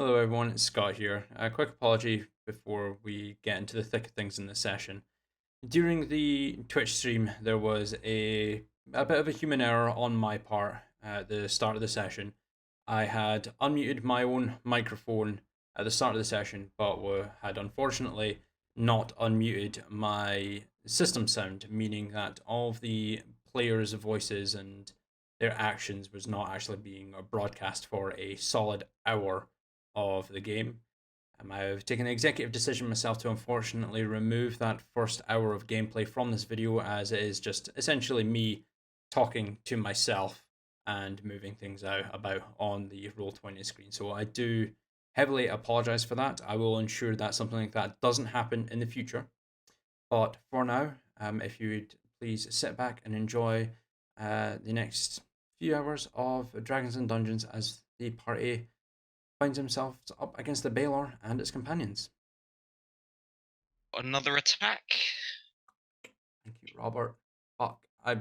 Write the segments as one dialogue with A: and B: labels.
A: Hello, everyone. It's Scott here. A quick apology before we get into the thick of things in this session. During the Twitch stream, there was a bit of a human error on my part at the start of the session. I had unmuted my own microphone at the start of the session, but had unfortunately not unmuted my system sound, meaning that all of the players' voices and their actions was not actually being broadcast for a solid hour of the game. I've taken the executive decision myself to unfortunately remove that first hour of gameplay from this video, as it is just essentially me talking to myself and moving things about on the Roll20 screen. So I do heavily apologize for that. I will ensure that something like that doesn't happen in the future. But for now, if you would please sit back and enjoy the next few hours of Dragons and Dungeons as the party finds himself up against the Baelor and its companions.
B: Another attack.
A: Thank you, Robert. Fuck, I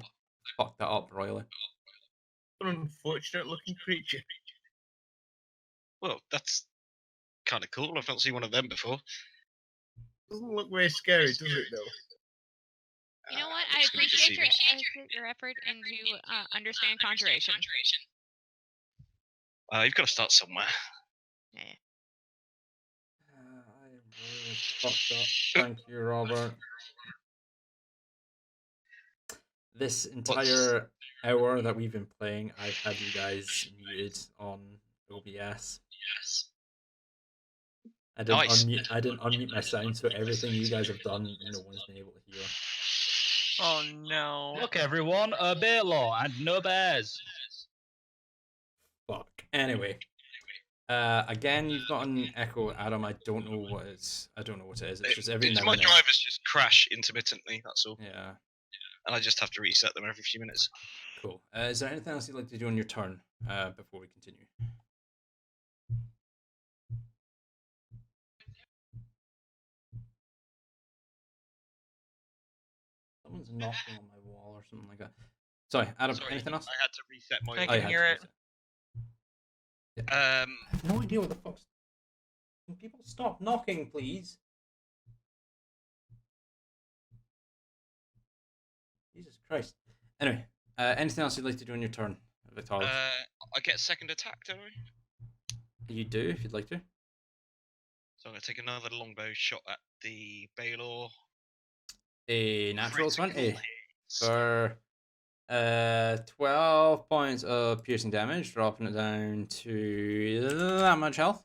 A: fucked that up royally.
C: An unfortunate looking creature.
B: Well, that's kind of cool. I've not seen one of them before.
C: Doesn't look very scary, does it, though?
D: You know what? I appreciate your effort into understand conjuration.
B: You've got to start somewhere.
D: Yeah.
A: I really fucked up. Thank you, Robert. This entire hour that we've been playing, I've had you guys muted on OBS.
B: Yes.
A: I didn't unmute my sound, so everything you guys have done, no one's been able to hear.
E: Oh no.
F: Look everyone, a Baelor and no bears.
A: Fuck. Anyway. Again, you've got an echo, Adam. I don't know what it is. It's just every now
B: my
A: and then.
B: drivers just crash intermittently, that's all.
A: Yeah.
B: And I just have to reset them every few minutes.
A: Cool. Is there anything else you'd like to do on your turn before we continue? Someone's knocking on my wall or something like that. Sorry, Adam, anything else?
B: I had to reset my...
E: I can hear it.
A: Yeah. I have no idea what the fuck's... Can people stop knocking, please? Jesus Christ. Anyway, anything else you'd like to do on your turn, Victoria?
B: I get a second attack, don't I?
A: You do, if you'd like to.
B: So I'm going to take another longbow shot at the Baelor.
A: A natural 20 for 12 points of piercing damage, dropping it down to that much health.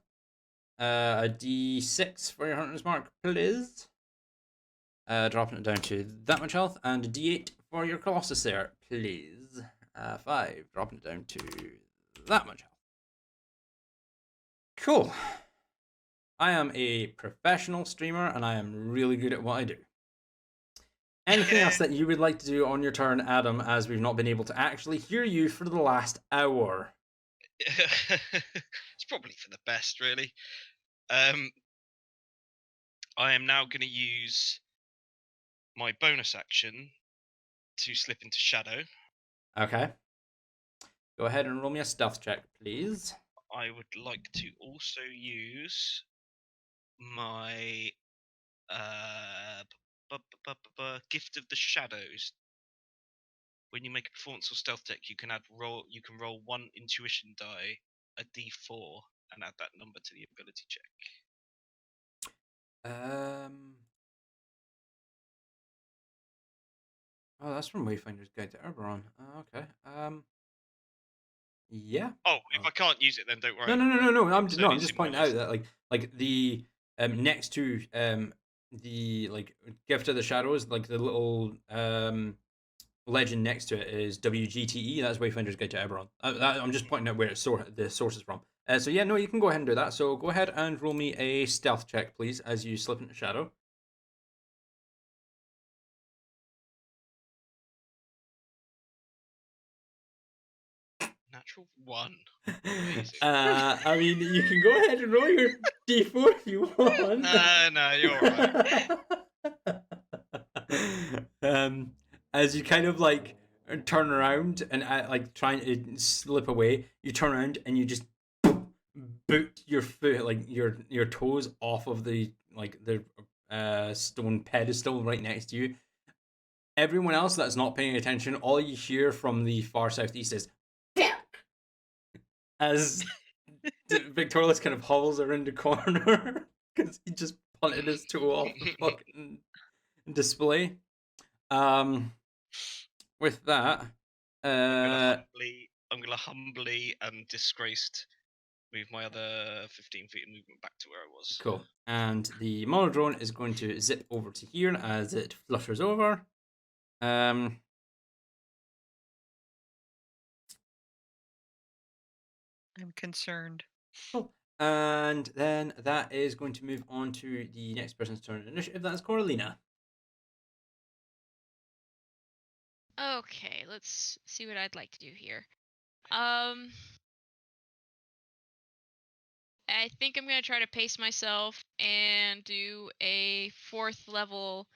A: A d6 for your hunter's mark, please. Dropping it down to that much health, and a d8 for your colossus there, please. 5, dropping it down to that much health. Cool. I am a professional streamer, and I am really good at what I do. Anything else that you would like to do on your turn, Adam, as we've not been able to actually hear you for the last hour?
B: It's probably for the best, really. I am now going to use my bonus action to slip into shadow.
A: Okay. Go ahead and roll me a stealth check, please.
B: I would like to also use my Gift of the Shadows. When you make a performance or stealth check, you can roll one intuition die, a d4, and add that number to the ability check.
A: Oh, that's from Wayfinder's Guide to Eberron. Okay. Yeah.
B: Oh, if I can't use it, then don't worry.
A: No. I'm just pointing out that like the next to the like Gift of the Shadows, like the little legend next to it is WGTE. That's Wayfinder's Guide to Eberron. I'm just pointing out where the source is from. So yeah, no, you can go ahead and do that. So go ahead and roll me a stealth check, please, as you slip into shadow.
B: Natural 1.
A: I mean, you can go ahead and roll your d4 if you want.
B: No, you're alright.
A: As you kind of like turn around and like trying to slip away, you turn around and you just boot your foot, like your toes, off of the stone pedestal right next to you. Everyone else that's not paying attention, all you hear from the far southeast is as Victorious kind of hovels around the corner because he just punted his toe off the fucking display. With that,
B: I'm gonna humbly and disgraced move my other 15 feet of movement back to where I was.
A: cool. And the monodrone is going to zip over to here as it flutters over.
E: I'm concerned.
A: Cool. And then that is going to move on to the next person's turn in initiative. That's Coralina.
D: Okay, let's see what I'd like to do here. I think I'm gonna try to pace myself and do a 4th level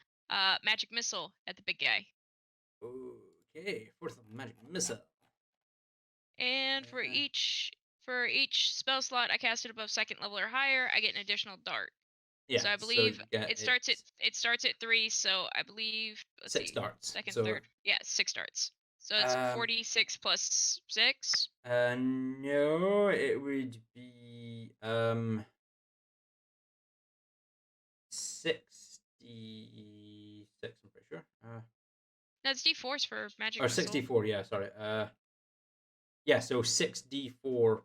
D: magic missile at the big guy.
A: Okay, fourth magic missile.
D: And for each spell slot I cast it above 2nd level or higher, I get an additional dart.
A: Yeah,
D: So I believe
A: you get
D: it starts at 3. So I believe let's
A: 6
D: see,
A: darts.
D: 2nd,
A: So,
D: 3rd, yeah, 6 darts. So it's 46 plus 6.
A: No, it would be 66. I'm pretty sure.
D: That's D4s for magic
A: Or
D: missile.
A: 64. Yeah, sorry. Yeah, so 6d4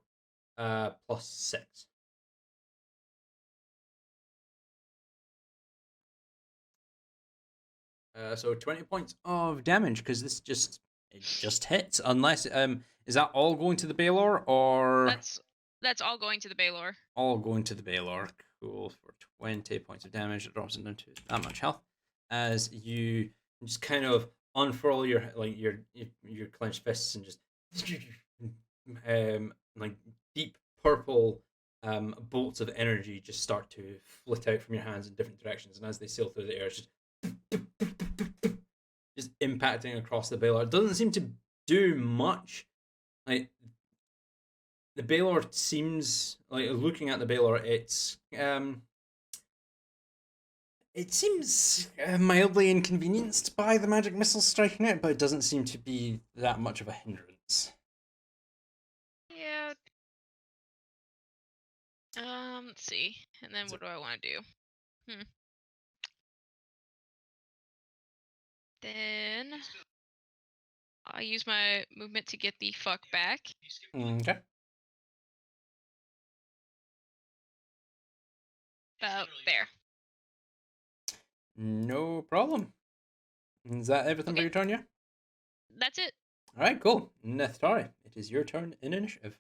A: plus 6. So 20 points of damage because this just hits. Unless is that all going to the Baylor or
D: that's all going to the Baylor.
A: All going to the Baylor. Cool. For 20 points of damage, it drops it down to that much health as you just kind of unfurl your clenched fists and just like deep purple bolts of energy just start to flit out from your hands in different directions, and as they sail through the air, it's just impacting across the Baylor. It doesn't seem to do much. Like the Baylor seems like looking at the Baylor, it seems mildly inconvenienced by the magic missile striking it, but it doesn't seem to be that much of a hindrance.
D: Yeah. Let's see. And then what do I want to do? Then I'll use my movement to get the fuck back.
A: Okay.
D: About there.
A: No problem. Is that everything for your turn, yeah?
D: That's it.
A: Alright, cool. Neth'Tari, it is your turn in initiative.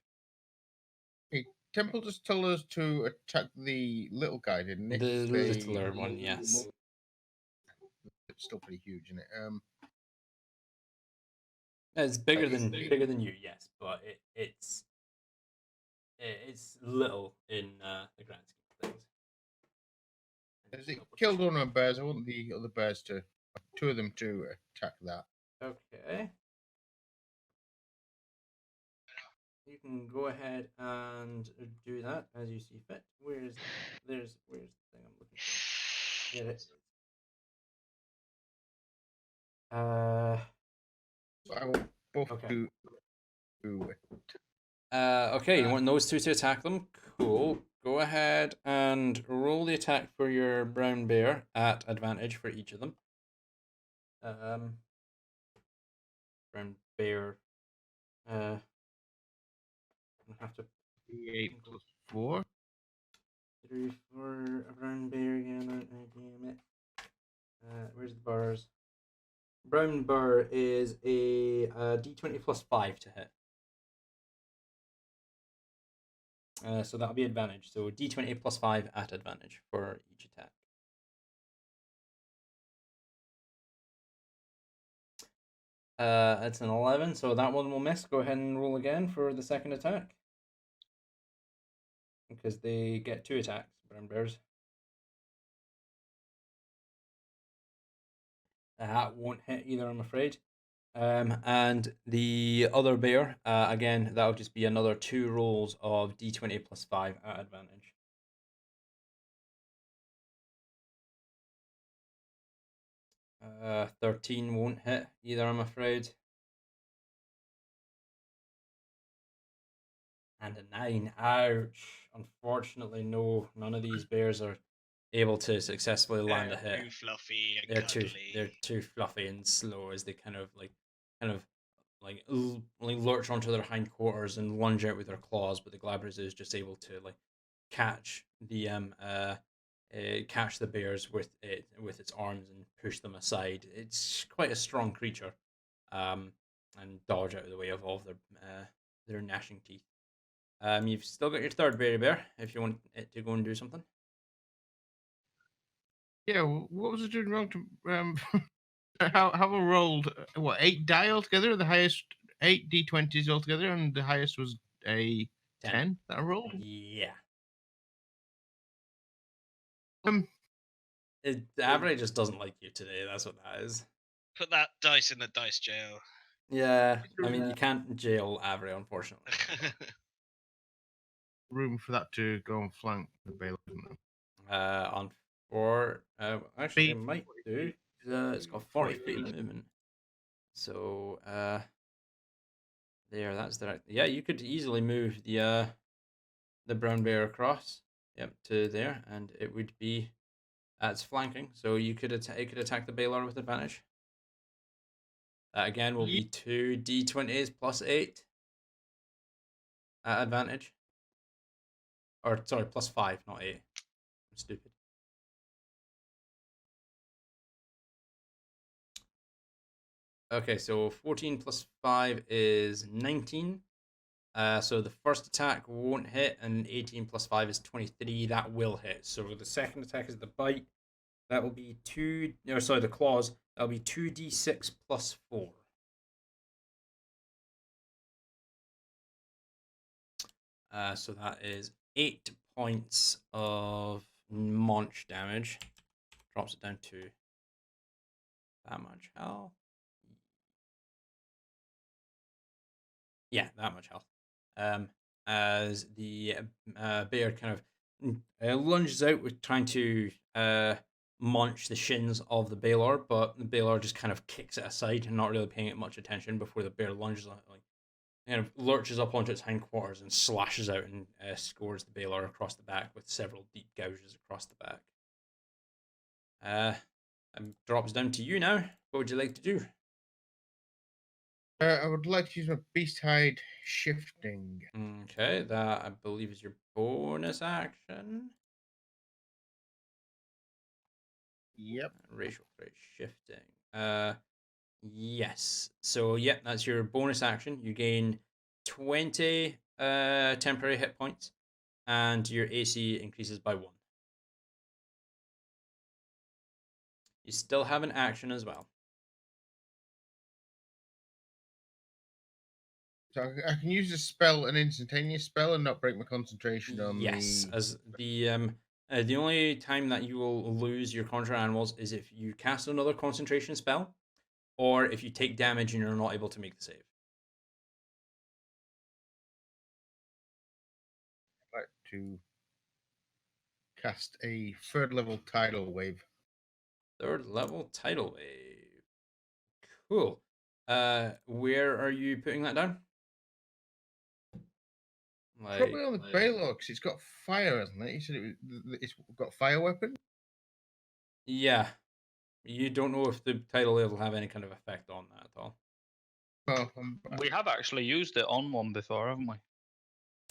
C: Okay, Temple just told us to attack the little guy, didn't it?
A: The littler one, yes.
C: It's still pretty huge, isn't it?
A: It's bigger than you, yes, but it's little in the grand scheme of things.
C: Has it killed one of the bears? I want the other bears to, 2 of them to attack that.
A: Okay. You can go ahead and do that as you see fit. Where's the thing I'm looking for? There it is.
C: So I will both
A: Okay.
C: do it.
A: Okay, you want those 2 to attack them? Cool. Go ahead and roll the attack for your brown bear at advantage for each of them. Brown bear. I have to
C: 8 plus 4.
A: 3 for a brown bear again. Damn it. Where's the bars? Brown bear is a d20 plus 5 to hit. So that'll be advantage. So d20 plus 5 at advantage for each attack. It's an 11, so that one will miss. Go ahead and roll again for the second attack. Because they get 2 attacks, brown bears. That won't hit either, I'm afraid. And the other bear, again, that'll just be another 2 rolls of d20 plus 5 at advantage. Uh, 13 won't hit either, I'm afraid. And a 9. Ouch. Unfortunately, no. None of these bears are able to successfully land a
B: They're
A: hit.
B: too fluffy and
A: They're
B: cuddly.
A: too fluffy and slow as they kind of lurch onto their hindquarters and lunge out with their claws, but the Glabrus is just able to catch the catch the bears with its arms and push them aside. It's quite a strong creature, and dodge out of the way of all of their gnashing teeth. You've still got your third berry bear if you want it to go and do something.
C: Yeah, what was I doing wrong to how I rolled 8 die altogether? The highest 8 d20s altogether, and the highest was a 10 that I rolled.
A: Yeah.
C: Um,
A: The average just doesn't like you today. That's what that is.
B: Put that dice in the dice jail.
A: Yeah, I mean you can't jail Avery, unfortunately.
C: room for that to go and flank the Baylor, isn't there?
A: On 4, actually it
C: Feet.
A: might do. It's got 40 feet of movement. So there, that's direct. Yeah, you could easily move the brown bear across. Yep, to there, and it would be it's flanking. So you could it could attack the Baylor with advantage. That again will be 2 d20s plus 8 at advantage. Or sorry, plus 5, not 8. I'm stupid. Okay, so 14 plus 5 is 19. So the first attack won't hit, and 18 plus 5 is 23. That will hit. So the second attack is the bite. That will be 2. Or sorry, the claws. That'll be 2d6 plus 4. So that is 8 points of munch damage. Drops it down to that much health. Yeah, that much health. As the bear kind of lunges out with trying to munch the shins of the Baylor, but the Baylor just kind of kicks it aside and not really paying it much attention before the bear lunges on it, kind of lurches up onto its hindquarters and slashes out and scores the Baylor across the back with several deep gouges across the back. And drops down to you now. What would you like to do?
C: I would like to use my beast hide shifting.
A: Okay, that I believe is your bonus action.
C: Yep.
A: Racial trait shifting. Yes. So yeah, that's your bonus action. You gain 20 temporary hit points, and your AC increases by 1. You still have an action as well.
C: So I can use a spell, an instantaneous spell, and not break my concentration on
A: Yes,
C: the.
A: as the only time that you will lose your conjure animals is if you cast another concentration spell, or if you take damage and you're not able to make the save.
C: I'd like to cast a 3rd level tidal wave.
A: 3rd level tidal wave. Cool. Where are you putting that down?
C: Probably on the Baylor, because it's got fire, hasn't it? You said it's got fire weapon.
A: Yeah. You don't know if the tidal wave will have any kind of effect on that at all.
C: Well,
F: We have actually used it on one before, haven't we?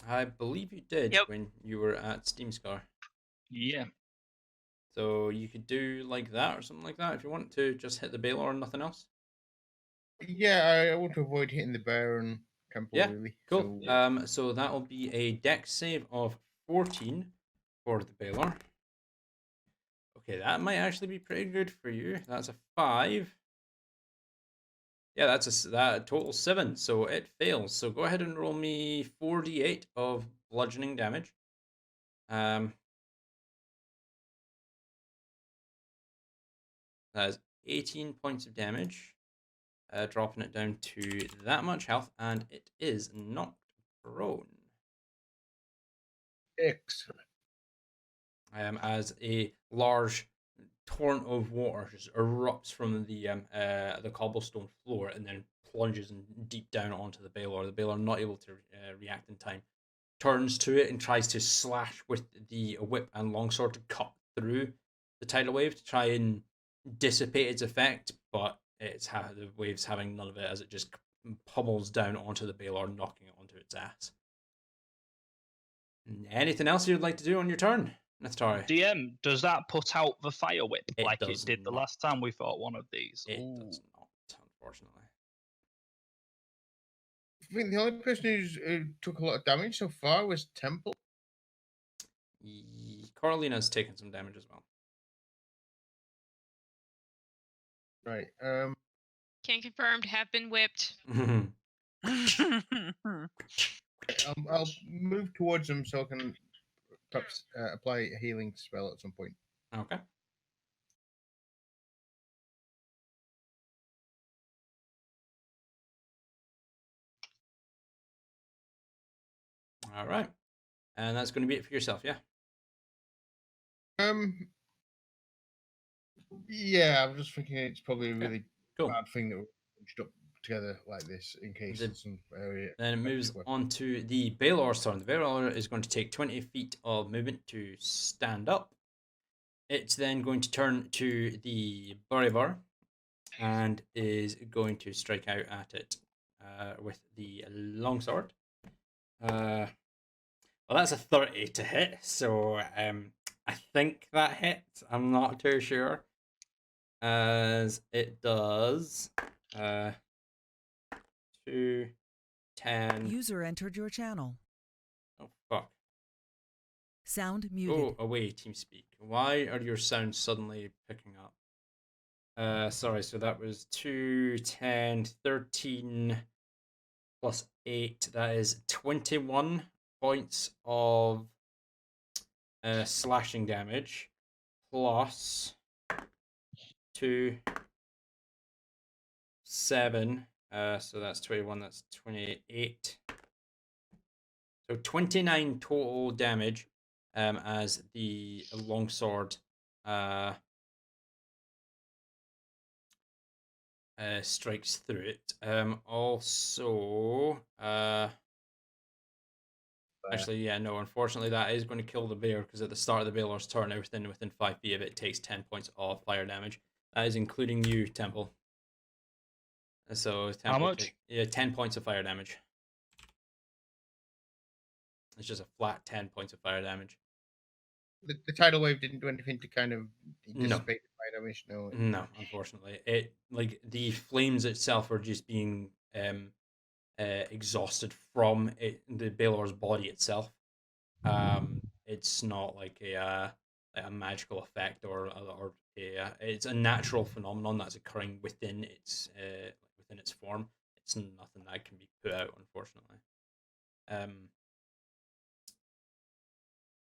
A: I believe you did
E: Yep.
A: when you were at Steamscar.
F: Yeah.
A: So you could do like that or something like that if you want to just hit the Baylor and nothing else.
C: yeah, I want to avoid hitting the bear and Campbell,
A: Yeah,
C: really.
A: Cool.
C: So,
A: So that will be a dex save of 14 for the Baylor. Okay, that might actually be pretty good for you. That's a 5. Yeah, that's that total 7, so it fails. So go ahead and roll me 4d8 of bludgeoning damage. That is 18 points of damage. dropping it down to that much health, and it is knocked prone.
C: Excellent.
A: As a large torrent of water just erupts from the cobblestone floor and then plunges deep down onto the Baylor. The Baylor, not able to react in time, turns to it and tries to slash with the whip and longsword to cut through the tidal wave to try and dissipate its effect, but the wave's having none of it as it just pummels down onto the Baylor, knocking it onto its ass. Anything else you'd like to do on your turn, Nithari?
F: DM, does that put out the fire whip
A: It
F: like it
A: does
F: did the
A: not.
F: last time we fought one of these?
A: It
F: Ooh.
A: does not, unfortunately.
C: I think the only person who took a lot of damage so far was Temple.
A: Coralina's taken some damage as well.
C: Right.
D: Can confirmed. Have been whipped.
C: I'll move towards them so I can perhaps apply a healing spell at some point.
A: Okay. All right. And that's going to be it for yourself, yeah?
C: Yeah, I'm just thinking it's probably a
A: Okay,
C: really
A: cool.
C: bad thing that we're bunched up together like this in case
A: The-
C: there's some area.
A: Then it moves on to the Baylor's turn. The Baylor is going to take 20 feet of movement to stand up. It's then going to turn to the Bolivar and is going to strike out at it with the longsword. Well, that's a 30 to hit, so I think that hits. I'm not too sure. As it does 2, 10.
G: User entered your channel.
A: Oh, fuck.
G: Sound muted.
A: Oh, away, TeamSpeak. Why are your sounds suddenly picking up? Sorry, so that was 2, 10, 13 plus 8. That is 21 points of slashing damage plus 2, 7. So that's 21, that's 28. So 29 total damage as the longsword strikes through it. Actually, yeah, no, unfortunately that is going to kill the bear because at the start of the Baylor's turn, everything within 5 feet of it takes 10 points of fire damage. That is including you, Temple. So Temple,
F: how much?
A: 10 points of fire damage. It's just a flat 10 points of fire damage.
C: The tidal wave didn't do anything to kind of
A: No.
C: dissipate the fire damage. No.
A: No, unfortunately, it like the flames itself are just being exhausted from the Baylor's body itself. It's not like a magical effect or it's a natural phenomenon that's occurring within its form. It's nothing that can be put out, unfortunately.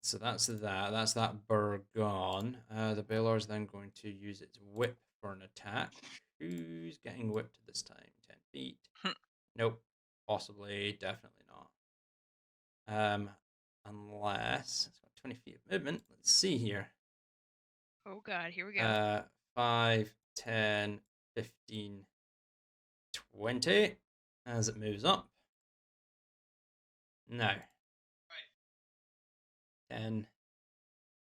A: So that's that burr gone. The Baylor's then going to use its whip for an attack. Who's getting whipped this time? 10 feet. Nope. Possibly, definitely not. Unless it's got 20 feet of movement. Let's see here.
D: Oh god, here we go.
A: 5, 10, 15, 20 as it moves up. Now. 10,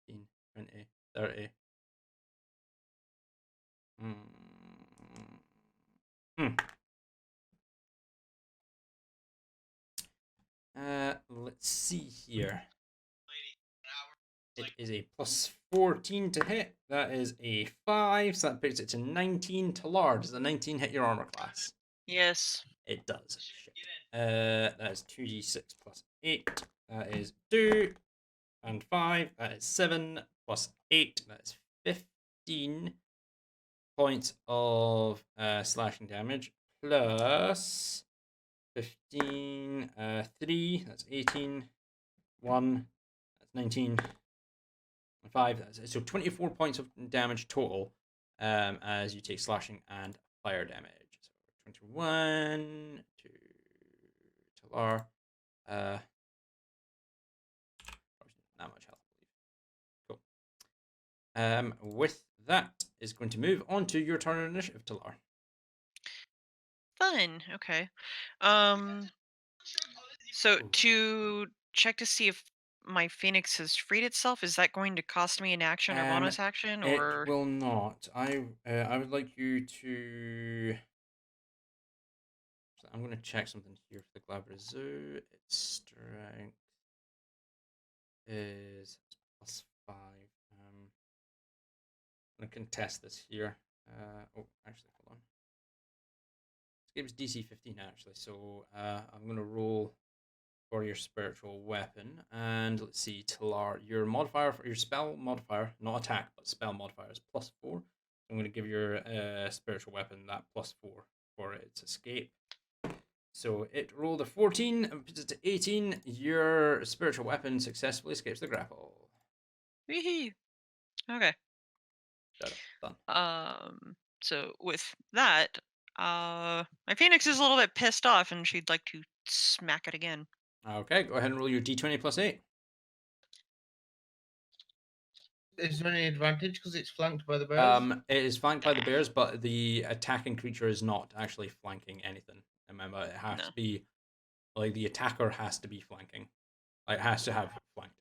A: 15, 20, 30. Let's see here. It is a plus 14 to hit. That is a 5, so that puts it to 19 to lard. Does the 19 hit your armor class?
E: Yes.
A: It does. Shit. That is 2d6 plus 8. That is 2 and 5. That is 7 plus 8. That is 15 points of slashing damage plus 15, 3, that's 18, 1, that's 19, 5, so 24 points of damage total as you take slashing and fire damage. So 21 to Talar. Not much health, I believe. Cool. With that, is going to move on to your turn of initiative, Talar.
E: Fun. Okay. So
A: Ooh.
E: to check to see if my phoenix has freed itself, is that going to cost me an action or bonus action,
A: It
E: or
A: will not. I would like you to. So I'm going to check something here for the Glabrezu. Its strength is +5. I'm going to contest this here. Oh, actually, hold on. This game's DC 15 actually, so I'm going to roll for your spiritual weapon, and let's see, Talar, your modifier for your spell modifier, not attack, but spell modifier is +4. I'm going to give your spiritual weapon that +4 for its escape. So it rolled a 14 and puts it to 18. Your spiritual weapon successfully escapes the grapple.
E: Wee-hee. Okay.
A: Done.
E: So with that, my phoenix is a little bit pissed off, and she'd like to smack it again.
A: Okay, go ahead and roll your d20 +8.
C: Is there any advantage because it's flanked by the bears?
A: It is flanked by the bears, but the attacking creature is not actually flanking anything. Remember, it has to be like the attacker has to be flanking. Like, it has to have flanked.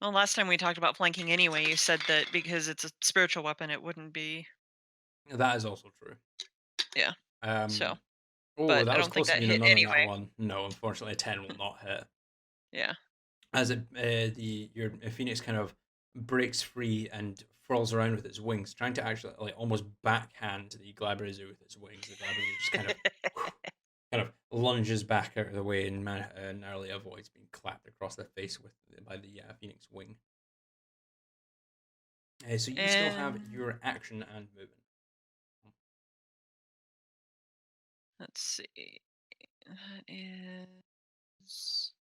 E: Well, last time we talked about flanking anyway, you said that because it's a spiritual weapon, it wouldn't be.
A: That is also true.
E: Yeah.
A: So. Oh,
E: but
A: that
E: I
A: was
E: don't think
A: close to
E: that
A: being
E: hit
A: another
E: anyway.
A: nat one. No, unfortunately, a 10 will not hit.
E: Yeah.
A: As your phoenix kind of breaks free and furls around with its wings, trying to actually like almost backhand the Glabrezu with its wings. The Glabrezu just kind of lunges back out of the way and narrowly avoids being clapped across the face by the phoenix wing. So you still have your action and movement.
E: Let's see. That is.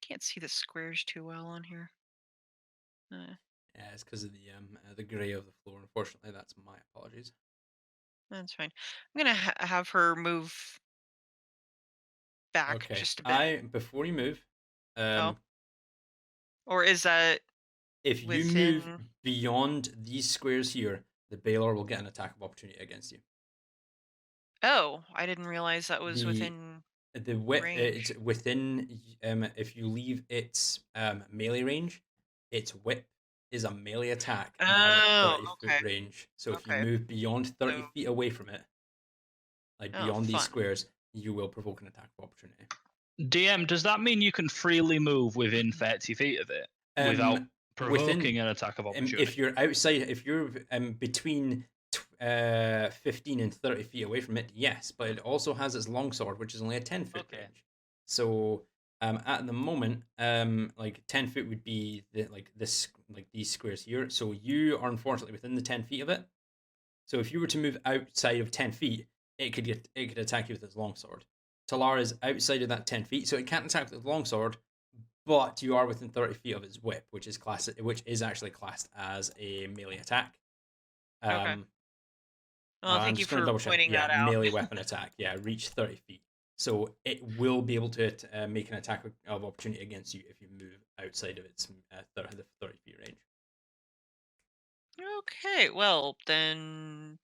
E: Can't see the squares too well on here.
A: Yeah, it's because of the gray of the floor. Unfortunately, that's my apologies.
E: That's fine. I'm gonna have her move back
A: Okay.
E: just a bit.
A: Before you move,
E: or is that
A: if you move beyond these squares here, the Baylor will get an attack of opportunity against you.
E: Oh, I didn't realize that was within
A: the whip.
E: range.
A: It's within. If you leave its melee range, its whip is a melee attack and has a 30-foot range. So if you move beyond 30 feet away from it, like beyond these squares, you will provoke an attack of opportunity.
F: DM, does that mean you can freely move within 30 feet of it without provoking an attack of opportunity?
A: If you're outside, if you're between 15 and 30 feet away from it, yes, but it also has its longsword, which is only a 10-foot range. So at the moment, like 10 foot would be these squares here. So you are unfortunately within the 10 feet of it. So if you were to move outside of 10 feet, it could attack you with its longsword. Talar is outside of that 10 feet, so it can't attack with its longsword, but you are within 30 feet of its whip, which is actually classed as a melee attack.
E: Okay. Well, thank you for pointing that out.
A: Melee weapon attack. Yeah, reach 30 feet. So it will be able to make an attack of opportunity against you if you move outside of its 30 feet range.
E: Okay, well then.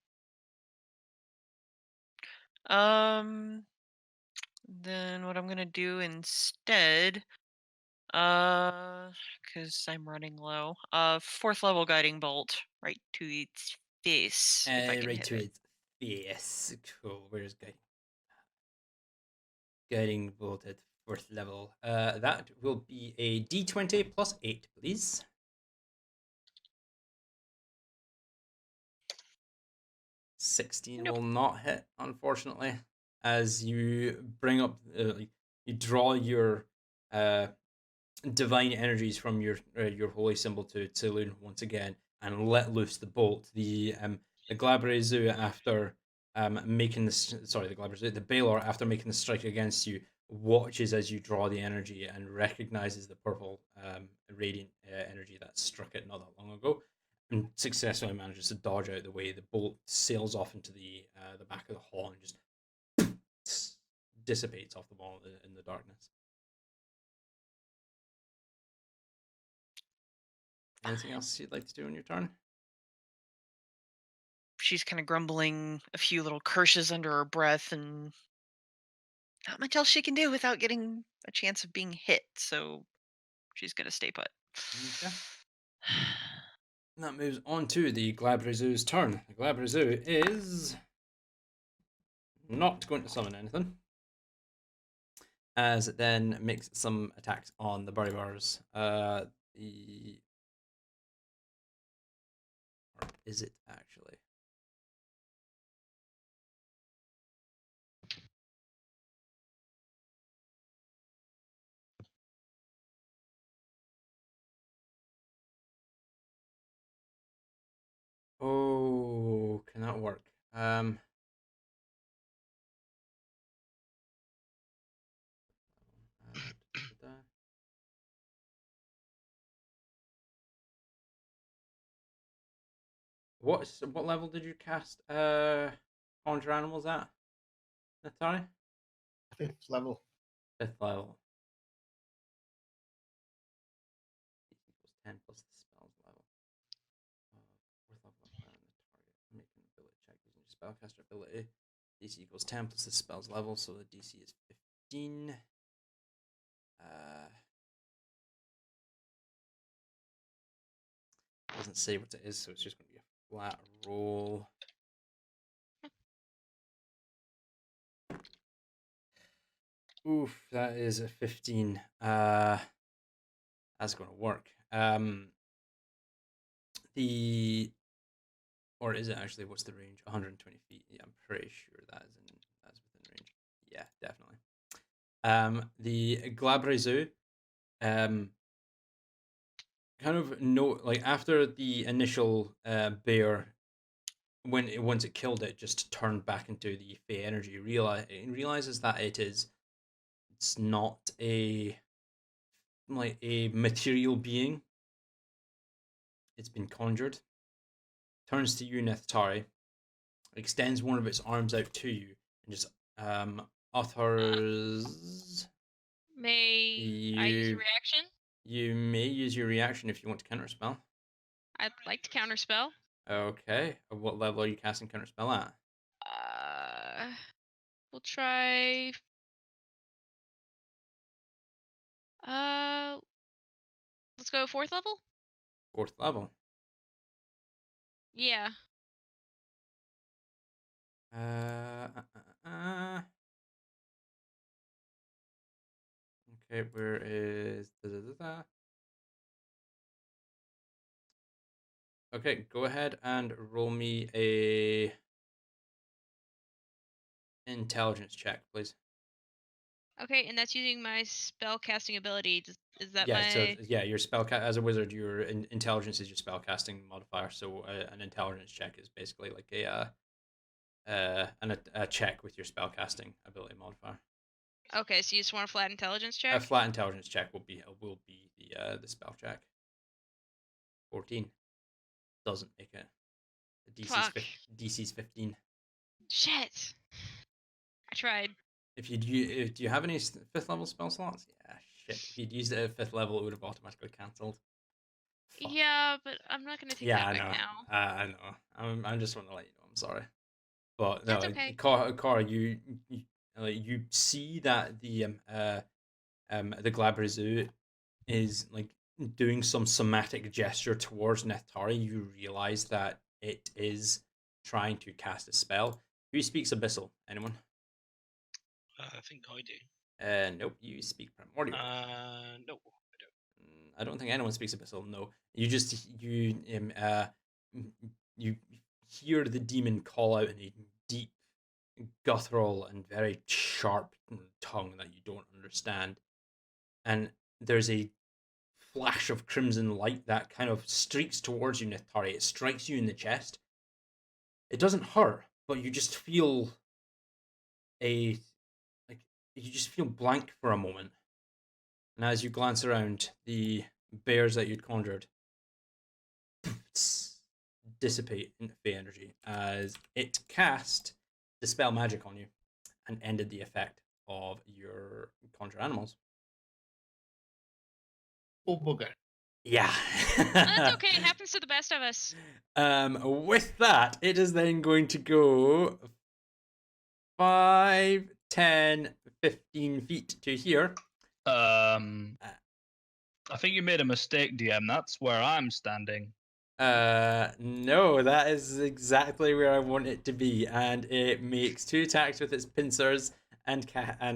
E: Then what I'm gonna do instead, because I'm running low, 4th level guiding bolt right to its face. If I can
A: right
E: hit
A: to
E: it.
A: its face. Cool. Where's guiding bolt at 4th level? That will be a d20 +8, please. 16 will not hit, unfortunately, as you bring up, you draw your divine energies from your holy symbol to Tsilun once again and let loose the bolt. The Glabrezu after the Baylor after making the strike against you watches as you draw the energy and recognizes the purple radiant energy that struck it not that long ago, and successfully manages to dodge out the way. The bolt sails off into the back of the hall and just dissipates off the wall in the darkness. Anything else you'd like to do on your turn?
E: She's kind of grumbling a few little curses under her breath, and not much else she can do without getting a chance of being hit, so she's gonna stay put.
A: Okay. That moves on to the Glabrazoo's turn. The Glabrazoo is not going to summon anything, as it then makes some attacks on the Burrybars. Or is it actually? Oh, can that work? What level did you cast Conjure Animals at, Natari?
H: 5th level.
A: 5th level. Equals 10 plus the spell's level. 4th level on the target. Make an ability check using your spellcaster ability. DC equals 10 plus the spell's level, so the DC is 15. Doesn't say what it is, so it's just going to be a flat roll. Oof, that is a 15. That's going to work. Or is it actually? What's the range? 120 feet. Yeah, I'm pretty sure that's within range. Yeah, definitely. The Glabrazoo, kind of like after the initial bear, once it killed it, just turned back into the Fey energy. It realizes that it's not a material being. It's been conjured. Turns to you, Neftari. Extends one of its arms out to you and just utters.
D: May I use a reaction?
A: You may use your reaction if you want to counterspell.
D: I'd like to counterspell.
A: Okay. At what level are you casting counterspell at?
D: We'll try. Let's go 4th level.
A: 4th level.
D: Yeah.
A: Okay, where is Okay, go ahead and roll me a intelligence check, please.
D: Okay, and that's using my spell casting ability. Is that
A: yeah,
D: my?
A: So your as a wizard, your intelligence is your spell casting modifier. So an intelligence check is basically like a check with your spell casting ability modifier.
D: Okay, so you just want a flat intelligence check?
A: A flat intelligence check will be the spell check. 14 doesn't make it. The DC's 15.
D: Shit. I tried.
A: Do you have any 5th level spell slots? Yeah, shit. If you'd used it at 5th level, it would have automatically cancelled.
D: Yeah, but I'm not gonna take that back now.
A: I know. I'm just want to let you know. I'm sorry, but
D: That's
A: no,
D: okay.
A: Cara, you see that the Glabrazoo is like doing some somatic gesture towards Neftari. You realize that it is trying to cast a spell. Who speaks Abyssal? Anyone?
B: I think I do.
A: Nope. You speak Primordial.
B: No, I don't.
A: I don't think anyone speaks Abyssal. No, you hear the demon call out in a deep, guttural, and very sharp tongue that you don't understand, and there's a flash of crimson light that kind of streaks towards you, Neftari. It strikes you in the chest. It doesn't hurt, but you just feel a you just feel blank for a moment. And as you glance around, the bears that you'd conjured dissipate into Fey energy as it cast Dispel Magic on you and ended the effect of your conjure animals.
C: Oh, bugger.
A: Yeah.
D: That's okay. It happens to the best of us.
A: With that, it is then going to go 5, 10, 15 feet to here.
F: I think you made a mistake, DM. That's where I'm standing.
A: No, that is exactly where I want it to be, and it makes 2 attacks with its pincers and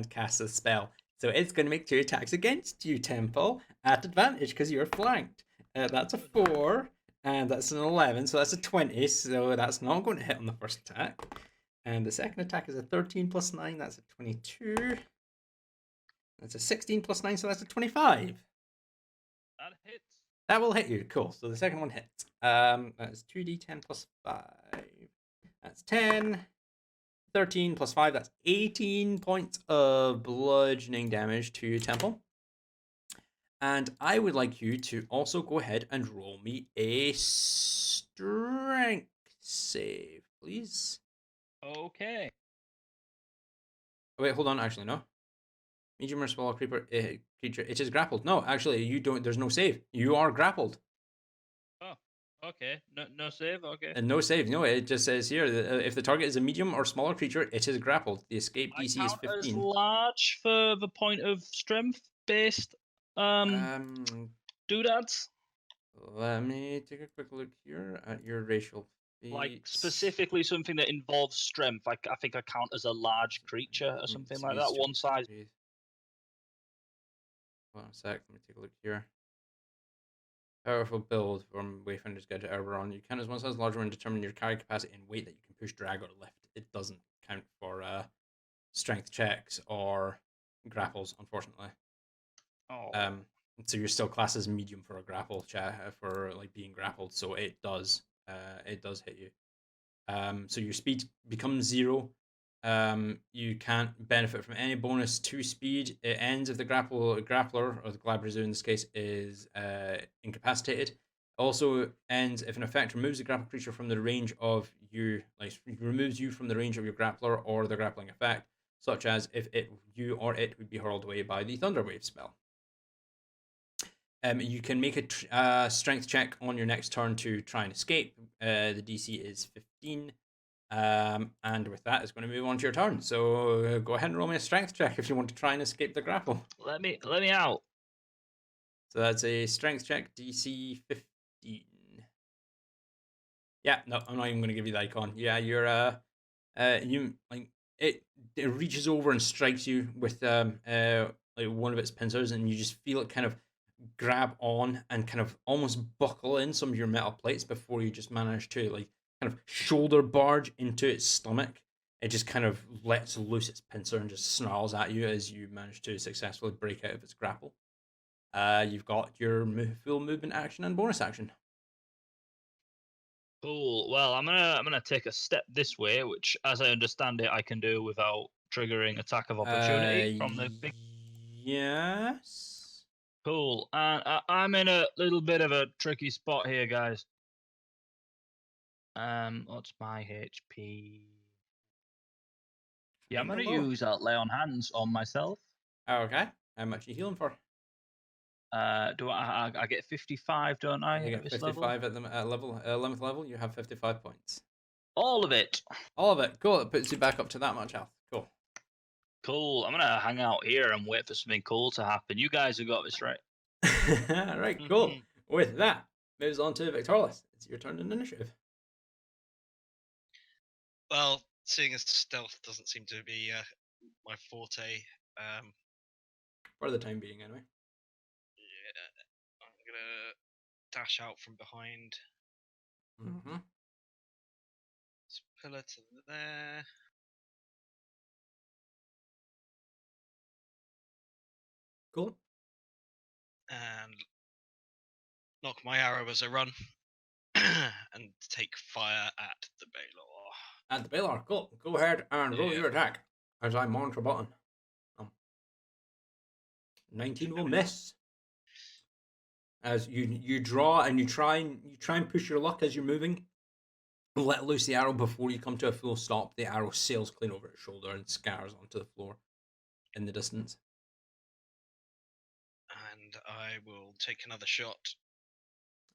A: casts a spell. So it's going to make 2 attacks against you, Temple, at advantage because you're flanked. That's a 4, and that's an 11, so that's a 20. So that's not going to hit on the first attack. And the second attack is a 13 plus 9. That's a 22. That's a 16 plus 9, so that's a 25.
F: That hits.
A: That will hit you. Cool. So the second one hits. That's 2d10 plus 5. That's 10. 13 plus 5. That's 18 points of bludgeoning damage to Temple. And I would like you to also go ahead and roll me a strength save, please.
F: Okay.
A: Oh, wait, hold on. Actually, no. Medium or small creature, it is grappled. No, actually, you don't. There's no save. You are grappled.
F: Oh, okay. No save. Okay.
A: And no save. No, it just says here that if the target is a medium or smaller creature, it is grappled. The escape DC is 15.
F: As large for the point of strength based doodads.
A: Let me take a quick look here at your racial feats.
F: Like specifically something that involves strength. I think I count as a large creature or something like that. One size.
A: Hold on a sec. Let me take a look here. Powerful build from Wayfinder's Guide to Aeron. You count as one size larger when determining your carry capacity and weight that you can push, drag, or lift. It doesn't count for strength checks or grapples, unfortunately.
F: Oh.
A: So you're still classed as medium for a grapple for like being grappled. So it does hit you. So your speed becomes 0. You can't benefit from any bonus to speed. It ends if the grappler, or the Glabrezu in this case, is incapacitated. Also ends if an effect removes the grapple creature from the range of you, like removes you from the range of your grappler or the grappling effect, such as if you or it would be hurled away by the Thunderwave spell. You can make a strength check on your next turn to try and escape. The DC is 15. And with that, it's going to move on to your turn. So go ahead and roll me a strength check if you want to try and escape the grapple.
F: Let me out.
A: So that's a strength check, DC 15. Yeah, no, I'm not even going to give you the icon. Yeah, you're you like it reaches over and strikes you with like one of its pincers, and you just feel it kind of grab on and kind of almost buckle in some of your metal plates before you just manage to like kind of shoulder barge into its stomach. It just kind of lets loose its pincer and just snarls at you as you manage to successfully break out of its grapple. You've got your full movement action and bonus action.
F: Cool. Well, I'm gonna take a step this way, which, as I understand it, I can do without triggering attack of opportunity from the big.
A: Yes.
F: Cool. I'm in a little bit of a tricky spot here, guys. What's my HP? Yeah, I'm gonna use Lay on Hands on myself.
A: Okay. How much are you healing for?
F: Do I get 55, don't I?
A: You get 55 at the level 11th level. You have 55 points.
F: All of it.
A: All of it. Cool. It puts you back up to that much health. Cool.
F: Cool. I'm gonna hang out here and wait for something cool to happen. You guys have got this right.
A: Right. Cool. With that, moves on to Victorless. It's your turn in initiative.
B: Well, seeing as stealth doesn't seem to be my forte,
A: for the time being, anyway.
B: Yeah, I'm gonna dash out from behind.
A: Mm-hmm.
B: This pillar to there.
A: Cool.
B: And knock my arrow as I run, and take fire at the Baylor.
A: At the Baylor, cool. Go ahead and roll your attack as I monitor button. 19 will miss. As you draw and you try and push your luck as you're moving. Let loose the arrow before you come to a full stop. The arrow sails clean over its shoulder and scatters onto the floor in the distance.
B: And I will take another shot.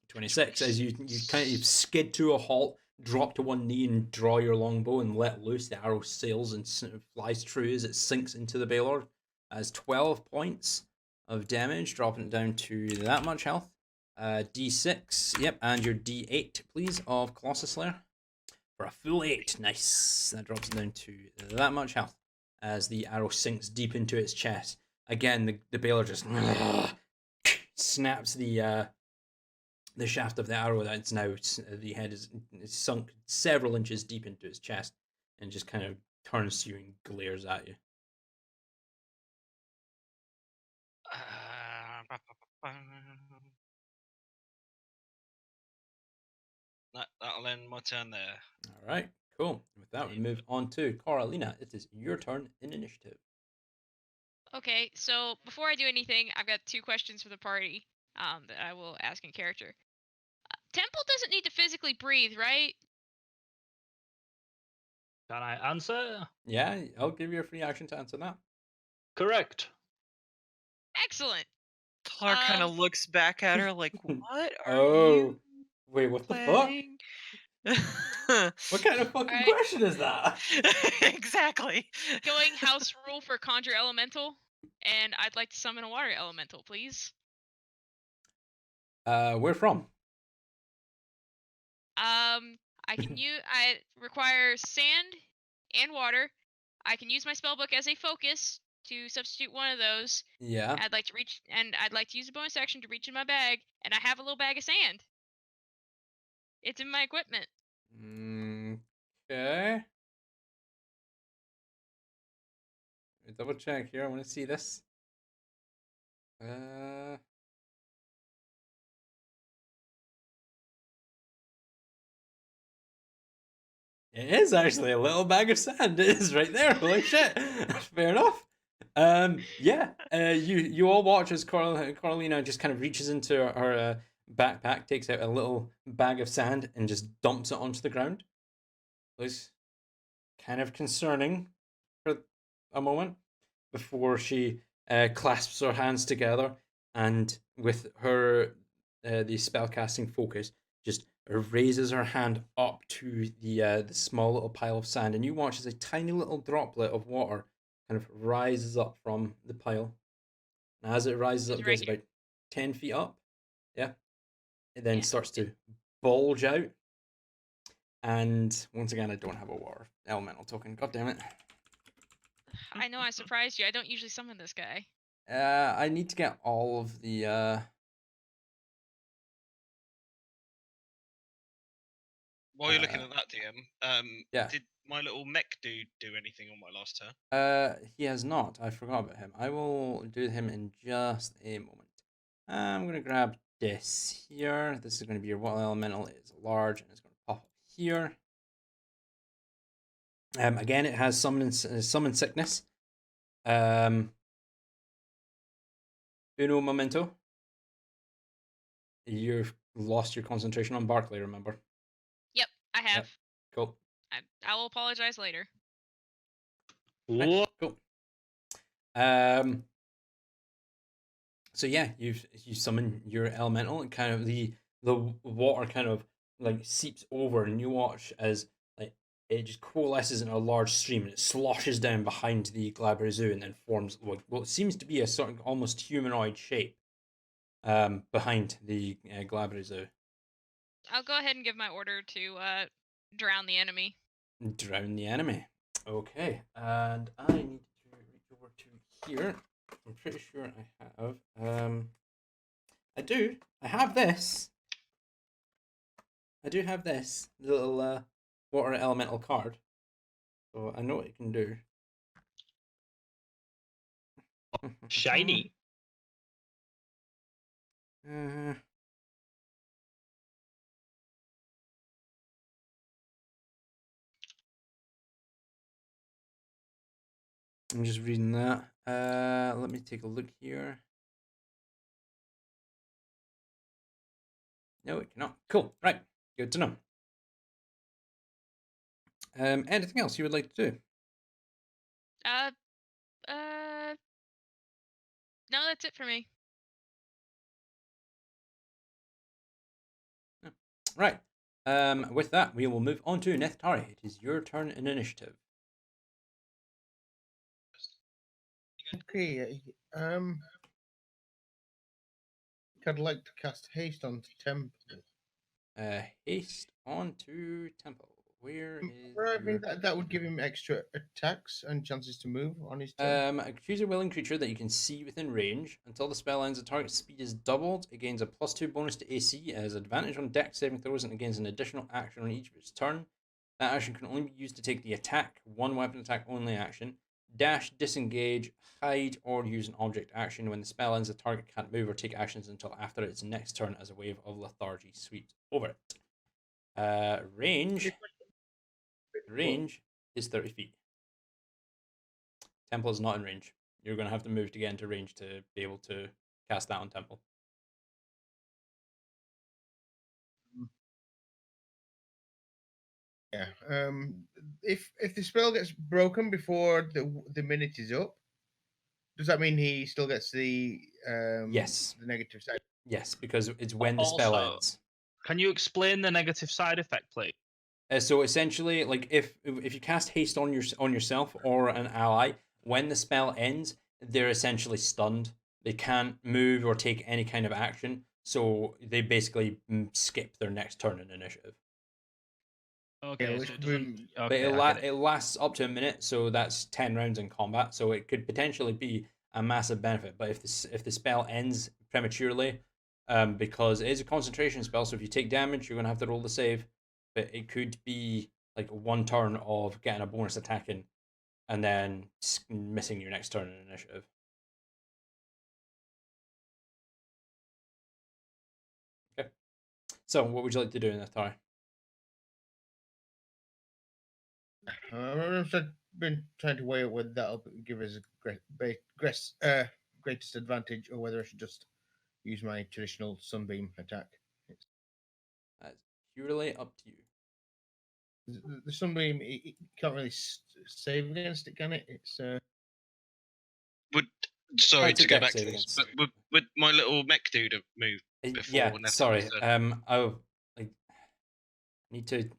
A: 26. As you kind of skid to a halt, drop to one knee and draw your longbow and let loose. The arrow sails and flies true as it sinks into the Baylord. As 12 points of damage, dropping it down to that much health. D6, yep, and your D8, please, of Colossus Slayer. For a full 8, nice. That drops it down to that much health as the arrow sinks deep into its chest. Again, the Baylor just snaps the shaft of the arrow. That's now the head is sunk several inches deep into its chest and just kind of turns to you and glares at you.
B: That'll end my turn there.
A: All right, cool. With that, we move on to Coralina. It is your turn in initiative.
D: Okay, so before I do anything, I've got 2 questions for the party that I will ask in character. Temple doesn't need to physically breathe, right?
F: Can I answer?
A: Yeah, I'll give you a free action to answer that.
F: Correct.
D: Excellent.
E: Talar kind of looks back at her like, "What are
A: Oh,
E: you
A: wait, what
E: planning?"
A: What kind of fucking
D: Alright.
A: question is that?
E: Exactly.
D: Going house rule for conjure elemental, and I'd like to summon a water elemental, please.
A: Where from?
D: I require sand and water. I can use my spellbook as a focus to substitute one of those.
A: Yeah.
D: I'd like to use a bonus action to reach in my bag, and I have a little bag of sand. It's in my equipment.
A: Okay. Double check here. I want to see this. It is actually a little bag of sand. It is right there. Holy shit. Fair enough. Yeah. You all watch as Coralina just kind of reaches into her backpack, takes out a little bag of sand, and just dumps it onto the ground. Looks kind of concerning for a moment before she clasps her hands together and with her the spellcasting focus just raises her hand up to the small little pile of sand, and you watch as a tiny little droplet of water kind of rises up from the pile. And as it rises up, it goes about 10 feet up. Yeah. It then starts to bulge out. And once again, I don't have a water elemental token. God damn it.
D: I know I surprised you. I don't usually summon this guy.
A: I need to get all of the
B: While you're looking at that, DM,
A: yeah.
B: did my little mech dude do anything on my last turn?
A: He has not. I forgot about him. I will do him in just a moment. I'm gonna grab this here. This is gonna be your water elemental. It's large and it's gonna pop up here. Again, it has summon sickness. Uno momento. You've lost your concentration on Barclay, remember?
D: Yep, I have.
A: Yep. Cool.
D: I will apologize later.
A: Nice. Cool. So yeah, you summon your elemental, and kind of the water kind of like seeps over, and you watch as like it just coalesces in a large stream, and it sloshes down behind the Glabrezu, and then forms what seems to be a sort of almost humanoid shape behind the Glabrezu.
D: I'll go ahead and give my order to drown the enemy.
A: Drown the enemy. Okay, and I need to reach over to here. I'm pretty sure I have. I do. I have this. I do have this little water elemental card. So I know what it can do.
F: Shiny.
A: I'm just reading that. Let me take a look here. No, it cannot. Cool. Right. Good to know. Anything else you would like to do?
D: No, that's it for me.
A: Right. With that, we will move on to Neftari. It is your turn in initiative.
C: Okay. I'd like to cast haste on Temple.
A: Haste on to Temple. Where is
C: I
A: your...
C: think that would give him extra attacks and chances to move on his turn.
A: Choose a willing creature that you can see within range. Until the spell ends, the target's speed is doubled. It gains a +2 bonus to AC. It has advantage on dex saving throws, and it gains an additional action on each of its turn. That action can only be used to take the attack, one weapon attack only action, dash, disengage, hide, or use an object action. When the spell ends, the target can't move or take actions until after its next turn as a wave of lethargy sweeps over it. Range is 30 feet. Temple is not in range. You're going to have to move to get into range to be able to cast that on Temple.
C: Yeah. If the spell gets broken before the minute is up, does that mean he still gets the
A: Yes.
C: the negative side?
A: Yes, because it's when the spell
F: Also,
A: ends.
F: Can you explain the negative side effect, please?
A: So essentially, like if you cast haste on yourself or an ally, when the spell ends, they're essentially stunned. They can't move or take any kind of action, so they basically skip their next turn in initiative.
F: Okay,
C: which
F: so it doesn't.
A: But
F: Okay,
A: it lasts up to a minute, so that's 10 rounds in combat. So it could potentially be a massive benefit. But if the spell ends prematurely, because it is a concentration spell, so if you take damage, you're gonna have to roll the save. But it could be like one turn of getting a bonus attack in, and then missing your next turn in initiative. Okay. So what would you like to do in that time?
C: I've been trying to weigh out whether that'll give us a greatest advantage, or whether I should just use my traditional sunbeam attack.
A: That's purely up to you.
C: The sunbeam, it can't really save against it, can it? It's
B: Sorry
A: It's a
B: to go
A: dex
B: back to
A: save
B: this,
A: against-
B: but would my little mech dude have moved before?
A: Yeah,
B: Neftari's
A: sorry.
B: turn?
A: I need to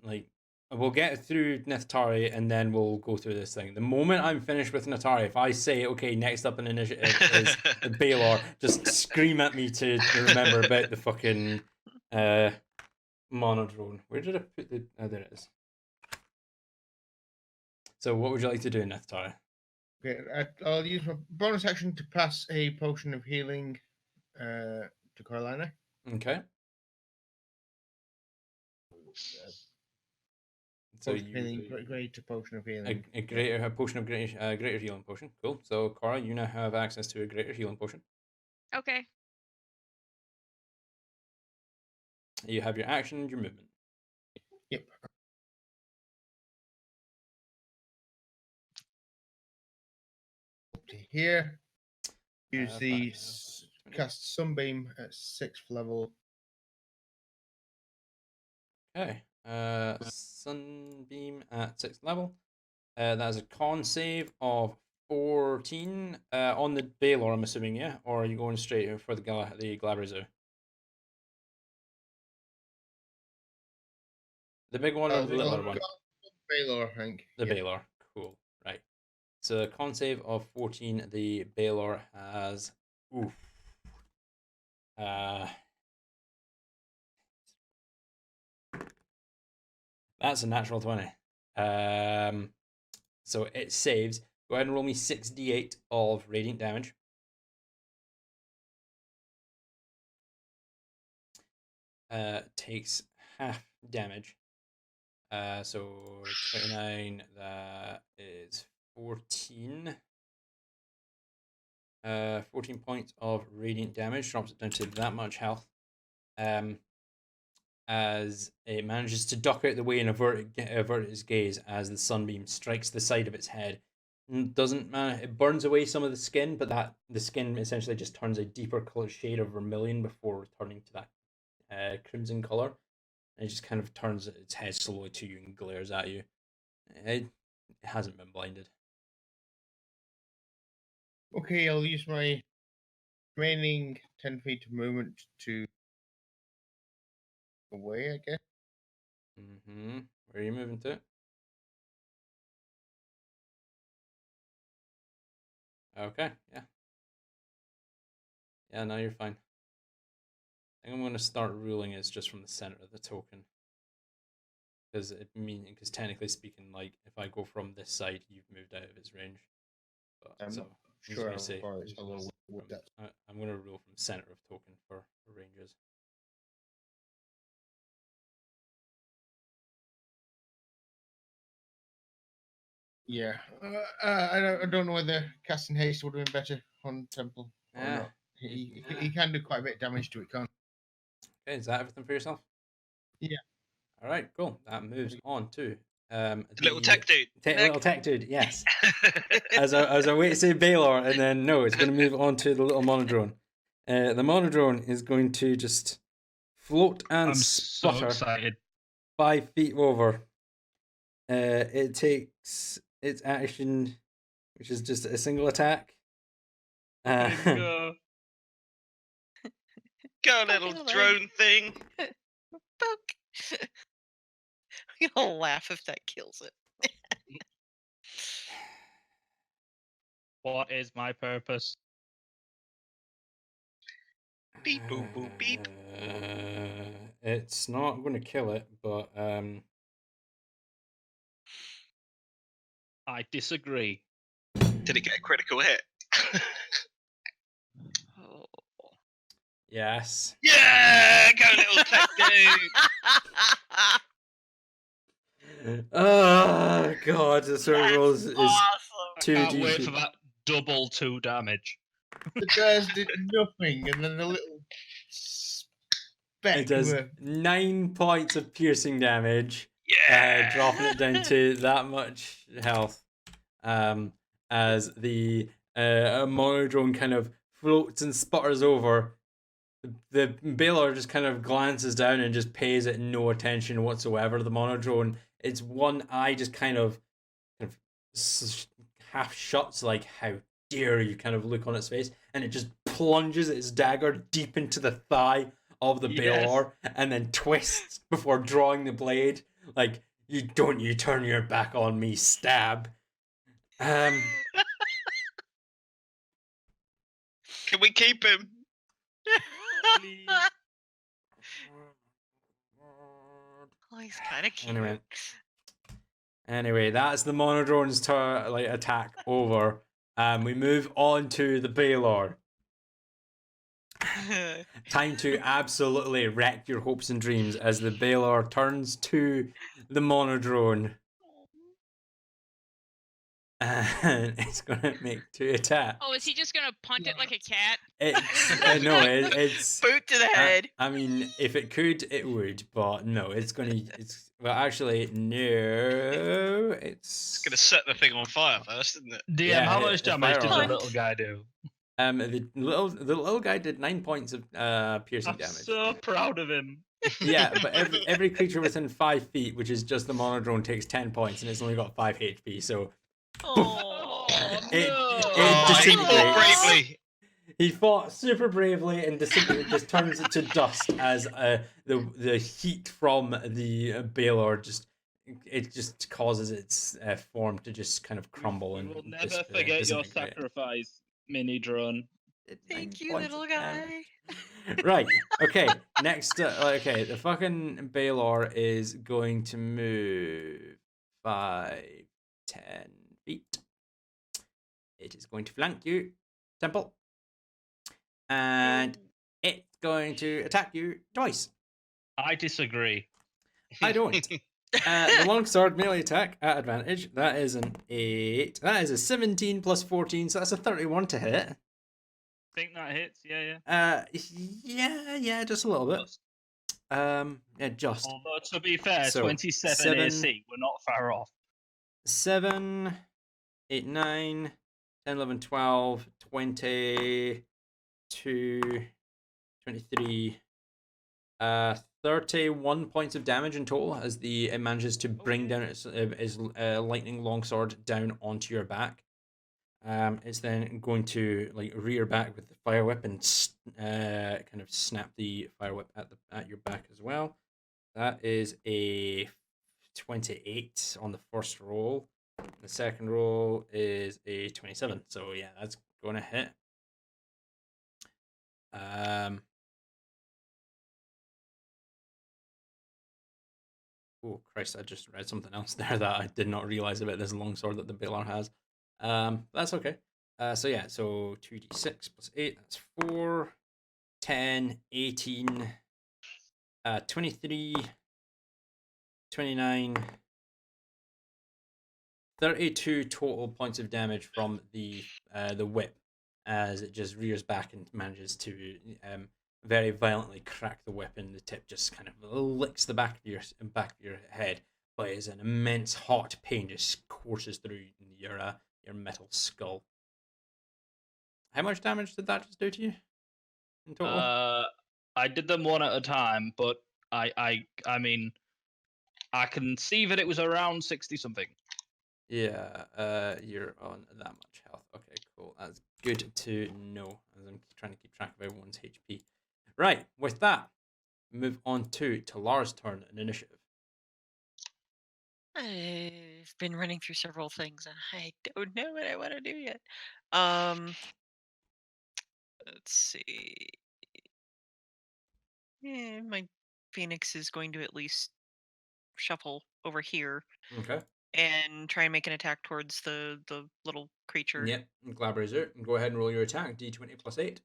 A: we'll get through Neftari and then we'll go through this thing. The moment I'm finished with Neftari, if I say okay, next up in initiative is the Baelor, just scream at me to remember about the fucking monodrone. Where did I put the? Oh, there it is. So, what would you like to do, Neftari?
C: okay. I'll use my bonus action to pass a potion of healing to Coralina.
A: Okay. So
C: Greater potion of healing.
A: a greater potion of greater healing potion. Cool. So Cora, you now have access to a greater healing potion.
D: Okay.
A: You have your action and your movement.
C: Yep. To here, use the cast sunbeam at 6th level.
A: Okay. Sunbeam at 6th level. That is a con save of 14 on the Baelor, I'm assuming, yeah? Or are you going straight for the Glabrizo? The big one or the littler one?
C: Baelor, I think.
A: The Baelor. Cool. Right. So con save of 14, the Baelor has... Oof. That's a natural 20. So it saves. Go ahead and roll me 6d8 of radiant damage. Takes half damage. So 29, that is 14. 14 points of radiant damage, drops it down to that much health. As it manages to duck out the way and avert its gaze as the sunbeam strikes the side of its head. It burns away some of the skin, but the skin essentially just turns a deeper shade of vermilion before returning to that crimson color, and it just kind of turns its head slowly to you and glares at you. It hasn't been blinded.
C: Okay, I'll use my remaining 10 feet of movement to away, I guess.
A: Where are you moving to? Okay, yeah. Yeah, no, you're fine. I think I'm going to start ruling it's just from the center of the token. Because technically speaking, like, if I go from this side, you've moved out of its range. But,
C: I'm
A: so,
C: not
A: I'm
C: sure
A: just
C: how
A: gonna
C: far it's a little
A: from,
C: depth.
A: I'm going to rule from center of token for ranges.
C: Yeah, I don't know whether casting haste would have been better on Temple or
A: Yeah.
C: not. He can do quite a bit of damage to it, can't
A: Okay, is that everything for yourself?
C: Yeah.
A: All right, cool. That moves on to
B: The little tech dude.
A: Little tech dude, yes. as I wait to say Baylor, and then no, it's going to move on to the little monodrone. The monodrone is going to just float and
F: I'm so
A: sputter
F: excited.
A: 5 feet over. It takes its action, which is just a single attack.
F: Bingo.
B: Go, little
E: Fucking
B: drone thing.
E: Poke. I'm gonna laugh if that kills it.
F: What is my purpose?
B: Beep, boop, boop, beep.
A: It's not going to kill it, but
F: I disagree.
B: Did it get a critical hit?
E: Oh.
A: yes.
B: Yeah, go, little tech dude.
A: Oh god, the sword rolls is
E: Awesome.
A: 2d.
F: Can't wait for that double 2 damage.
C: The guys did nothing, and then the little speck
A: It does
C: of a
A: 9 points of piercing damage,
B: Yeah.
A: dropping it down to that much health. As the monodrone kind of floats and sputters over, the Baylor just kind of glances down and just pays it no attention whatsoever. The monodrone, its one eye just kind of half shuts, like, how dare you kind of look on its face, and it just plunges its dagger deep into the thigh of the Baylor and then twists before drawing the blade, like, you turn your back on me, stab.
B: Can we keep him?
F: Please.
E: Oh, he's kind of cute.
A: Anyway, that's the monodrone's attack over. We move on to the Baylor. Time to absolutely wreck your hopes and dreams as the Baylor turns to the monodrone. And it's gonna make 2 attacks.
D: Oh, is he just gonna punt it like a cat?
A: It's
E: Boot to the head.
A: I mean, if it could, it would, but no, it's well, actually, no,
B: It's gonna set the thing on fire first, isn't it?
F: DM,
A: Yeah,
F: how much
A: the
F: damage did the
A: firearm.
F: little guy do?
A: The little guy did 9 points of piercing
F: I'm
A: damage.
F: so proud of him.
A: Yeah, but every creature within 5 feet, which is just the monodrone, takes 10 points, and it's only got 5 HP. So
E: Oh,
A: it
B: He fought bravely.
A: He fought super bravely and just turns it to dust as the heat from the Baylor just causes its form to just kind of crumble.
F: We
A: and
F: will never forget your
A: disintegrate.
F: sacrifice, mini drone.
E: thank you, little guy.
A: Right. Okay. Next. Okay. The fucking Baylor is going to move 5, 10 feet. It is going to flank you, Temple, and it's going to attack you twice.
F: I disagree.
A: I don't. The longsword melee attack at advantage. That is an 8. That is a 17 plus 14, so that's a 31 to hit.
F: Think that hits? Yeah.
A: Yeah, just a little bit.
F: Just.
A: Yeah, just.
F: Although to be fair,
A: So,
F: 27
A: 7
F: AC, we're not far off.
A: 7, 8, 9, 10, 11, 12, 22, 23, 31 points of damage in total as it manages to bring down its lightning longsword down onto your back. It's then going to like rear back with the fire whip and kind of snap the fire whip at your back as well. That is a 28 on the first roll. The second roll is a 27. So yeah, that's going to hit. Oh Christ! I just read something else there that I did not realize about this longsword that the Balar has. That's okay. So yeah, so 2d6 plus 8, that's 4, 10, 18, 23, 29, 32 total points of damage from the whip as it just rears back and manages to very violently crack the whip, and the tip just kind of licks the back of your head, but it's an immense hot pain just courses through your metal skull. How much damage did that just do to you in total?
F: I did them one at a time, but I mean, I can see that it was around 60 something.
A: Yeah, you're on that much health. Okay, cool. That's good to know, as I'm trying to keep track of everyone's HP. Right, with that, move on to Talar's turn in initiative.
E: I've been running through several things and I don't know what I want to do yet. Let's see. My Phoenix is going to at least shuffle over here
A: Okay.
E: and try and make an attack towards the little creature.
A: Yep, Glabrazor. Go ahead and roll your attack. D20 plus 8.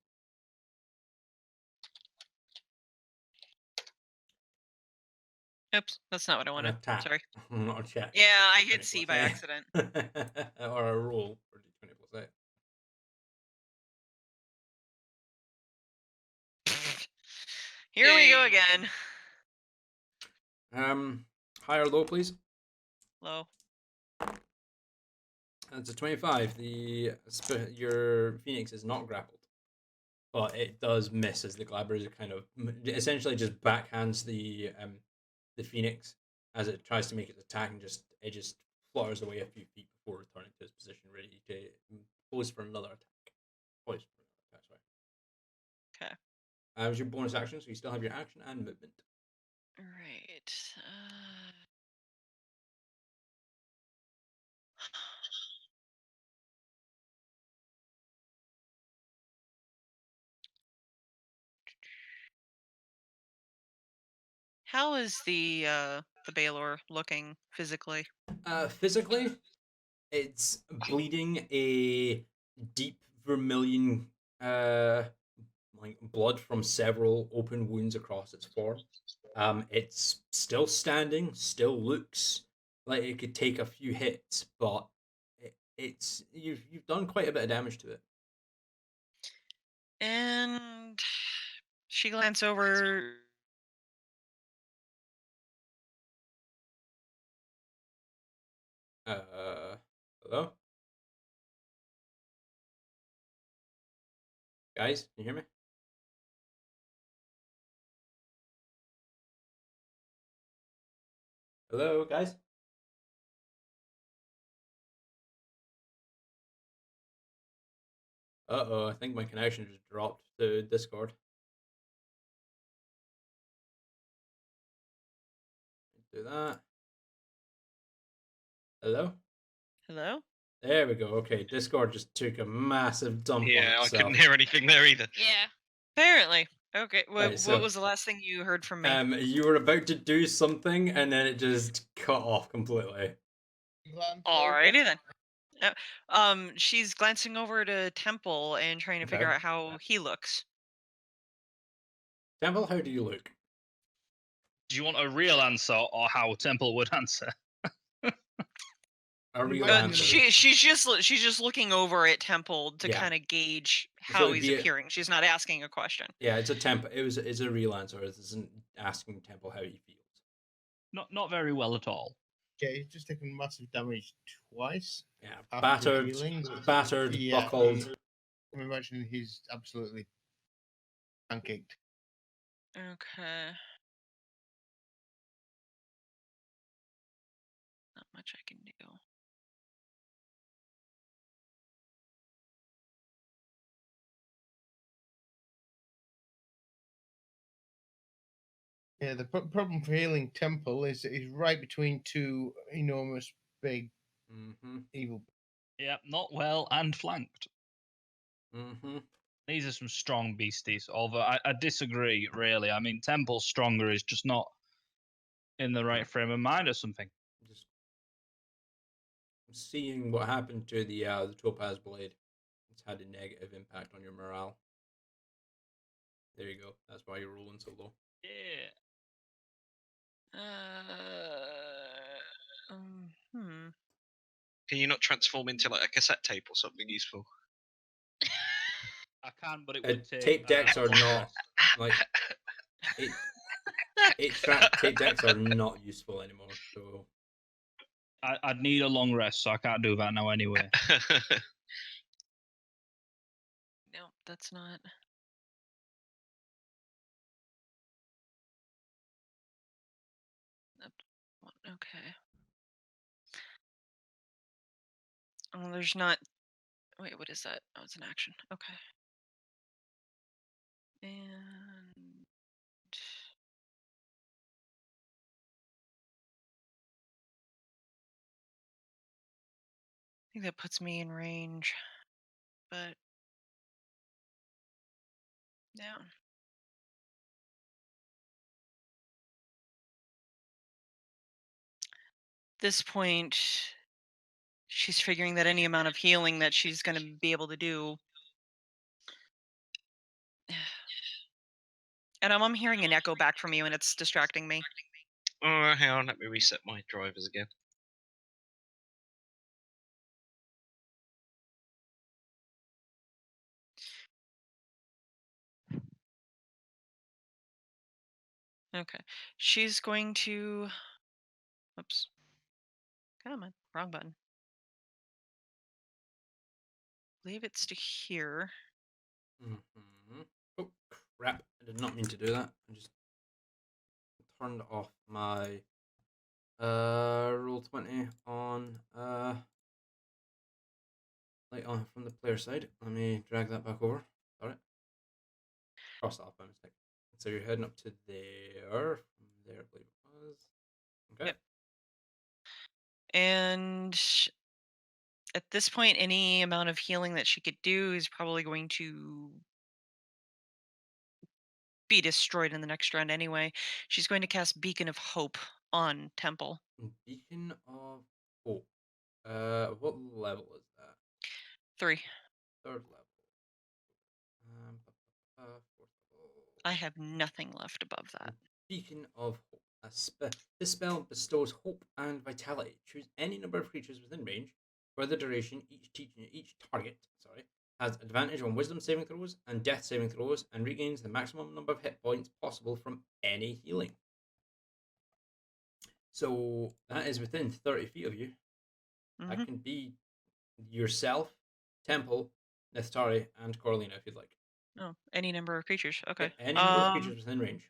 E: Oops, that's not what I
A: An
E: wanted.
A: attack.
E: Sorry.
A: Not a check.
E: Yeah, I
A: D20
E: hit C
A: plus
E: by
A: 8.
E: accident.
A: Or a roll for D20 plus 8.
E: Here we go again.
A: High or low, please?
E: Low.
A: That's a 25. Your Phoenix is not grappled, but it does miss as the Glabrazor kind of essentially just backhands the Phoenix as it tries to make its attack, and it just flutters away a few feet before returning to its position, ready to pose for another attack. Sorry.
E: Okay.
A: That was your bonus action, so you still have your action and movement.
E: Right. How is the Baylor looking physically?
A: Physically, it's bleeding a deep vermilion like blood from several open wounds across its form. It's still standing, still looks like it could take a few hits, but you've done quite a bit of damage to it.
E: And she glances over.
A: Hello? Guys, can you hear me? Hello, guys? Uh-oh, I think my connection just dropped to Discord. Do that. Hello?
E: Hello?
A: There we go. Okay, Discord just took a massive dump on
B: Yeah, I
A: itself.
B: couldn't hear anything there either.
D: Yeah.
E: Apparently. Okay.
A: Right, so,
E: what was the last thing you heard from me?
A: You were about to do something, and then it just cut off completely.
E: Alrighty then. She's glancing over to Temple and trying to figure out how he looks.
A: Temple, how do you look?
F: Do you want a real answer or how Temple would answer?
A: A real answer.
E: She's just looking over at Temple to
A: Yeah.
E: kind of gauge
A: So
E: how
A: it'd
E: he's
A: be
E: appearing. She's not asking a question.
A: Yeah, it's a real answer. It isn't asking Temple how he feels.
F: Not very well at all.
H: Okay, he's just taken massive damage twice.
A: Yeah,
H: after
A: battered,
H: healing. Yeah,
A: buckled.
H: I'm imagining he's absolutely pancaked.
E: Okay. Not much I can do.
H: Yeah, the problem for healing Temple is that he's right between two enormous, big, evil.
F: Yep, not well and flanked.
A: Mm-hmm.
F: These are some strong beasties, although I disagree, really. I mean, Temple's stronger is just not in the right frame of mind or something.
A: Just seeing what happened to the Topaz Blade. It's had a negative impact on your morale. There you go. That's why you're rolling so low.
F: Yeah.
B: Can you not transform into like a cassette tape or something useful?
F: I can, but it would take...
A: Tape decks are not like tape decks are not useful anymore. So
F: I'd need a long rest, so I can't do that now anyway.
E: No, that's not. Okay. Oh, there's not. Wait, what is that? Oh, it's an action. Okay. And I think that puts me in range, but yeah. This point, she's figuring that any amount of healing that she's going to be able to do. And I'm hearing an echo back from you, and it's distracting me.
B: Oh, hang on, let me reset my drivers again.
E: Okay. She's going to... Oops. Come on. Wrong button. I believe it's to here.
A: Oh crap! I did not mean to do that. I just turned off my Roll20 on like on from the player side. Let me drag that back over. Sorry. Cross that off by mistake. So you're heading up to there. From there, I believe it was. Okay.
E: Yep. And at this point, any amount of healing that she could do is probably going to be destroyed in the next round anyway. She's going to cast Beacon of Hope on Temple.
A: Beacon of Hope. What level is that?
E: 3.
A: Third level. Fourth level.
E: I have nothing left above that.
A: Beacon of Hope. This spell bestows hope and vitality. Choose any number of creatures within range. For the duration, each target has advantage on Wisdom saving throws and Death saving throws, and regains the maximum number of hit points possible from any healing. So that is within 30 feet of you.
E: Mm-hmm.
A: That can be yourself, Temple, Nithari, and Coralina if you'd like.
E: Oh, any number of creatures. Okay.
A: Yeah, any number of creatures within range.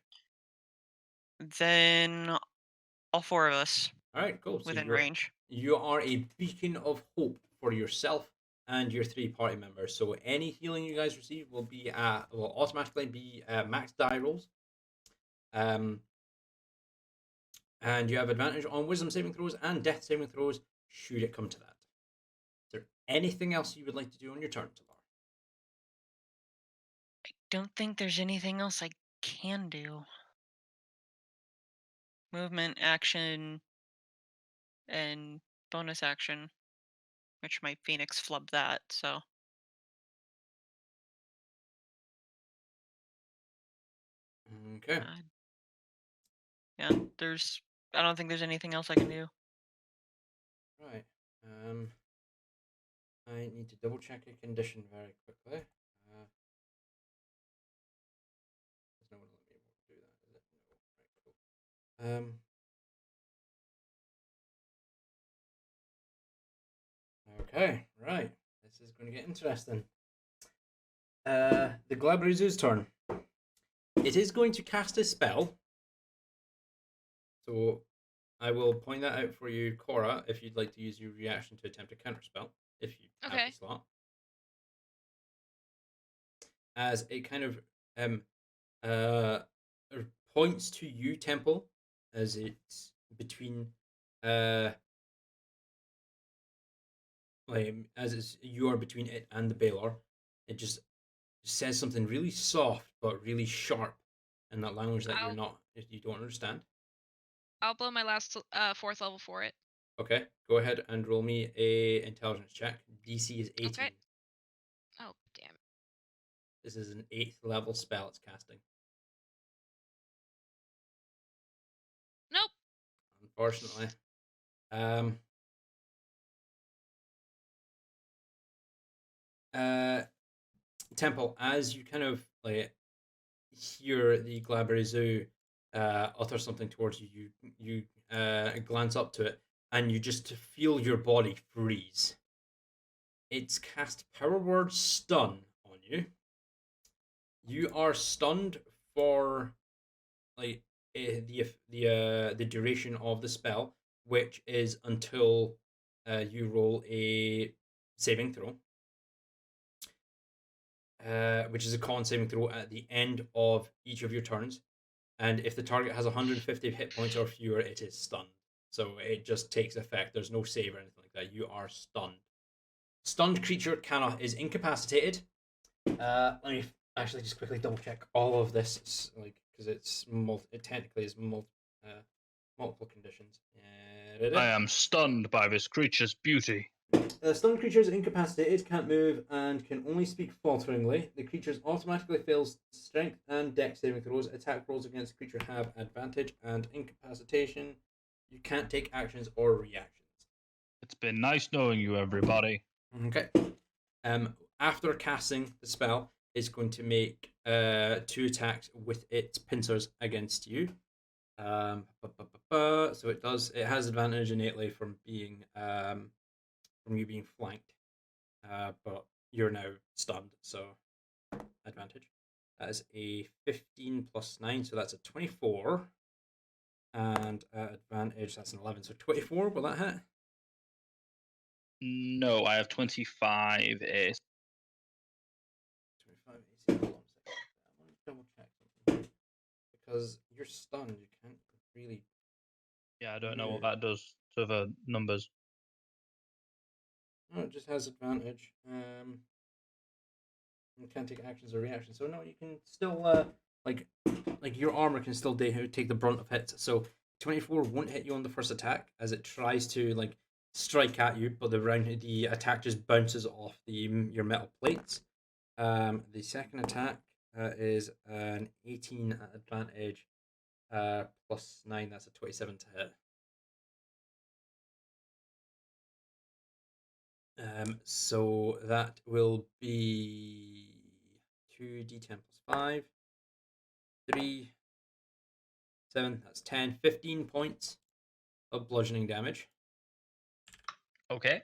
E: Then all 4 of us.
A: All right, cool. So
E: within range.
A: You are a beacon of hope for yourself and your 3 party members. So any healing you guys receive will automatically be max die rolls. And you have advantage on Wisdom saving throws and Death saving throws should it come to that. Is there anything else you would like to do on your turn, Talar?
E: I don't think there's anything else I can do. Movement, action, and bonus action, which my Phoenix flubbed that, so.
A: Okay.
E: Yeah, I don't think there's anything else I can do.
A: Right. I need to double check a condition very quickly. There's no one let me do that, is it? No. Right, cool. Okay, right. This is going to get interesting. The Glabrezu's turn. It is going to cast a spell. So I will point that out for you, Cora, if you'd like to use your reaction to attempt a counterspell, if you have
D: Okay.
A: the slot. As it kind of points to you, Temple, as it's between you are between it and the Baylor. It just says something really soft but really sharp in that language that you don't understand.
D: I'll blow my last 4th level for it.
A: Okay, go ahead and roll me a intelligence check. DC is 18.
D: Okay. Oh, damn.
A: This is an 8th level spell it's casting.
D: Nope.
A: Unfortunately. Temple, as you kind of like hear the Glabrezu utter something towards you, you glance up to it, and you just feel your body freeze. It's cast Power Word Stun on you. You are stunned for like the duration of the spell, which is until you roll a saving throw. Which is a con saving throw at the end of each of your turns. And if the target has 150 hit points or fewer, it is stunned. So it just takes effect. There's no save or anything like that. You are stunned. Stunned creature is incapacitated. Let me actually just quickly double check all of this, because it technically is multiple conditions.
F: I am stunned by this creature's beauty.
A: Stunned creature is incapacitated, can't move, and can only speak falteringly. The creature automatically fails strength and dex saving throws. Attack rolls against the creature have advantage, and incapacitation. You can't take actions or reactions.
F: It's been nice knowing you, everybody.
A: Okay. After casting the spell, it's going to make 2 attacks with its pincers against you. So it does. It has advantage innately from being from you being flanked, but you're now stunned, so advantage. That is a 15 plus 9, so that's a 24, and advantage, that's an 11, so 24. Will that hit?
F: No, I have 25 AC.
A: 25 AC. Hold on a second. I want to double check something, because you're stunned. You can't really.
F: Yeah, I don't know what that does to the numbers.
A: No, it just has advantage. You can't take actions or reactions. So no, you can still like your armor can still take the brunt of hits. So 24 won't hit you on the first attack as it tries to strike at you, but the attack just bounces off your metal plates. The second attack is an 18 at advantage, plus 9. That's a 27 to hit. So that will be 2d10 plus 5, 3, 7, that's 10, 15 points of bludgeoning damage.
F: Okay.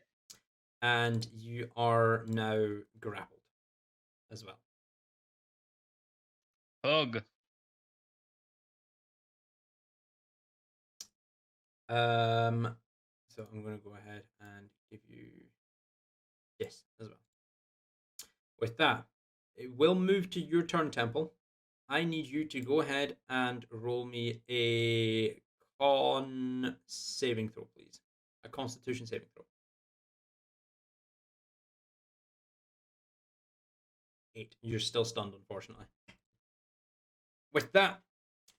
A: And you are now grappled as well.
F: Hug.
A: So I'm going to go ahead and give you this as well. With that, it will move to your turn, Temple. I need you to go ahead and roll me a con saving throw, please. A constitution saving throw. 8. You're still stunned, unfortunately. With that,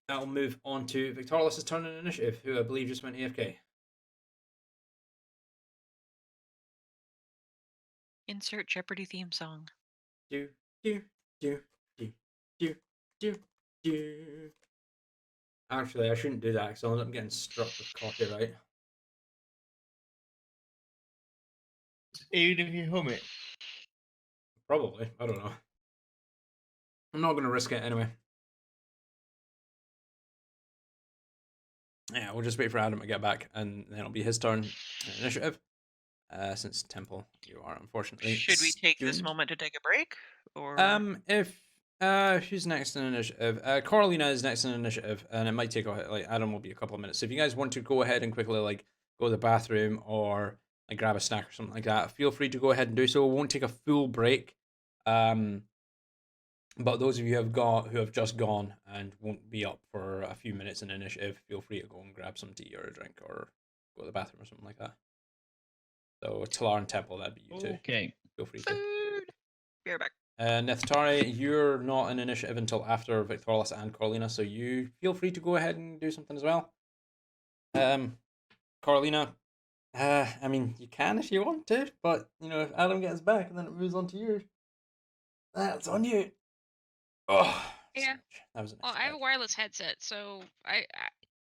A: I'll move on to Victorious' turn in initiative, who I believe just went AFK.
E: Insert Jeopardy theme song.
A: Do, do, do, do, do, do, do. Actually, I shouldn't do that because I'll end up getting struck with copyright.
H: Even if you hum it.
A: Probably. I don't know. I'm not going to risk it anyway. Yeah, we'll just wait for Adam to get back, and then it'll be his turn in initiative. Since Temple, you are unfortunately.
E: Should we take this
A: stunned.
E: moment to take a break? Or
A: If Who's next in initiative? Coralina is next in initiative, and it might take Adam will be a couple of minutes. So if you guys want to go ahead and quickly go to the bathroom or grab a snack or something like that, feel free to go ahead and do so. It won't take a full break. But those of you who have just gone and won't be up for a few minutes in initiative, feel free to go and grab some tea or a drink or go to the bathroom or something like that. So Talar and Temple, that'd be you two.
F: Okay.
A: Feel free to.
E: Food. Be right back.
A: Neftari, you're not in initiative until after Victorlis and Coralina, so you feel free to go ahead and do something as well. Coralina, I mean, you can if you want to, but, if Adam gets back and then it moves on to you, that's on you. Oh,
D: Yeah.
A: that was a nice
D: Well, I have a
A: touch.
D: wireless headset, so I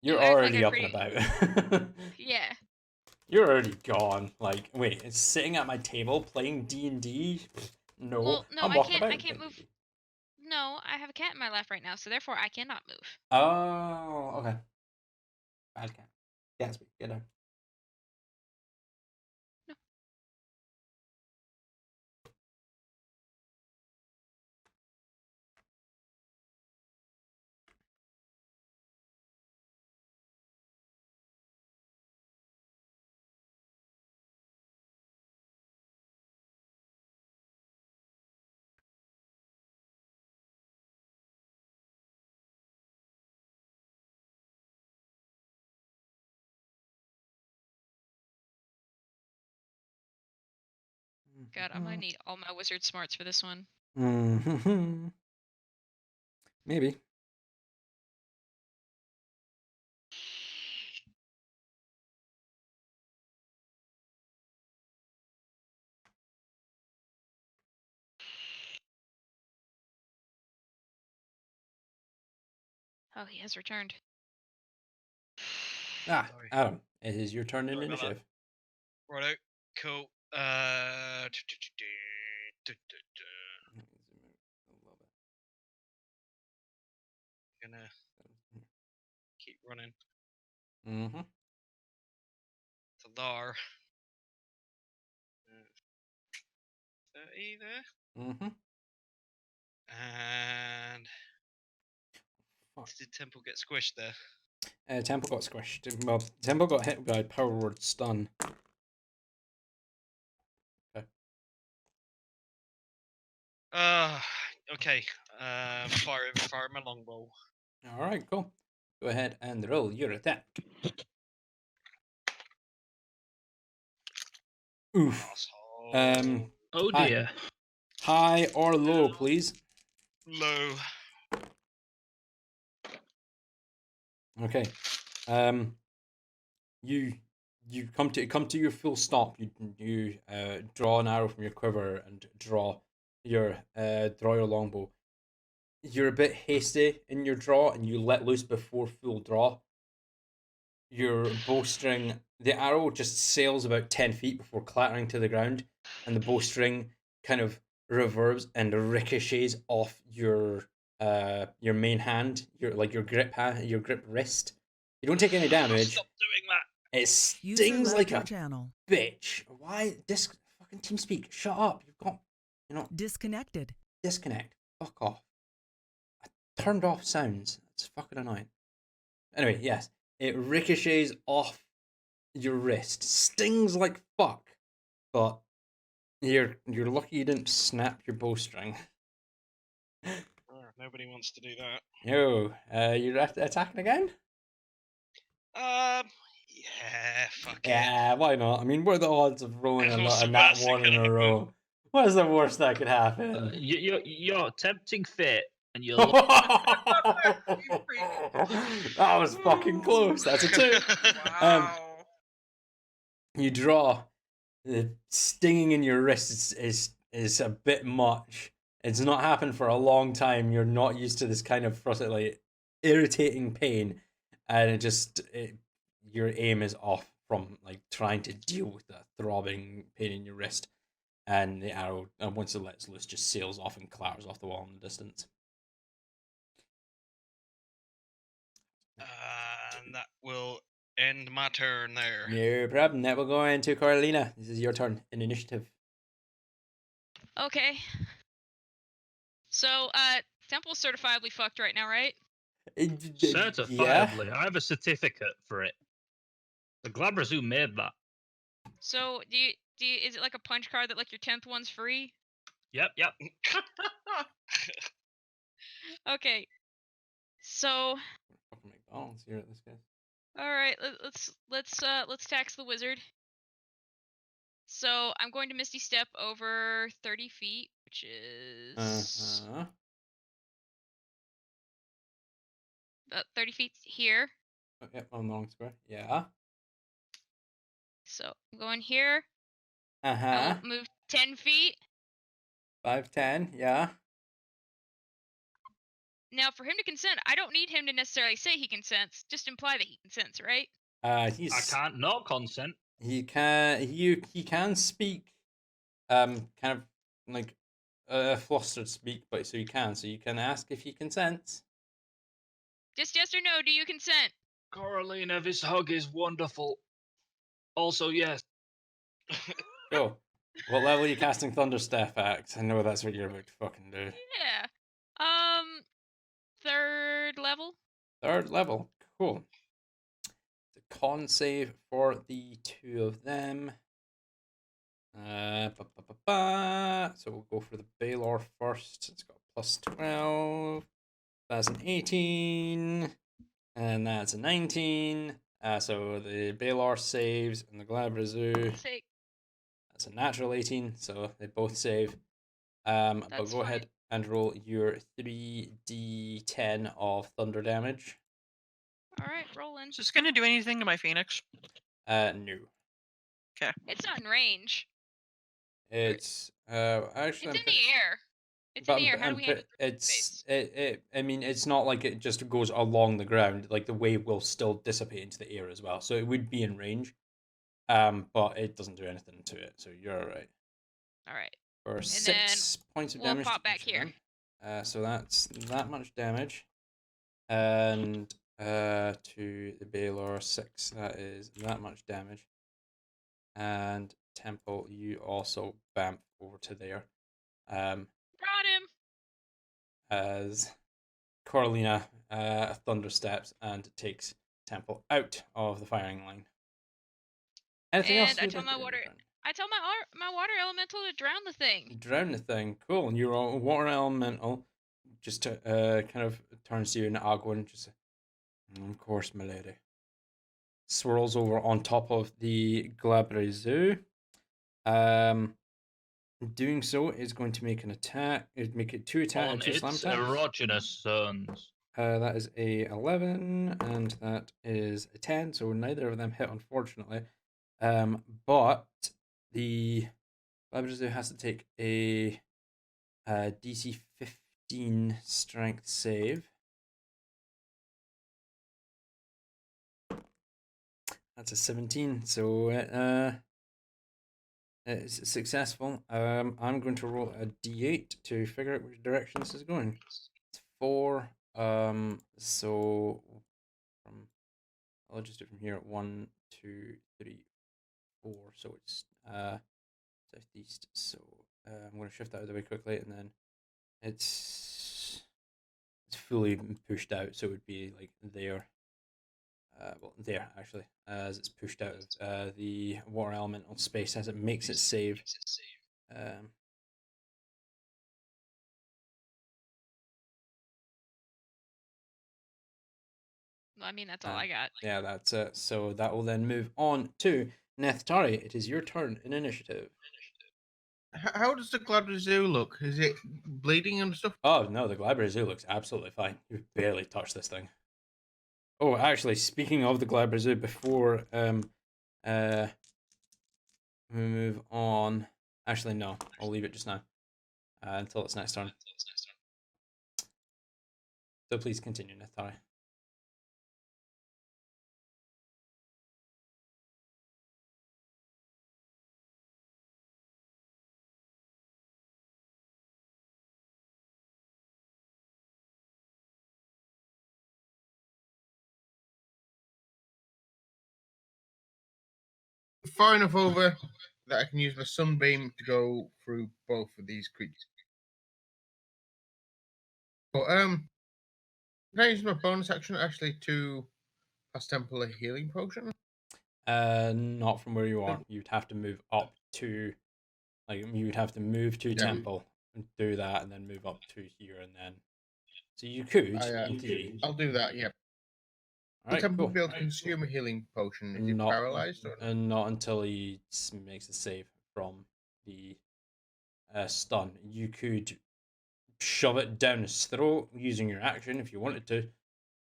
A: You're
D: act like
A: already
D: I'm
A: up and about.
D: yeah.
A: You're already gone. Like, wait, it's sitting at my table playing D&D? No,
D: Well, no,
A: I'm
D: I
A: walking
D: can't.
A: about
D: I
A: and
D: can't
A: playing
D: move.
A: D&D.
D: No, I have a cat in my lap right now, so therefore I cannot move.
A: Oh, okay. Bad cat. Gatsby, get down.
D: No. God, I'm gonna need all my wizard smarts for this one.
A: Mm-hmm. Maybe.
D: Oh, he has returned.
A: Ah,
B: Sorry.
A: Adam, it is your turn in
B: Sorry about that.
A: initiative.
B: Righto. Cool. Gonna keep running.
A: Mm-hmm.
B: Talar. 30 there.
A: Mm-hmm.
B: And
A: Fuck.
B: did Temple get squished there?
A: Temple got squished. Well, Temple got hit by power word stun. Okay.
B: Okay. Fire my longbow.
A: Alright, cool. Go ahead and roll your attack. Oof.
B: Asshole.
F: Oh
A: Hi.
F: dear.
A: High or low, please.
B: Low.
A: Okay. You come to your full stop. You draw an arrow from your quiver and draw your longbow. You're a bit hasty in your draw and you let loose before full draw. Your bowstring, the arrow just sails about 10 feet before clattering to the ground, and the bowstring kind of reverbs and ricochets off your main hand, your grip wrist. You don't take any damage.
B: Stop doing that.
A: It
G: User
A: stings
G: left
A: like
G: your
A: a
G: channel.
A: bitch. Why this fucking TeamSpeak? Shut up.
G: Disconnected.
A: Disconnect. Fuck off. I turned off sounds. It's fucking annoying. Anyway, yes. It ricochets off your wrist. Stings like fuck. But you're lucky you didn't snap your bowstring.
B: Nobody wants to do that.
A: Yo, you're attacking again?
B: Yeah, fuck it.
A: Yeah, why not? I mean, what are the odds of rolling
B: What's
A: a
B: the
A: nat
B: worst that
A: one in
B: could
A: a
B: happen?
A: row? What is the worst that could happen?
F: You're tempting fate, and you're.
A: That was fucking close. That's a 2.
E: Wow.
A: You draw. The stinging in your wrist is a bit much. It's not happened for a long time. You're not used to this kind of irritating pain, and your aim is off from trying to deal with that throbbing pain in your wrist, and the arrow, once it lets loose, just sails off and clatters off the wall in the distance.
B: And that will end my turn there.
A: No problem. That will go into Coralina. This is your turn in initiative.
D: Okay. So, Temple's certifiably fucked right now, right?
A: Yeah.
F: Certifiably. I have a certificate for it. The Glabrazoo made that.
D: So do you is it like a punch card that like your 10th one's free?
F: Yep.
D: Okay. So
A: Fucking McDonald's here at this case.
D: all right, let's tax the wizard. So I'm going to Misty Step over 30 feet, which is 30 feet here.
A: Oh, yep, on the wrong square. Yeah.
D: So I'm going here. I
A: Uh-huh.
D: will move 10 feet.
A: 5'10", yeah.
D: Now, for him to consent, I don't need him to necessarily say he consents. Just imply that he consents, right?
A: He's
F: I can't not consent.
A: he can speak kind of like flustered speak, but so you can ask if he consents.
D: Just yes or no, do you consent?
F: Coralina, this hug is wonderful. Also, yes.
A: Go. What level are you casting Thunderstep at? I know that's what you're about to fucking do.
D: Yeah. 3rd level.
A: 3rd level. Cool. It's a con save for the 2 of them. So we'll go for the Baylor first. It's got +12. That's an 18. And that's a 19. So the Baylor saves and the Glabrazoo. That's a natural 18, so they both save. But go ahead and roll your 3d10 of thunder damage.
D: Alright, rolling.
E: Is this going to do anything to my Phoenix?
A: No.
E: Okay.
D: It's not in range.
A: It's actually
D: It's in the air. It's in the air. How do we have it?
A: I mean, it's not like it just goes along the ground. Like the wave will still dissipate into the air as well, so it would be in range. But it doesn't do anything to it, so you're alright.
D: Alright.
A: For 6 points of damage.
D: We'll pop back here.
A: So that's that much damage. And to the Baylor 6, that is that much damage. And Temple, you also bamf over to there.
D: Got him.
A: As Coralina thunder steps and takes Temple out of the firing line. Anything else?
D: I tell my water elemental to drown the thing.
A: Drown the thing. Cool. And your water elemental just kind of turns to you in Agua and just, of course, milady. Swirls over on top of the Glabrazoo. Doing so is going to make an attack. It'd make it 2 attack, 2 slam attacks.
F: Erogenous sons.
A: That is a 11 and that is a 10. So neither of them hit, unfortunately. But the Glabrazoo has to take a DC 15 strength save. That's a 17, so it's successful. I'm going to roll a d8 to figure out which direction this is going. It's 4. So I'll just do it from here. 1, 2, 3, 4. So it's southeast. So I'm going to shift that out of the way quickly, and then it's fully pushed out. So it would be like there. Well, there actually, as it's pushed out of the water elemental space as it makes its save.
D: I mean, that's all I got.
A: Yeah, that's it. So that will then move on to Neftari. It is your turn in initiative.
C: How does the Glabrazoo look? Is it bleeding and stuff?
A: Oh no, the Glabrazoo looks absolutely fine. You've barely touched this thing. Oh, actually, speaking of the Glabrazoo, before we move on. Actually, no, I'll leave it just now until it's next turn. So please continue, Neftari.
C: Far enough over that I can use my sunbeam to go through both of these creatures.
H: But can I use my bonus action actually to pass Temple a healing potion?
A: Not from where you are. You'd have to move up to, like, you would have to move to Temple and do that, and then move up to here, and then. So you could, in theory.
H: I'll do that. Yeah.
A: All
H: Will
A: right,
H: Temple
A: cool.
H: be able to consume a healing potion? Is it
A: Not,
H: paralyzed? Or...
A: and not until he makes a save from the stun. You could shove it down his throat using your action if you wanted to,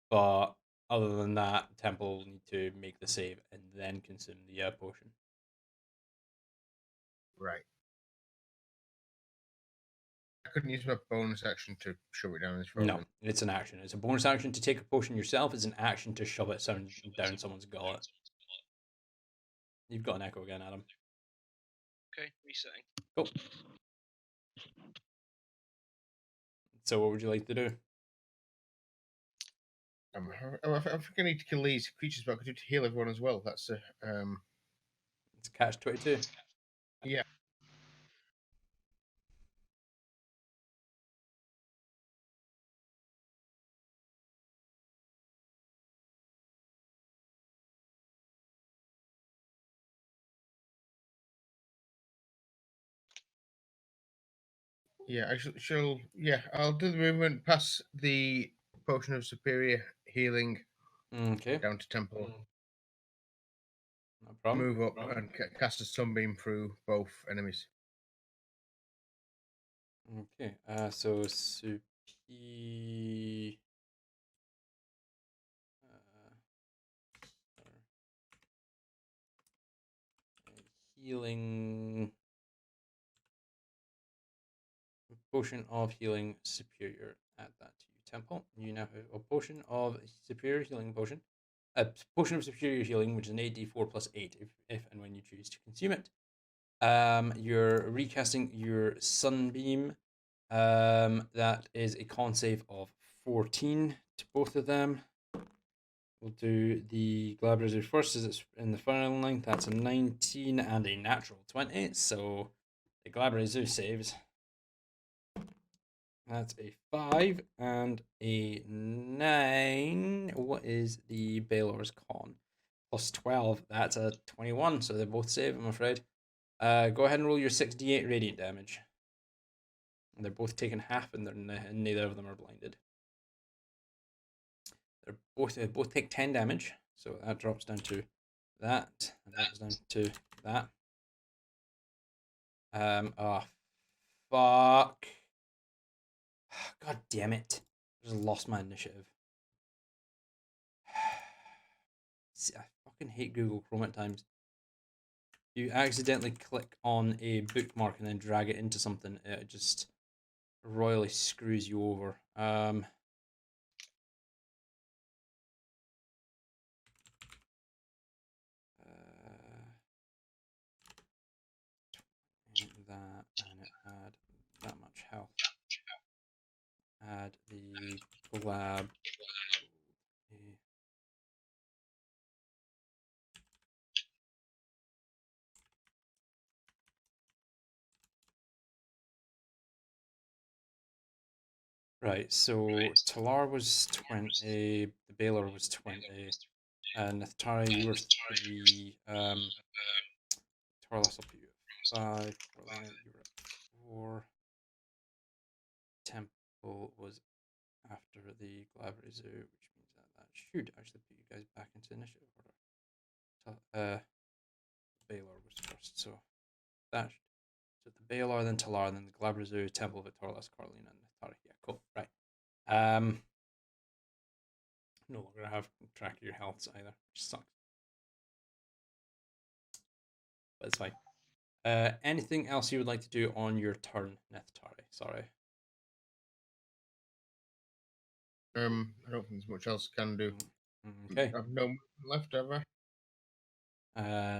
A: but other than that, Temple will need to make the save and then consume the potion.
H: Right. I couldn't use my bonus action to shove it down his throat.
A: No, it's an action. It's a bonus action to take a potion yourself. It's an action to shove it down someone's gullet. You've got an echo again, Adam.
B: Okay, resetting.
A: Cool. So what would you like to do?
H: I think I need to kill these creatures, but I could do to heal everyone as well. That's
A: It's catch 22.
H: Yeah. Yeah, I'll do the movement, pass the potion of superior healing
A: Okay.
H: down to Temple.
A: No problem.
H: Move up and cast a sunbeam through both enemies.
A: Okay. So healing potion of healing superior. Add that to you, Temple. You now have a potion of superior healing potion. A potion of superior healing, which is an 8d4 plus 8 if and when you choose to consume it. You're recasting your sunbeam. That is a con save of 14 to both of them. We'll do the Glabrazer first, as it's in the firing line. That's a 19 and a natural 20. So the Glabrazer saves. That's a 5 and a 9. What is the Baylor's con? Plus 12. That's a 21. So they both save, I'm afraid. Go ahead and roll your 6d8 radiant damage. They're both taking half, and neither of them are blinded. They both take 10 damage, so that drops down to that, and drops down to that. Oh, fuck. God damn it. I just lost my initiative. See, I fucking hate Google Chrome at times. You accidentally click on a bookmark and then drag it into something, it just royally screws you over. That, and it had that much health. Add the glab. Right, so Talar was 20, the Baylor was 20, Nathtari, you were 3, Tarlas up, you were 5, Coralina, you were 4, Temple was after the Glabrazer, which means that should actually put you guys back into initiative order. Baylor was first, so that so the Baylor, then Talar, then the Glabrazer, Temple, Victorlas, Coralina, and Nathtari. Yeah, cool, right. No longer have track of your healths either, which sucks. But it's fine. Anything else you would like to do on your turn, Nathtari? Sorry.
H: I don't think there's much else I can do.
A: Okay.
H: I've no left, have I?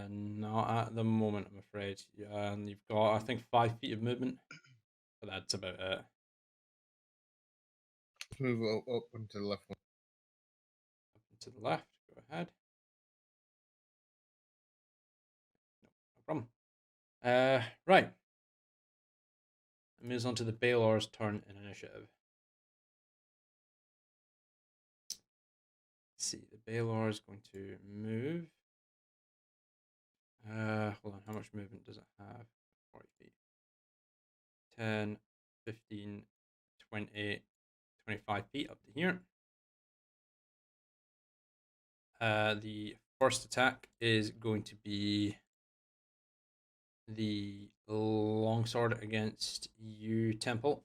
A: Not at the moment, I'm afraid. And you've got, I think, 5 feet of movement, but that's about it.
H: Let's move up and to the left one.
A: Up and to the left, go ahead. No problem. Right. It moves on to the Baylor's turn in initiative. Baylor is going to move. Hold on, how much movement does it have? 40 feet. 10, 15, 20, 25 feet up to here. The first attack is going to be the longsword against you, Temple.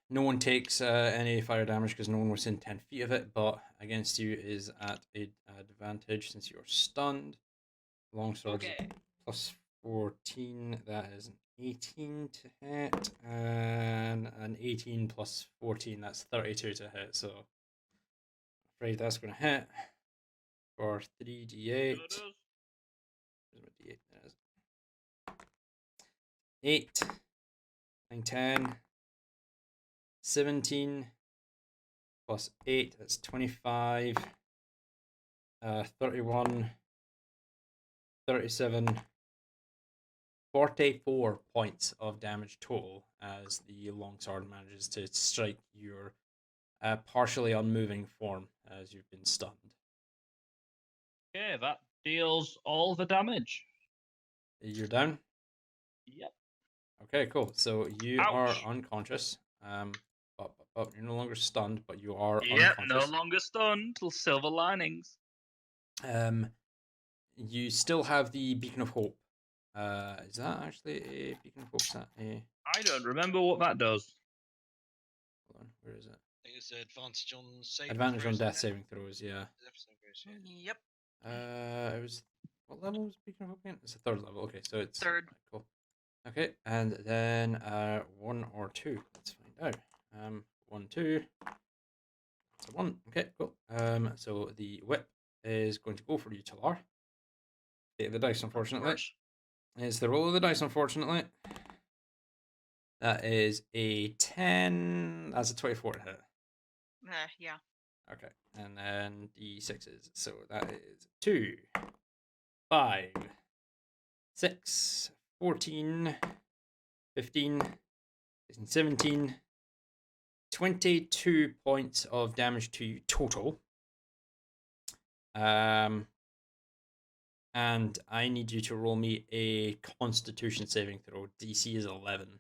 A: No one takes any fire damage because no one was in 10 feet of it, but against you is at an advantage since you're stunned. Longsword plus 14, that is an 18 to hit, and an 18 plus 14, that's 32 to hit, so I'm afraid that's going to hit for 3d8. Where's my d8? There it is. 8, 9, 10, 17 plus 8, that's 25, 31, 37, 44 points of damage total as the longsword manages to strike your partially unmoving form as you've been stunned.
F: Okay, that deals all the damage.
A: You're down?
F: Yep.
A: Okay, cool. So you
F: Ouch.
A: are unconscious. But you're no longer stunned, but you are
F: Yep, no
A: unconscious.
F: longer stunned. Silver linings.
A: You still have the Beacon of Hope. Is that actually a Beacon of Hope? Is that a...
F: I don't remember what that does.
A: Hold on, where is it?
B: I think it's advantage on saving
A: Advantage on
B: throws,
A: death
B: isn't it?
A: saving throws, yeah.
E: Yep.
A: It was... What level was Beacon of Hope again? It's a 3rd level. Okay, so it's...
E: Third.
A: Right, cool. Okay, and then 1 or 2. Let's find out. 1, 2. That's a 1. Okay, cool. So the whip is going to go for you, Talar. Hit the dice, unfortunately. It's the roll of the dice, unfortunately. That is a 10. That's a 24 to hit.
E: Yeah.
A: Okay, and then the 6s. So that is 2, 5, 6, 14, 15, 16, 17, 22 points of damage to you total. And I need you to roll me a Constitution saving throw. DC is 11.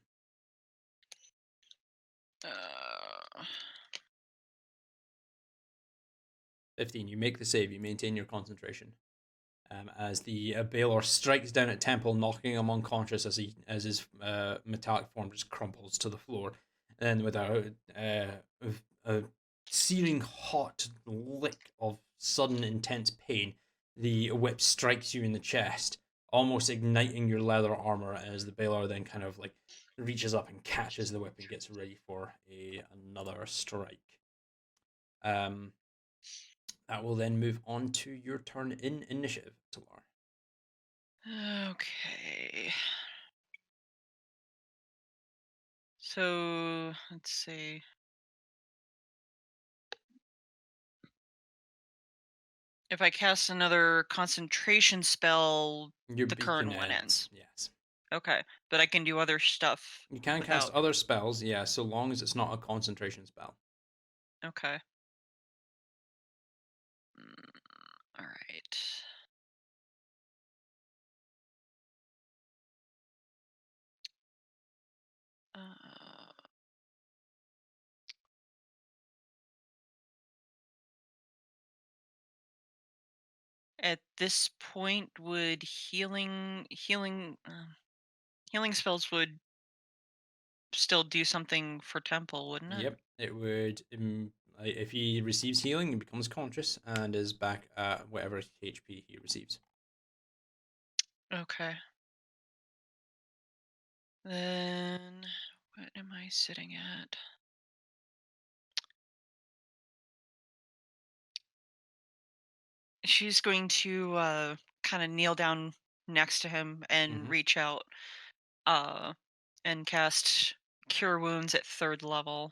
A: 15. You make the save. You maintain your concentration. As the Baylor strikes down at Temple, knocking him unconscious as his metallic form just crumples to the floor. And with a searing hot lick of sudden intense pain, the whip strikes you in the chest, almost igniting your leather armor as the Baylor then kind of like reaches up and catches the whip and gets ready for another strike. That will then move on to your turn in initiative, Talar.
E: Okay. So let's see. If I cast another concentration spell, the current one ends.
A: Yes.
E: Okay, but I can do other stuff.
A: You can
E: without...
A: cast other spells, yeah, so long as it's not a concentration spell.
E: Okay. All right. At this point, would healing spells would still do something for Temple, wouldn't it?
A: Yep, it would. If he receives healing, he becomes conscious and is back at whatever HP he receives.
E: Okay. Then what am I sitting at? She's going to kind of kneel down next to him and reach out and cast Cure Wounds at 3rd level.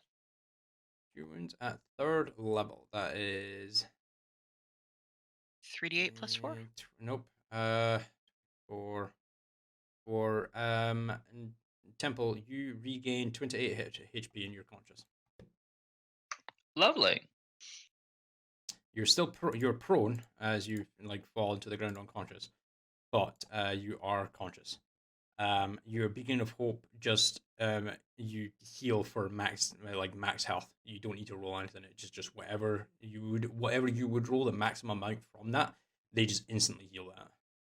A: Cure Wounds at 3rd level. That is
E: 3d8 plus 4?
A: Nope. For Temple, you regain 28 HP and you're conscious.
F: Lovely.
A: You're still you're prone as you like fall into the ground unconscious, but you are conscious. Your beacon of hope just you heal for max health. You don't need to roll anything. It's just whatever you would roll the maximum amount from that. They just instantly heal that.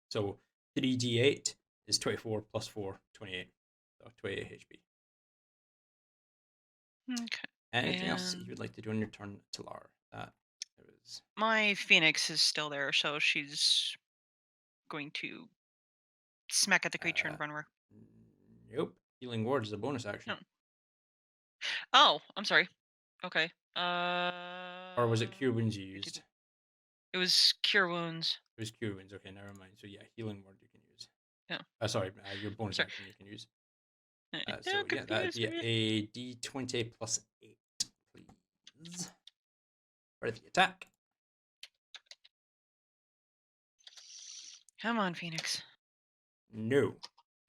A: So 3d8 is 24 plus 4, 28. So 28 HP.
E: Okay.
A: Anything else you
E: And-
A: would like to do on your turn, Talar? That is
E: My Phoenix is still there, so she's going to smack at the creature in front of her.
A: nope. Healing word is a bonus action.
E: No. Oh, I'm sorry. Okay.
A: Or was it cure wounds you used?
E: It was cure wounds.
A: It was cure wounds. Okay, never mind. So yeah, healing word you can use.
E: Yeah.
A: Sorry, your bonus
E: Sorry.
A: action you can use.
E: Yeah,
A: So yeah, that'd be
E: confused me.
A: a d20 plus 8, please. For the attack.
E: Come on, Phoenix.
A: No.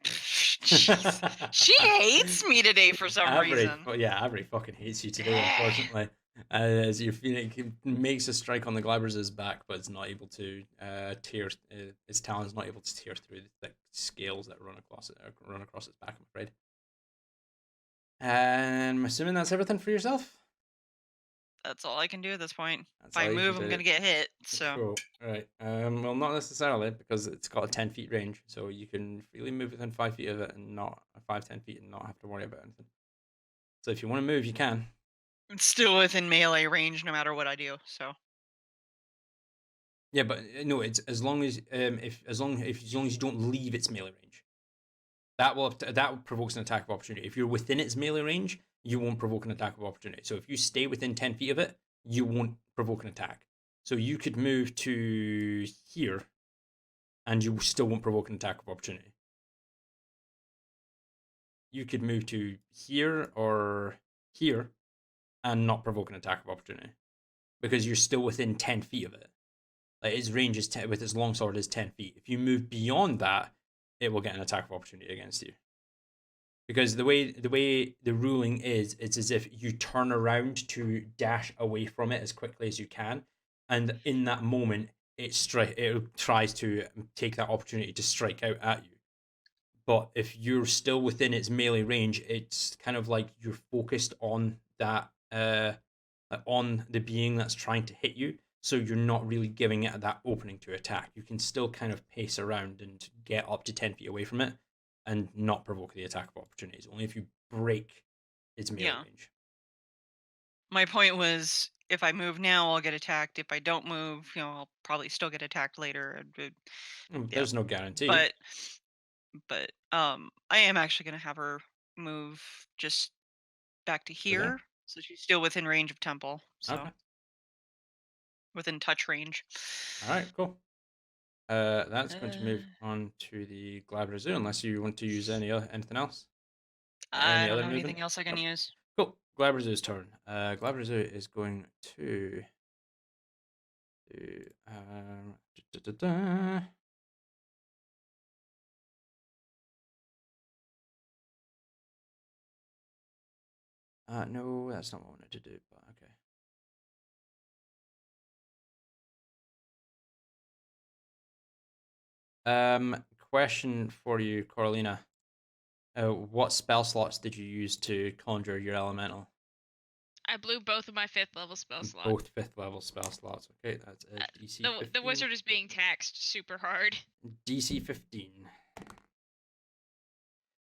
E: Jeez. She hates me today for some reason.
A: Yeah, Avery fucking hates you today, unfortunately. As your Phoenix makes a strike on the Glabras's back, but it's not able to tear. Its talon's not able to tear through the thick scales that run across its back, I'm afraid. And I'm assuming that's everything for yourself?
E: That's all I can do at this point.
A: That's
E: If I
A: all you
E: move,
A: can
E: I'm
A: do.
E: gonna get hit. So
A: Cool. Right. Well, not necessarily, because it's got a 10 feet range, so you can freely move within 5 feet of it and not 5-10 feet and not have to worry about anything. So if you want to move, you can.
E: it's still within melee range, no matter what I do. So
A: Yeah, but no, it's as long as as long as you don't leave its melee range. That provokes an attack of opportunity. If you're within its melee range, you won't provoke an attack of opportunity. So if you stay within 10 feet of it, you won't provoke an attack. So you could move to here, and you still won't provoke an attack of opportunity. You could move to here or here, and not provoke an attack of opportunity, because you're still within 10 feet of it. Like its range is 10, with its longsword is 10 feet. If you move beyond that, it will get an attack of opportunity against you. Because the way the ruling is, it's as if you turn around to dash away from it as quickly as you can, and in that moment, it tries to take that opportunity to strike out at you. But if you're still within its melee range, it's kind of like you're focused on that, on the being that's trying to hit you. So you're not really giving it that opening to attack. You can still kind of pace around and get up to 10 feet away from it and not provoke the attack of opportunities. Only if you break its melee range.
E: my point was, if I move now, I'll get attacked. If I don't move, I'll probably still get attacked later.
A: There's no guarantee.
E: But I am actually gonna have her move just back to here, so she's still within range of Temple. So
A: Okay.
E: within touch range.
A: All right, cool. That's going to move on to the Glabra unless you want to use anything else.
E: I don't have anything else I can use.
A: Cool. Glabrazoo's turn. Glabrazoo is going to do no, that's not what I wanted to do, but okay. Question for you, Coralina. What spell slots did you use to conjure your elemental?
D: I blew both of my 5th level spell slots.
A: Both 5th level spell slots. Okay, that's a DC 15.
D: The wizard is being taxed super hard.
A: DC 15.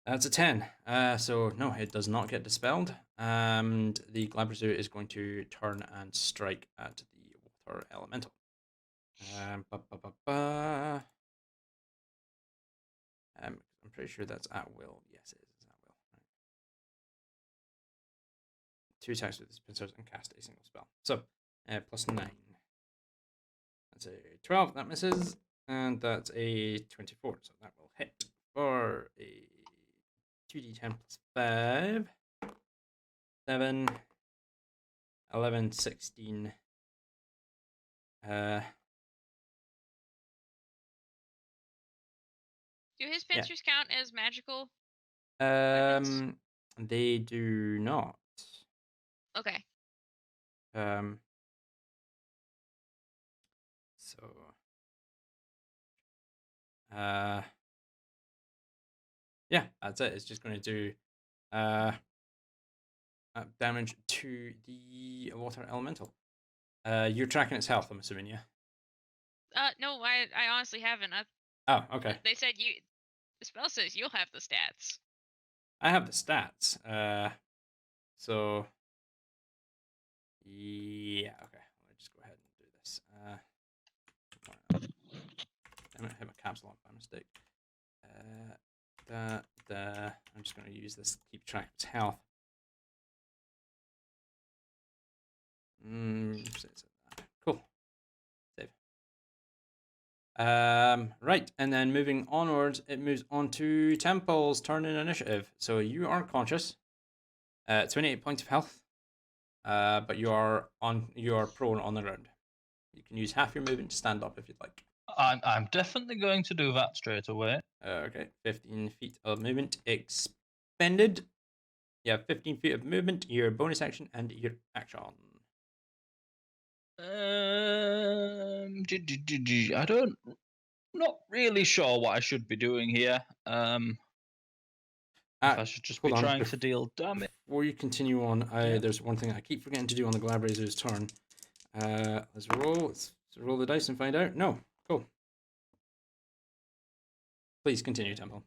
A: That's a 10. So no, it does not get dispelled. And the Glabrazoo is going to turn and strike at the water elemental. I'm pretty sure that's at will. Yes, it is at will. Right. 2 attacks with this pincers and cast a single spell. So, plus 9. That's a 12. That misses. And that's a 24. So that will hit for a 2d10 plus 5. 7. 11, 16.
D: Do his pincers count as magical?
A: They do not.
D: Okay.
A: yeah, that's it. It's just going to do damage to the water elemental. You're tracking its health, I'm assuming, yeah?
D: No, I honestly haven't.
A: Oh, okay.
D: They said the spell says you'll have the stats.
A: I have the stats. So yeah, okay. Let me just go ahead and do this. Damn it, I hit my caps lock by mistake. I'm just going to use this to keep track of its health. Cool. Save. Right, and then moving onwards, it moves on to Temple's turn in initiative. So you are conscious. 28 points of health. But you are prone on the ground. You can use half your movement to stand up if you'd like.
F: I'm definitely going to do that straight away.
A: Okay, 15 feet of movement expended. You have 15 feet of movement, your bonus action, and your action.
F: Not really sure what I should be doing here. If I should just be trying to deal damage.
A: Before you continue on, there's one thing I keep forgetting to do on the Glabrazor's turn. Let's roll the dice and find out. No, cool. Please continue, Temple.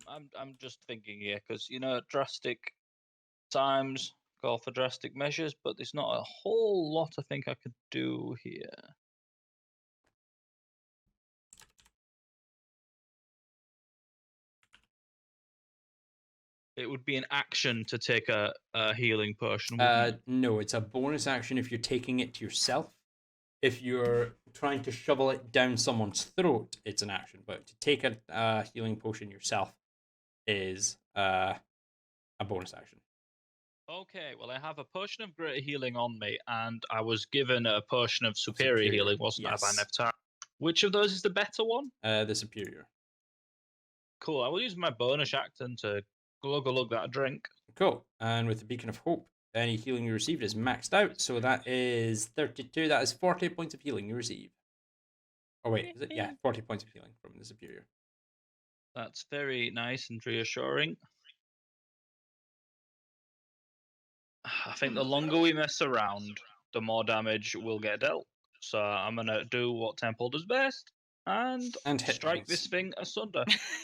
F: I'm just thinking here because drastic times call for drastic measures, but there's not a whole lot I think I could do here. It would be an action to take a healing potion.
A: No, it's a bonus action if you're taking it to yourself. If you're trying to shovel it down someone's throat, it's an action. But to take a healing potion yourself is a bonus action.
F: Okay, well, I have a potion of greater healing on me, and I was given a potion of superior healing, wasn't I, by Neftar? Which of those is the better one?
A: The superior.
F: Cool, I will use my bonus action to glug that drink.
A: Cool, and with the Beacon of Hope, any healing you received is maxed out, so that is 32, that is 40 points of healing you receive. Oh wait, is it? Yeah, 40 points of healing from the superior.
F: That's very nice and reassuring. I think the longer we mess around, the more damage will get dealt. So I'm going to do what Temple does best and strike this thing asunder.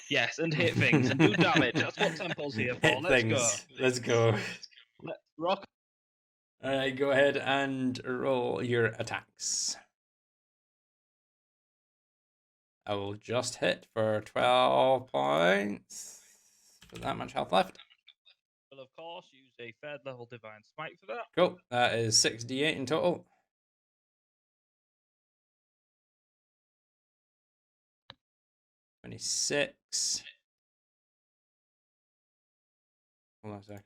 F: Yes, and hit things and do damage. That's what Temple's here for.
A: Let's go.
F: Let's rock.
A: Alright, go ahead and roll your attacks. I will just hit for 12 points. Got that much health left.
F: Will, of course, use a 3rd level Divine Smite for that.
A: Cool. That is 6d8 in total. $26. Hold on a sec.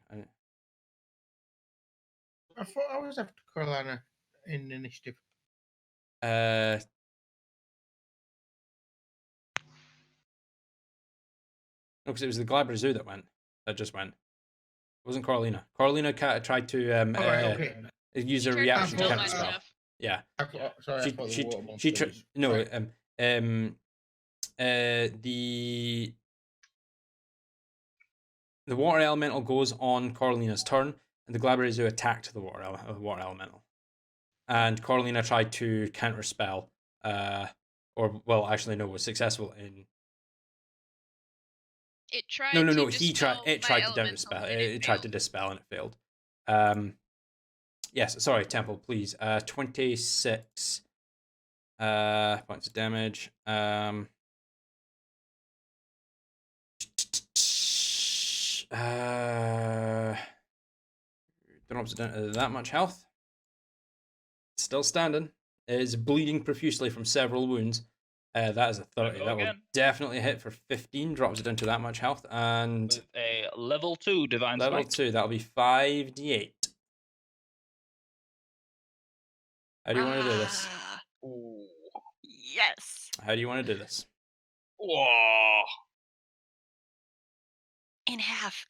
H: I thought I was after Coralina in initiative.
A: No, because it was the Glabrazoo that just went. It wasn't Coralina. Coralina tried to use a reaction to counter spell. Yeah. The water elemental goes on Coralina's turn, and the Glabrazoo attacked the water elemental. And Coralina tried to counter spell, was successful in.
D: It tried.
A: No. It tried to counter spell. It tried to dispel and it failed. Yes. Sorry, Temple. Please. 26 points of damage. Drops it down to that much health. Still standing. Is bleeding profusely from several wounds. That is a 30. That will definitely hit for 15. Drops it down to that much health. And
F: with a level 2 Divine Smite.
A: Level 2. That'll be 5d8. How do you want to do this?
E: Yes.
A: How do you want to do this?
F: Whoa.
E: In half.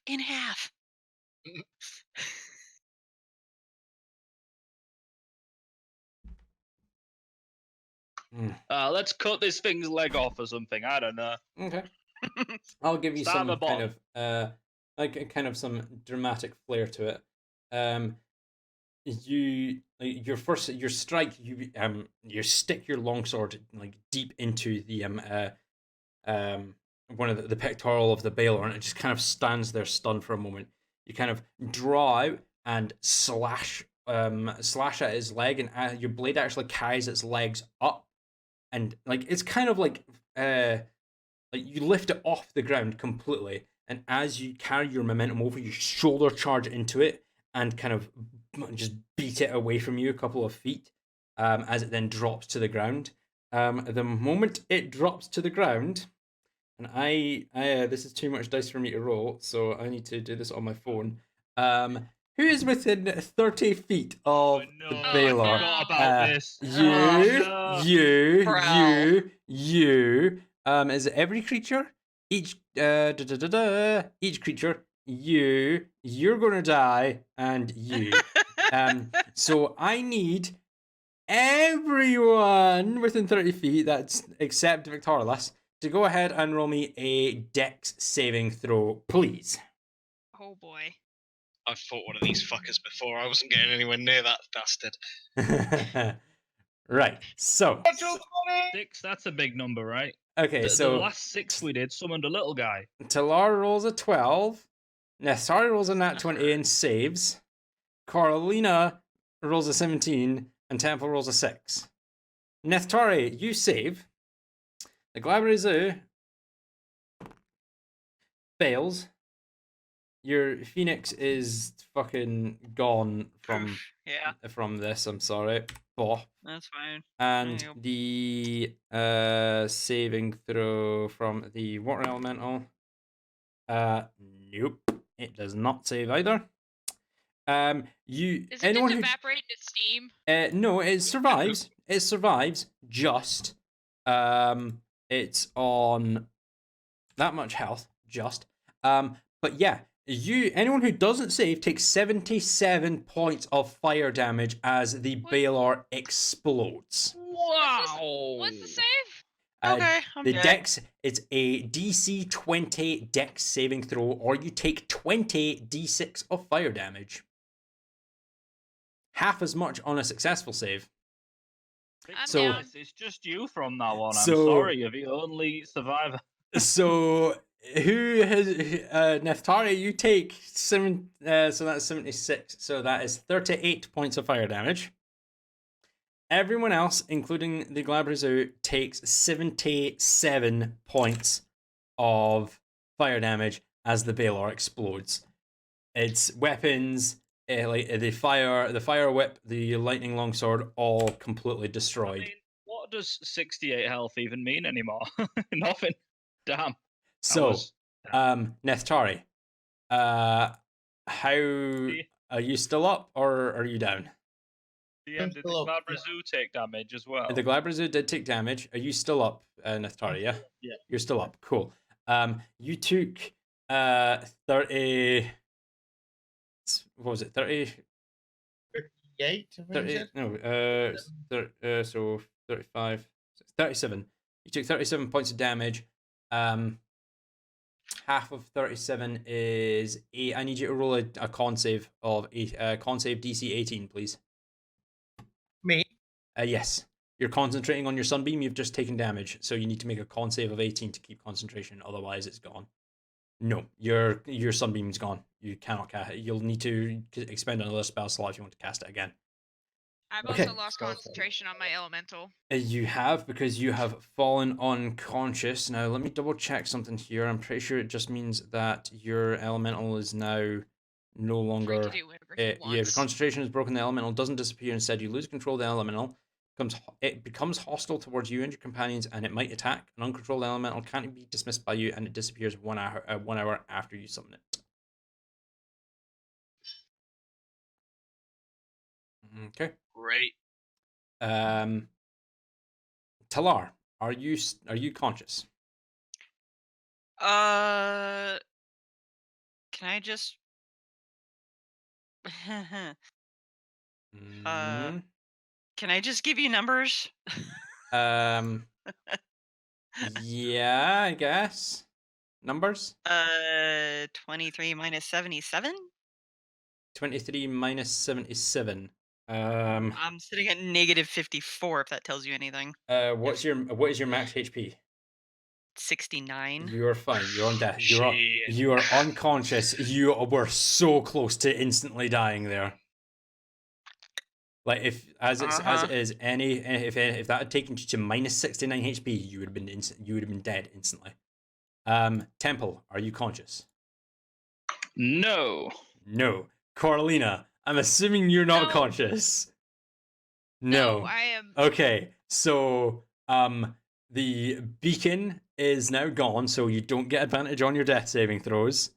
F: Let's cut this thing's leg off or something. I don't know.
A: Okay. I'll give you
F: Start
A: some
F: at the
A: kind
F: bottom.
A: of kind of some dramatic flair to it. Your strike, you stick your longsword like deep into the one of the pectoral of the Baelor, and it just kind of stands there stunned for a moment. You kind of draw out and slash at his leg, and your blade actually carries its legs up, and like it's kind of like you lift it off the ground completely, and as you carry your momentum over, you shoulder charge into it and kind of just beat it away from you a couple of feet, as it then drops to the ground. The moment it drops to the ground, and I this is too much dice for me to roll, so I need to do this on my phone. Who is within 30 feet of the Baelor?
F: I forgot about this.
A: You. Is it every creature? Each each creature. You're gonna die, and you. So I need everyone within 30 feet, that's except Victorious, to go ahead and roll me a Dex saving throw, please.
D: Oh boy.
B: I've fought one of these fuckers before. I wasn't getting anywhere near that bastard.
A: Right, so
F: 6, that's a big number, right?
A: okay,
F: The last 6 we did summoned a little guy.
A: Talar rolls a 12, Nestari rolls a nat 20 and saves, Coralina rolls a 17, and Temple rolls a 6. Nestari, you save. The Glabrizu fails. Your Phoenix is fucking gone from this. I'm sorry.
E: That's fine.
A: And the saving throw from the water elemental. Nope, it does not save either.
D: Is it just evaporate into steam?
A: No, it survives. It survives. Just, it's on that much health. Just, but yeah. Anyone who doesn't save takes 77 points of fire damage as the Baelor explodes.
F: Wow!
D: What's the save?
E: Okay, I'm dead.
A: Dex, it's a DC 20 Dex saving throw, or you take 20 D6 of fire damage. Half as much on a successful save.
D: So
F: it's just you from now on. I'm sorry, you're the only survivor.
A: So who has Neftari? You take 7. So that's 76. So that is 38 points of fire damage. Everyone else, including the Glabrizu, takes 77 points of fire damage as the Baelor explodes. Its weapons, like the fire whip, the lightning longsword, all completely destroyed.
F: I mean, what does 68 health even mean anymore? Nothing. Damn.
A: So, Neftari, how are you still up or are you down?
F: Did the Glabrizu take damage as well?
A: The Glabrizu did take damage. Are you still up, Neftari? Yeah.
F: Yeah.
A: You're still up. Cool. You took 30. What was it? 30.
H: 38.
A: 30, no. So 35. 37. You took 37 points of damage. Half of 37 is 8. I need you to roll a con save of 8. Con save DC 18, please.
H: Me?
A: Yes. You're concentrating on your sunbeam. You've just taken damage, so you need to make a con save of 18 to keep concentration. Otherwise, it's gone. No, your sunbeam's gone. You cannot cast it. You'll need to expend another spell slot if you want to cast it again.
D: I've also lost concentration on my elemental.
A: You have, because you have fallen unconscious. Now, let me double check something here. I'm pretty sure it just means that your elemental is now no longer. If concentration is broken, the elemental doesn't disappear. Instead, you lose control of the elemental. It becomes hostile towards you and your companions, and it might attack. An uncontrolled elemental can't be dismissed by you, and it disappears 1 hour after you summon it. Okay.
B: Great.
A: Talar, are you conscious?
E: Can I just
A: Mm,
E: Can I just give you numbers?
A: yeah, I guess. Numbers?
E: 23 minus 77?
A: 23 minus 77.
E: I'm sitting at negative 54, if that tells you anything.
A: What is your max HP?
E: 69.
A: You are fine. You're on death.
B: Shit.
A: You are unconscious. You were so close to instantly dying there. Like if as it is if that had taken you to minus 69 HP, you would have been dead instantly. Temple, are you conscious?
F: No.
A: No. Coralina, I'm assuming you're not
D: No.
A: conscious.
D: No,
A: No.
D: I am.
A: Okay, so the beacon is now gone, so you don't get advantage on your death saving throws.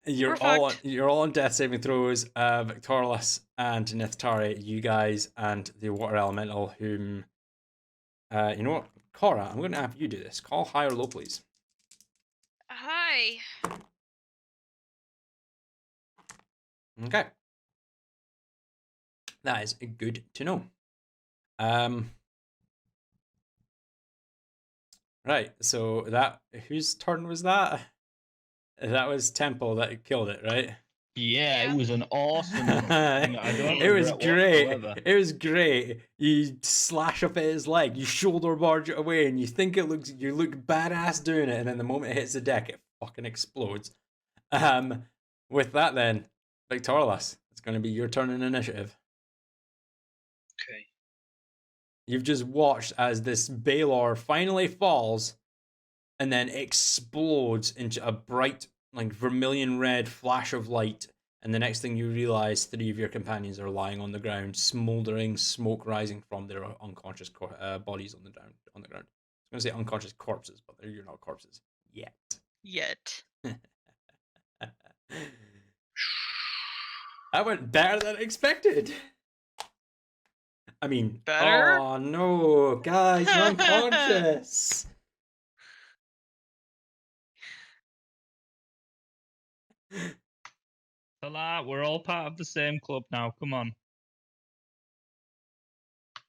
A: You're all on death saving throws. Victorious and Nithitari, you guys and the water elemental, whom you know what, Cora, I'm going to have you do this. Call high or low, please.
D: Hi.
A: Okay. That is good to know. Right, so that whose turn was that? That was Temple that killed it, right?
F: Yeah,
D: Yeah.
F: it was an awesome thing. I don't
A: It was
F: regret
A: great.
F: whatsoever.
A: It was great. You slash up at his leg, you shoulder barge it away, and you think you look badass doing it, and then the moment it hits the deck, it fucking explodes. With that then, Victorious, it's going to be your turn in initiative.
B: Okay.
A: You've just watched as this Baylor finally falls and then explodes into a bright, like vermilion red flash of light. And the next thing you realize, 3 of your companions are lying on the ground, smoldering smoke rising from their unconscious bodies on the ground. I was going to say unconscious corpses, but you're not corpses yet. That went better than expected. I mean,
E: Better?
A: Oh no, guys, you're unconscious.
F: Salah, we're all part of the same club now. Come on.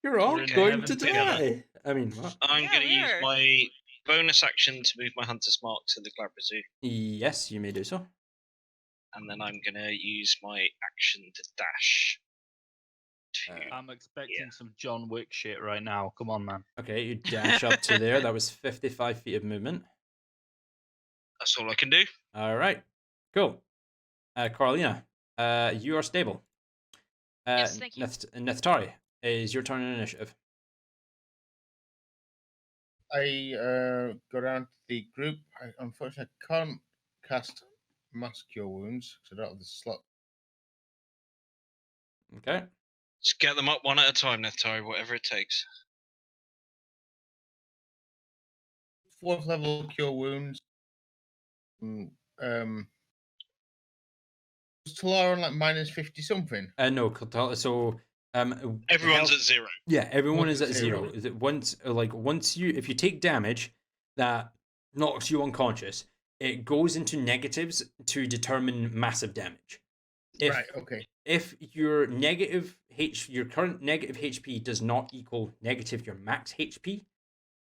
A: You're all
F: We're in
A: going
F: heaven
A: to
F: together.
A: die. I mean, what?
B: I'm
E: Yeah,
B: going to
E: we
B: use
E: are.
B: my bonus action to move my Hunter's Mark to the Glabrazoo,
A: Yes, you may do so.
B: and then I'm going to use my action to dash.
F: I'm expecting some John Wick shit right now. Come on, man.
A: Okay, you dash up to there. That was 55 feet of movement.
B: That's all I can do.
A: All right, cool. Coralina, you are stable.
D: Yes, thank you.
A: Nithitari, is your turn in initiative.
H: I go down to the group. Unfortunately, I can't cast Mass Cure Wounds because I don't have the slot.
A: Okay.
B: Just get them up one at a time, Nethari, whatever it takes.
H: 4th level Cure Wounds. Was Talara on like minus 50 something?
A: No, so
B: Everyone's at 0.
A: Yeah, everyone
H: Everyone's
A: is at
H: at
A: 0. Once you, if you take damage that knocks you unconscious, it goes into negatives to determine massive damage.
H: Right. Okay.
A: If your your current negative HP does not equal negative your max HP,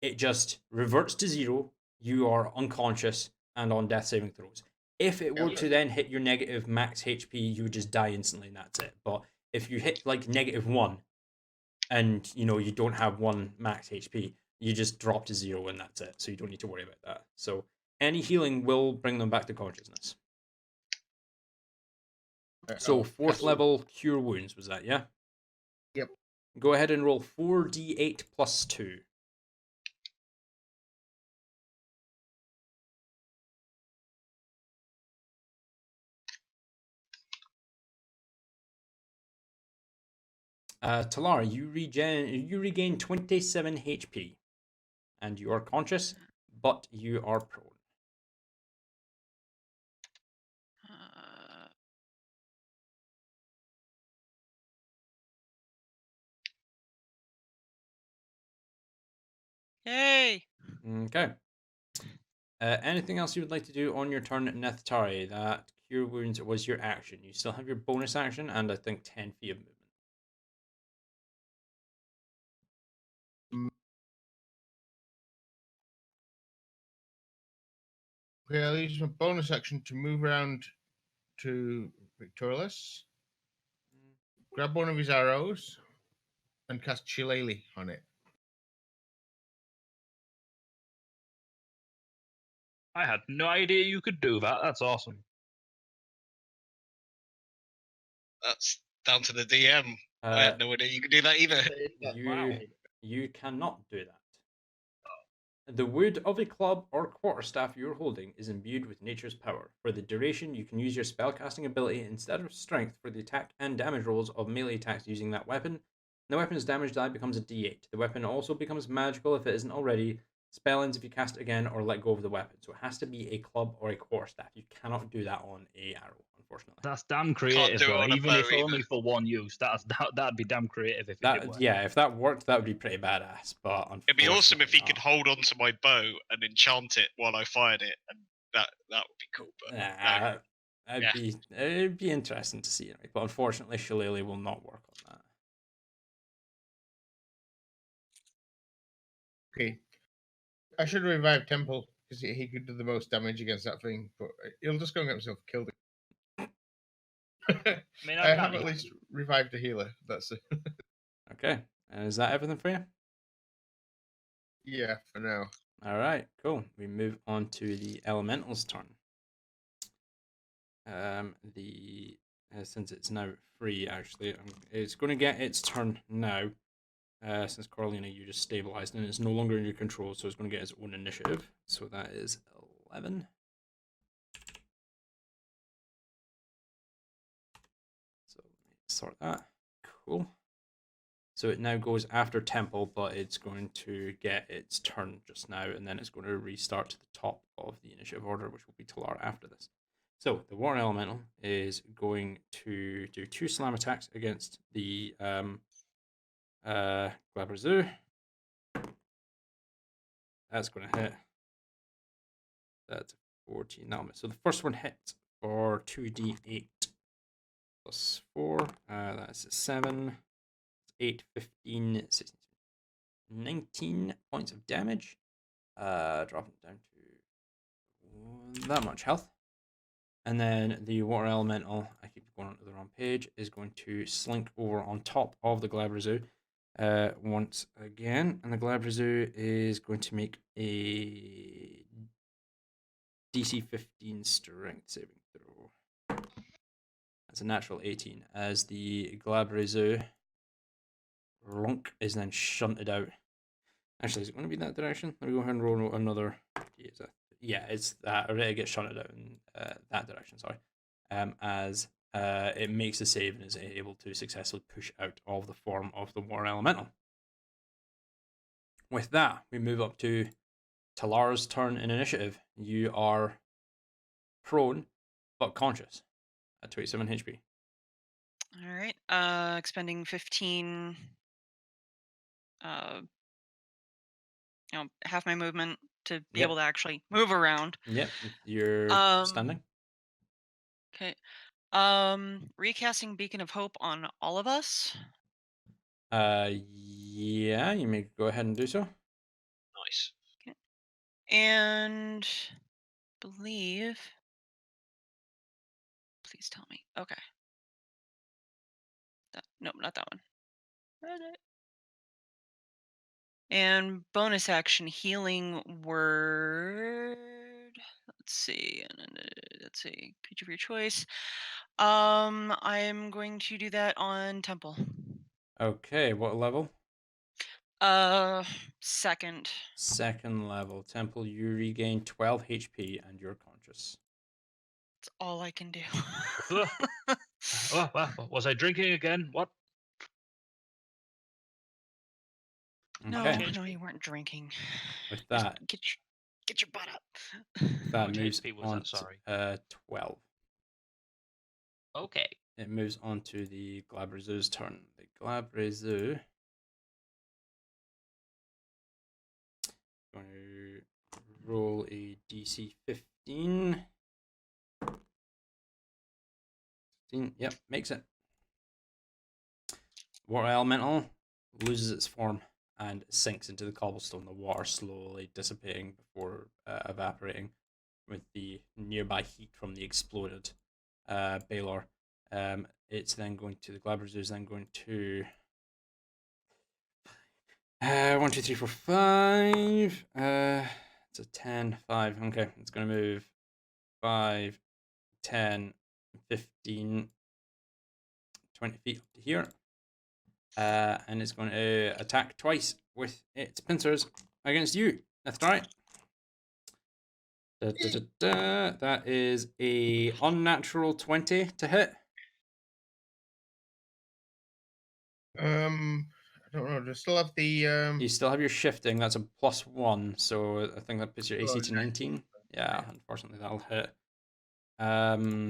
A: it just reverts to 0. You are unconscious and on death saving throws. If it were to then hit your negative max HP, you would just die instantly and that's it. But if you hit like -1 and you don't have 1 max HP, you just drop to 0 and that's it. So you don't need to worry about that. So any healing will bring them back to consciousness. So 4th level Cure Wounds, was that, yeah?
H: Yep.
A: Go ahead and roll 4d8 plus 2. Talara, you regain 27 HP. And you are conscious, but you are prone.
E: Yay!
A: Okay. Anything else you would like to do on your turn, Nethitari? That Cure Wounds was your action. You still have your bonus action and I think 10 feet of movement.
H: Okay, I'll use my bonus action to move around to Victorious, grab one of his arrows, and cast Shillelagh on it.
F: I had no idea you could do that. That's awesome.
B: That's down to the DM. I had no idea you could do that either.
A: You cannot do that. The wood of a club or quarterstaff you are holding is imbued with nature's power. For the duration, you can use your spellcasting ability instead of strength for the attack and damage rolls of melee attacks using that weapon. The weapon's damage die becomes a d8. The weapon also becomes magical if it isn't already. Spell ends if you cast it again or let go of the weapon. So it has to be a club or a quarterstaff. You cannot do that on a arrow, unfortunately.
F: That's damn creative,
B: do it
F: though.
B: on a
F: Even
B: bow
F: if only
B: either.
F: for one use, that'd be damn creative if it did work.
A: Yeah, if that worked, that would be pretty badass. But
B: It'd be awesome if he
A: unfortunately
B: could hold on to my bow and enchant it while I fired it, and that would be cool. But
A: it'd be interesting to see, right? But unfortunately, Shillelagh will not work on that.
H: Okay. I should revive Temple because he could do the most damage against that thing, but he'll just go and get himself killed. I have at least revived a healer. That's it.
A: Okay. And is that everything for you?
H: Yeah, for now.
A: All right, cool. We move on to the elemental's turn. Since it's now free, actually, it's going to get its turn now. Since Coralina, you just stabilized and it's no longer in your control, so it's going to get its own initiative. So that is 11. So let me sort that. Cool. So it now goes after Temple, but it's going to get its turn just now, and then it's going to restart to the top of the initiative order, which will be Talar after this. So the Water Elemental is going to do 2 slam attacks against the Glabrazoo. That's going to hit. That's 14. That'll miss. So the first one hits for 2d8 plus 4. That's 7, 8, 15, 16, 19 points of damage. Dropping down to that much health. And then the Water Elemental, I keep going onto the wrong page, is going to slink over on top of the Glabrazoo once again. And the Glabrazoo is going to make a DC 15 strength saving throw. That's a natural 18. As the Glabrazoo is then shunted out. Actually, is it going to be that direction? Let me go ahead and roll another. Yeah, it's that. Or it gets shunted out in that direction, sorry. As it makes a save and is able to successfully push out of the form of the Water Elemental. With that, we move up to Talar's turn in initiative. You are prone, but conscious at 27 HP.
E: All right. Expending 15. Half my movement to be able to actually move around.
A: Yep, you're standing.
E: Okay. Recasting Beacon of Hope on all of us.
A: Yeah, you may go ahead and do so.
B: Nice.
E: Okay. And believe. Please tell me. Okay. Nope, not that one. And bonus action healing word. Let's see. Creature of your choice. I'm going to do that on Temple.
A: Okay, what level?
E: Second.
A: Second level. Temple, you regain 12 HP and you're conscious.
E: That's all I can do.
F: Was I drinking again? What?
A: Okay.
E: No, you weren't drinking.
A: With that,
E: Just get your butt up.
A: that
F: Which
A: moves
F: HP was
A: on
F: that, sorry?
A: to 12.
F: Okay.
A: It moves on to the Glabrazoo's turn. The Glabrazoo going to roll a DC 15. Yep, makes it. Water elemental loses its form and sinks into the cobblestone, the water slowly dissipating before evaporating with the nearby heat from the exploded Baylor. It's then going to, the Glabrezu is then going to 1, 2, 3, 4, 5. It's a 10, 5. Okay, it's going to move 5, 10, 15, 20 feet up to here. And it's going to attack twice with its pincers against you. That's right. That is a unnatural 20 to hit.
H: I don't know. Do I still have the
A: You still have your shifting. That's a +1, so I think that puts your AC
H: Oh,
A: to 19. Yeah, unfortunately that'll hit.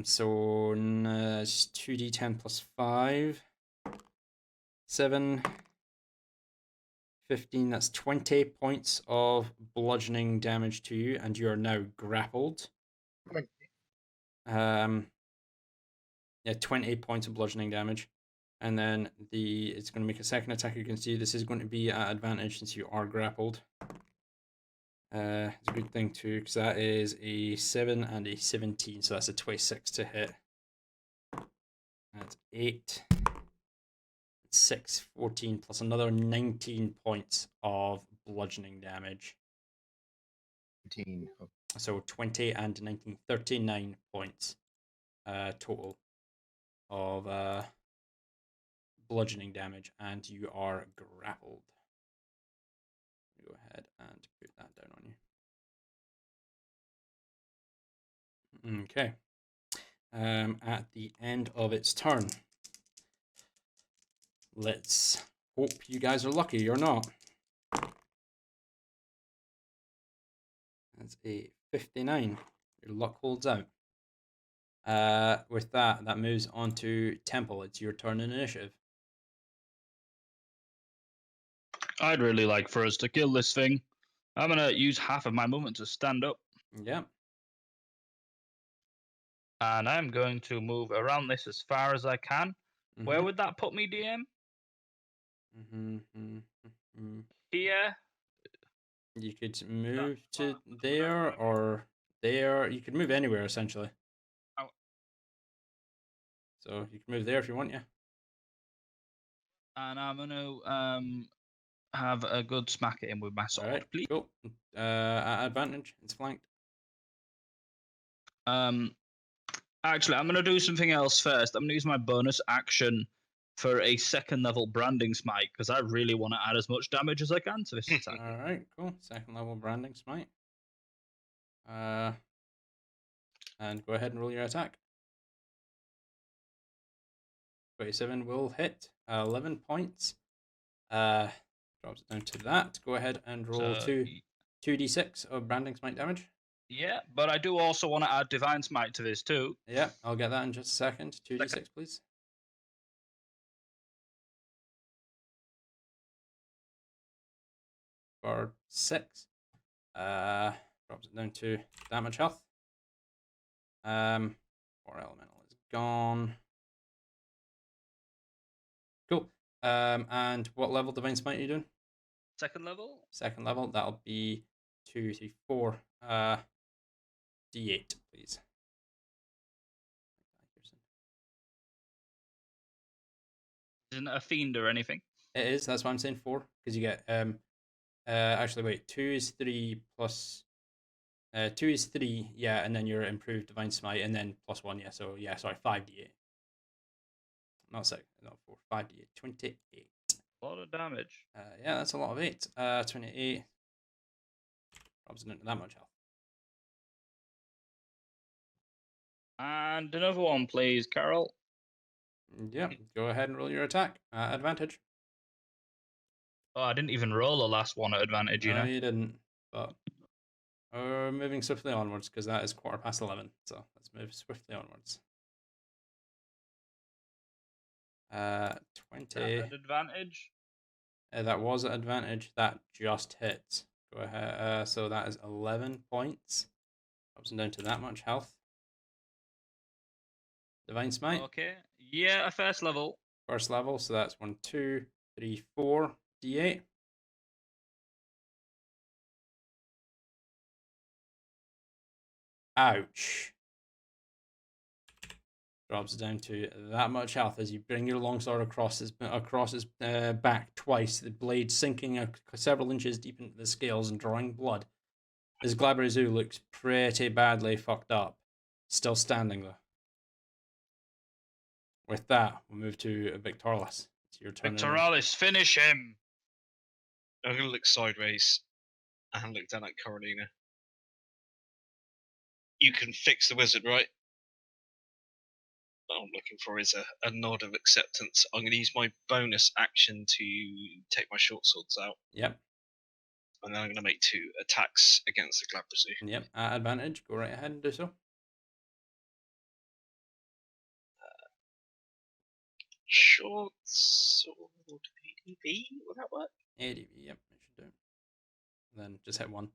A: So it's 2d10 plus 5. 7, 15, that's 20 points of bludgeoning damage to you, and you are now grappled. Yeah, 20 points of bludgeoning damage. And then it's going to make a second attack against you. This is going to be at advantage since you are grappled. It's a good thing too, because that is a 7 and a 17, so that's a 26 to hit. That's 8, 6, 14, plus another 19 points of bludgeoning damage.
H: 19.
A: So 20 and 19, 39 points total of bludgeoning damage, and you are grappled. Go ahead and put that down on you. Okay. At the end of its turn, let's hope you guys are lucky or not. That's a 59. Your luck holds out. With that moves on to Temple. It's your turn in initiative.
F: I'd really like for us to kill this thing. I'm going to use half of my movement to stand up.
A: Yeah.
F: And I'm going to move around this as far as I can. Mm-hmm. Where would that put me, DM? Here?
A: You could move to there or there. You could move anywhere, essentially.
F: Oh.
A: So you can move there if you want, yeah.
F: And I'm going to have a good smack at him with my sword,
A: right,
F: please.
A: Cool. At advantage, it's flanked.
F: Actually, I'm going to do something else first. I'm going to use my bonus action for a second level branding smite, because I really want to add as much damage as I can to this attack.
A: Alright, cool. Second level branding smite. And go ahead and roll your attack. 27 will hit. 11 points. Drops it down to that. Go ahead and roll 2d6 of branding smite damage.
F: Yeah, but I do also want to add divine smite to this too.
A: Yeah, I'll get that in just a second. 2d6, please. For 6. Drops it down to damage health. 4 elemental is gone. Cool. And what level divine smite are you doing?
F: Second level.
A: Second level. That'll be 2, 3, 4. D8, please.
F: Isn't it a fiend or anything?
A: It is. That's why I'm saying 4, because you get actually wait, 2 is 3 plus 2 is 3, yeah, and then your improved divine smite, and then +1, yeah. So yeah, sorry, 5d8. Not 6, not 4, 5d8, 28.
F: A lot of damage.
A: Yeah, that's a lot of 8. 28. Drops it into that much health.
F: And another one, please, Carol.
A: Yeah, go ahead and roll your attack. Advantage.
F: Oh, I didn't even roll the last one at advantage, you know?
A: No, you didn't. But we're moving swiftly onwards because that is 11:15. So let's move swiftly onwards. 20.
F: At advantage?
A: That was at advantage. That just hit. Go ahead. So that is 11 points. Drops them down to that much health. Divine Smite.
F: Okay. Yeah, a first level.
A: First level, so that's 1, 2, 3, 4, D8. Ouch. Drops down to that much health as you bring your longsword across his back twice, the blade sinking several inches deep into the scales and drawing blood. His Glabrezu looks pretty badly fucked up. Still standing though. With that, we'll move to Victoralis. It's your turn.
F: Victoralis, finish him!
B: I'm going to look sideways and look down at Coralina. You can fix the wizard, right? What I'm looking for is a nod of acceptance. I'm going to use my bonus action to take my short swords out.
A: Yep.
B: And then I'm going to make 2 attacks against the Glabrezu.
A: Yep, at advantage. Go right ahead and do so.
B: Short sword ADV, will that work?
A: ADV, yep, it should do. Then just hit 1.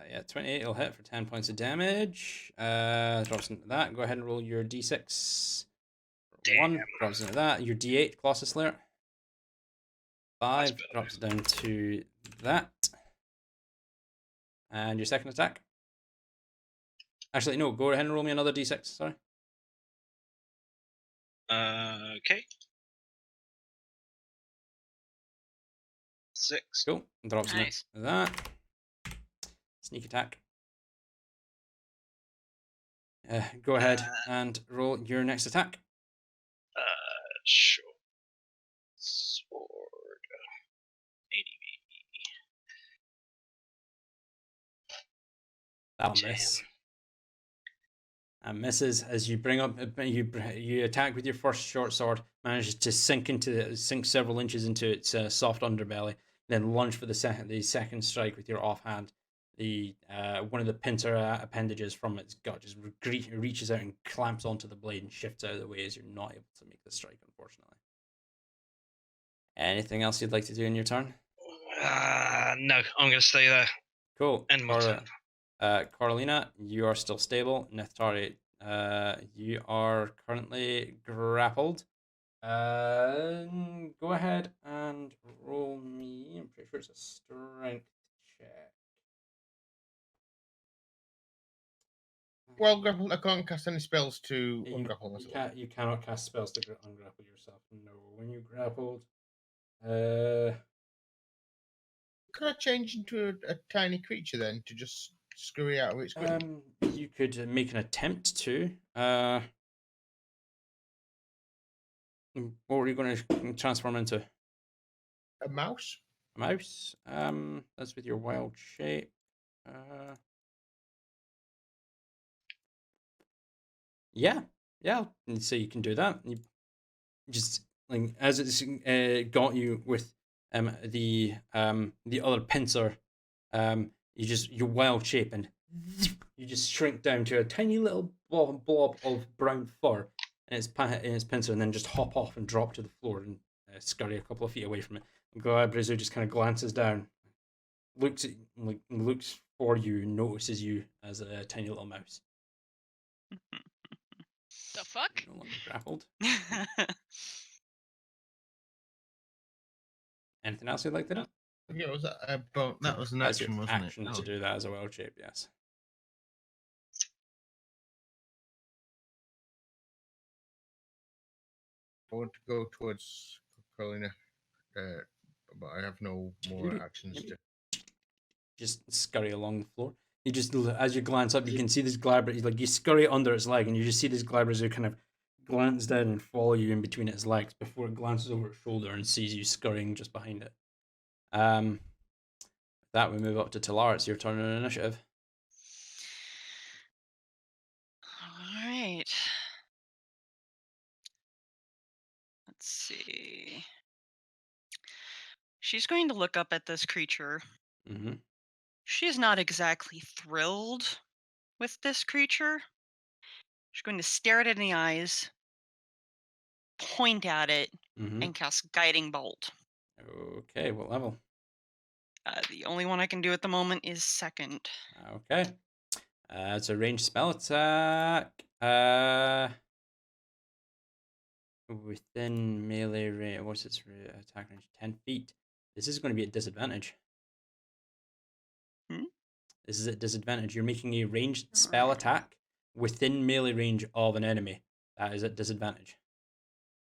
A: Yeah, 28 will hit for 10 points of damage. Drops into that. Go ahead and roll your d6. 1 drops into that. Your d8, Colossus Slayer. 5 drops down to that. And your second attack. Actually, no, go ahead and roll me another d6, sorry.
B: Okay. 6.
A: Cool. Drops
E: Nice.
A: into that. Sneak attack. Go ahead and roll your next attack.
B: Short sword ADV.
A: That'll miss. And misses as you bring up you attack with your first short sword, manages to sink several inches into its soft underbelly, then lunge for the second strike with your offhand. The one of the pincer appendages from its gut just reaches out and clamps onto the blade and shifts out of the way as you're not able to make the strike, unfortunately. Anything else you'd like to do in your turn?
B: No, I'm going to stay there.
A: Cool.
B: End my turn.
A: Coralina, you are still stable. Neftari, you are currently grappled. Go ahead and roll me. I'm pretty sure it's a strength check.
H: Well, grapple, I can't cast any spells to ungrapple myself.
A: You cannot cast spells to ungrapple yourself. No, when you grappled.
H: Could I change into a tiny creature then to just scurry out of its grip?
A: You could make an attempt to. What were you going to transform into?
H: A mouse?
A: A mouse. That's with your wild shape. Yeah. So you can do that. You just like as it's got you with the other pincer, your wild shape, and you just shrink down to a tiny little blob of brown fur in its pincer, and then just hop off and drop to the floor and scurry a couple of feet away from it. Glabrezu just kind of glances down, looks for you, and notices you as a tiny little mouse.
D: The fuck?
A: No longer grappled. Anything else you'd like to do?
H: Yeah, was that that was an
A: That's
H: action,
A: your
H: wasn't
A: action
H: it?
A: to do that as a wild shape, yes.
H: I want to go towards Coralina, but I have no more actions to.
A: Just scurry along the floor. You just, as you glance up, you can see this Glabrezu, like you scurry under its leg, and you just see this Glabrezu kind of glance down and follow you in between its legs before it glances over its shoulder and sees you scurrying just behind it. That we move up to Talar. It's your turn on initiative.
E: All right. Let's see. She's going to look up at this creature.
A: Mm-hmm.
E: She's not exactly thrilled with this creature. She's going to stare at it in the eyes, point at it, and cast Guiding Bolt.
A: Okay, what level?
E: The only one I can do at the moment is second.
A: Okay. It's a ranged spell attack. within melee range. What's its attack range? 10 feet. This is going to be at disadvantage. This is at disadvantage. You're making a ranged spell attack within melee range of an enemy. That is at disadvantage.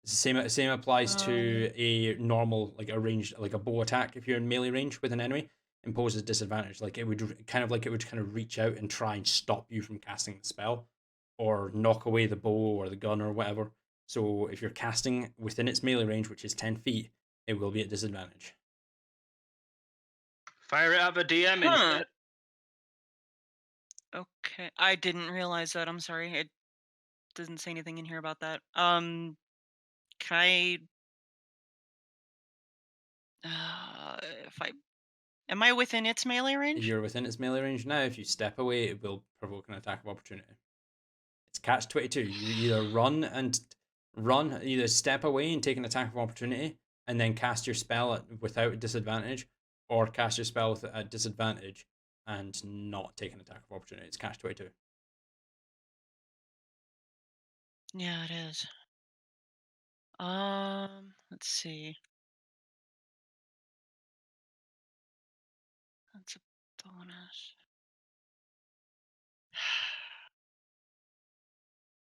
A: The same applies to a normal, like a ranged, like a bow attack. If you're in melee range with an enemy, imposes disadvantage. Like it would kind of reach out and try and stop you from casting the spell, or knock away the bow or the gun or whatever. So if you're casting within its melee range, which is 10 feet, it will be at disadvantage.
F: Fire it at the DM instead.
E: Okay, I didn't realize that. I'm sorry. It doesn't say anything in here about that. Can I? Am I within its melee range?
A: You're within its melee range now. If you step away, it will provoke an attack of opportunity. It's catch-22. You either either step away and take an attack of opportunity, and then cast your spell without disadvantage, or cast your spell at disadvantage and not take an attack of opportunity. It's catch-22.
E: Yeah, it is. Let's see. That's a bonus.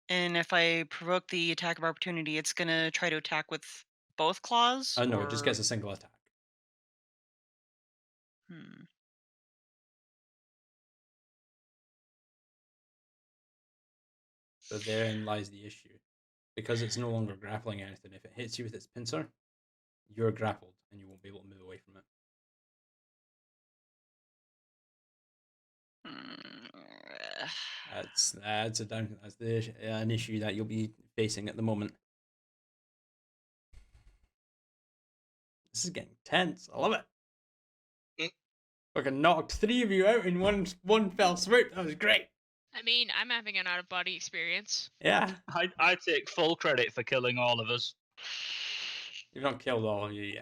E: And if I provoke the attack of opportunity, it's gonna try to attack with both claws?
A: No, it just gets a single attack. So therein lies the issue. Because it's no longer grappling anything, if it hits you with its pincer, you're grappled and you won't be able to move away from it. That's an issue that you'll be facing at the moment. This is getting tense. I love it. Fucking knocked 3 of you out in one fell swoop. That was great.
D: I mean, I'm having an out-of-body experience.
A: Yeah.
F: I take full credit for killing all of us.
A: You've not killed all of you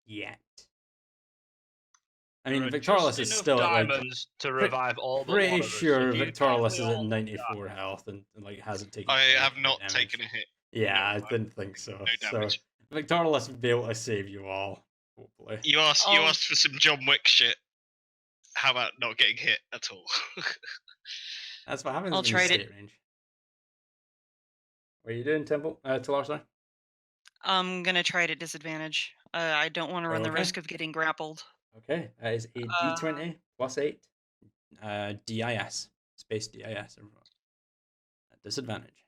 A: yet. I mean, Victorious is still at
F: diamonds to revive all the
A: pretty sure Victorious is at 94 health and like hasn't taken.
B: I have not taken a hit.
A: Yeah, I didn't think so.
B: No damage.
A: So Victorious will be able to save you all. Hopefully.
B: You asked for some John Wick shit. How about not getting hit at all?
A: That's what happens.
E: I'll
A: in
E: try
A: state range. What are you doing, Talar, sorry?
E: I'm gonna try it at disadvantage. I don't want to run the risk of getting grappled.
A: Okay, that is a D20 plus 8. DIS. Space DIS, everyone. At disadvantage.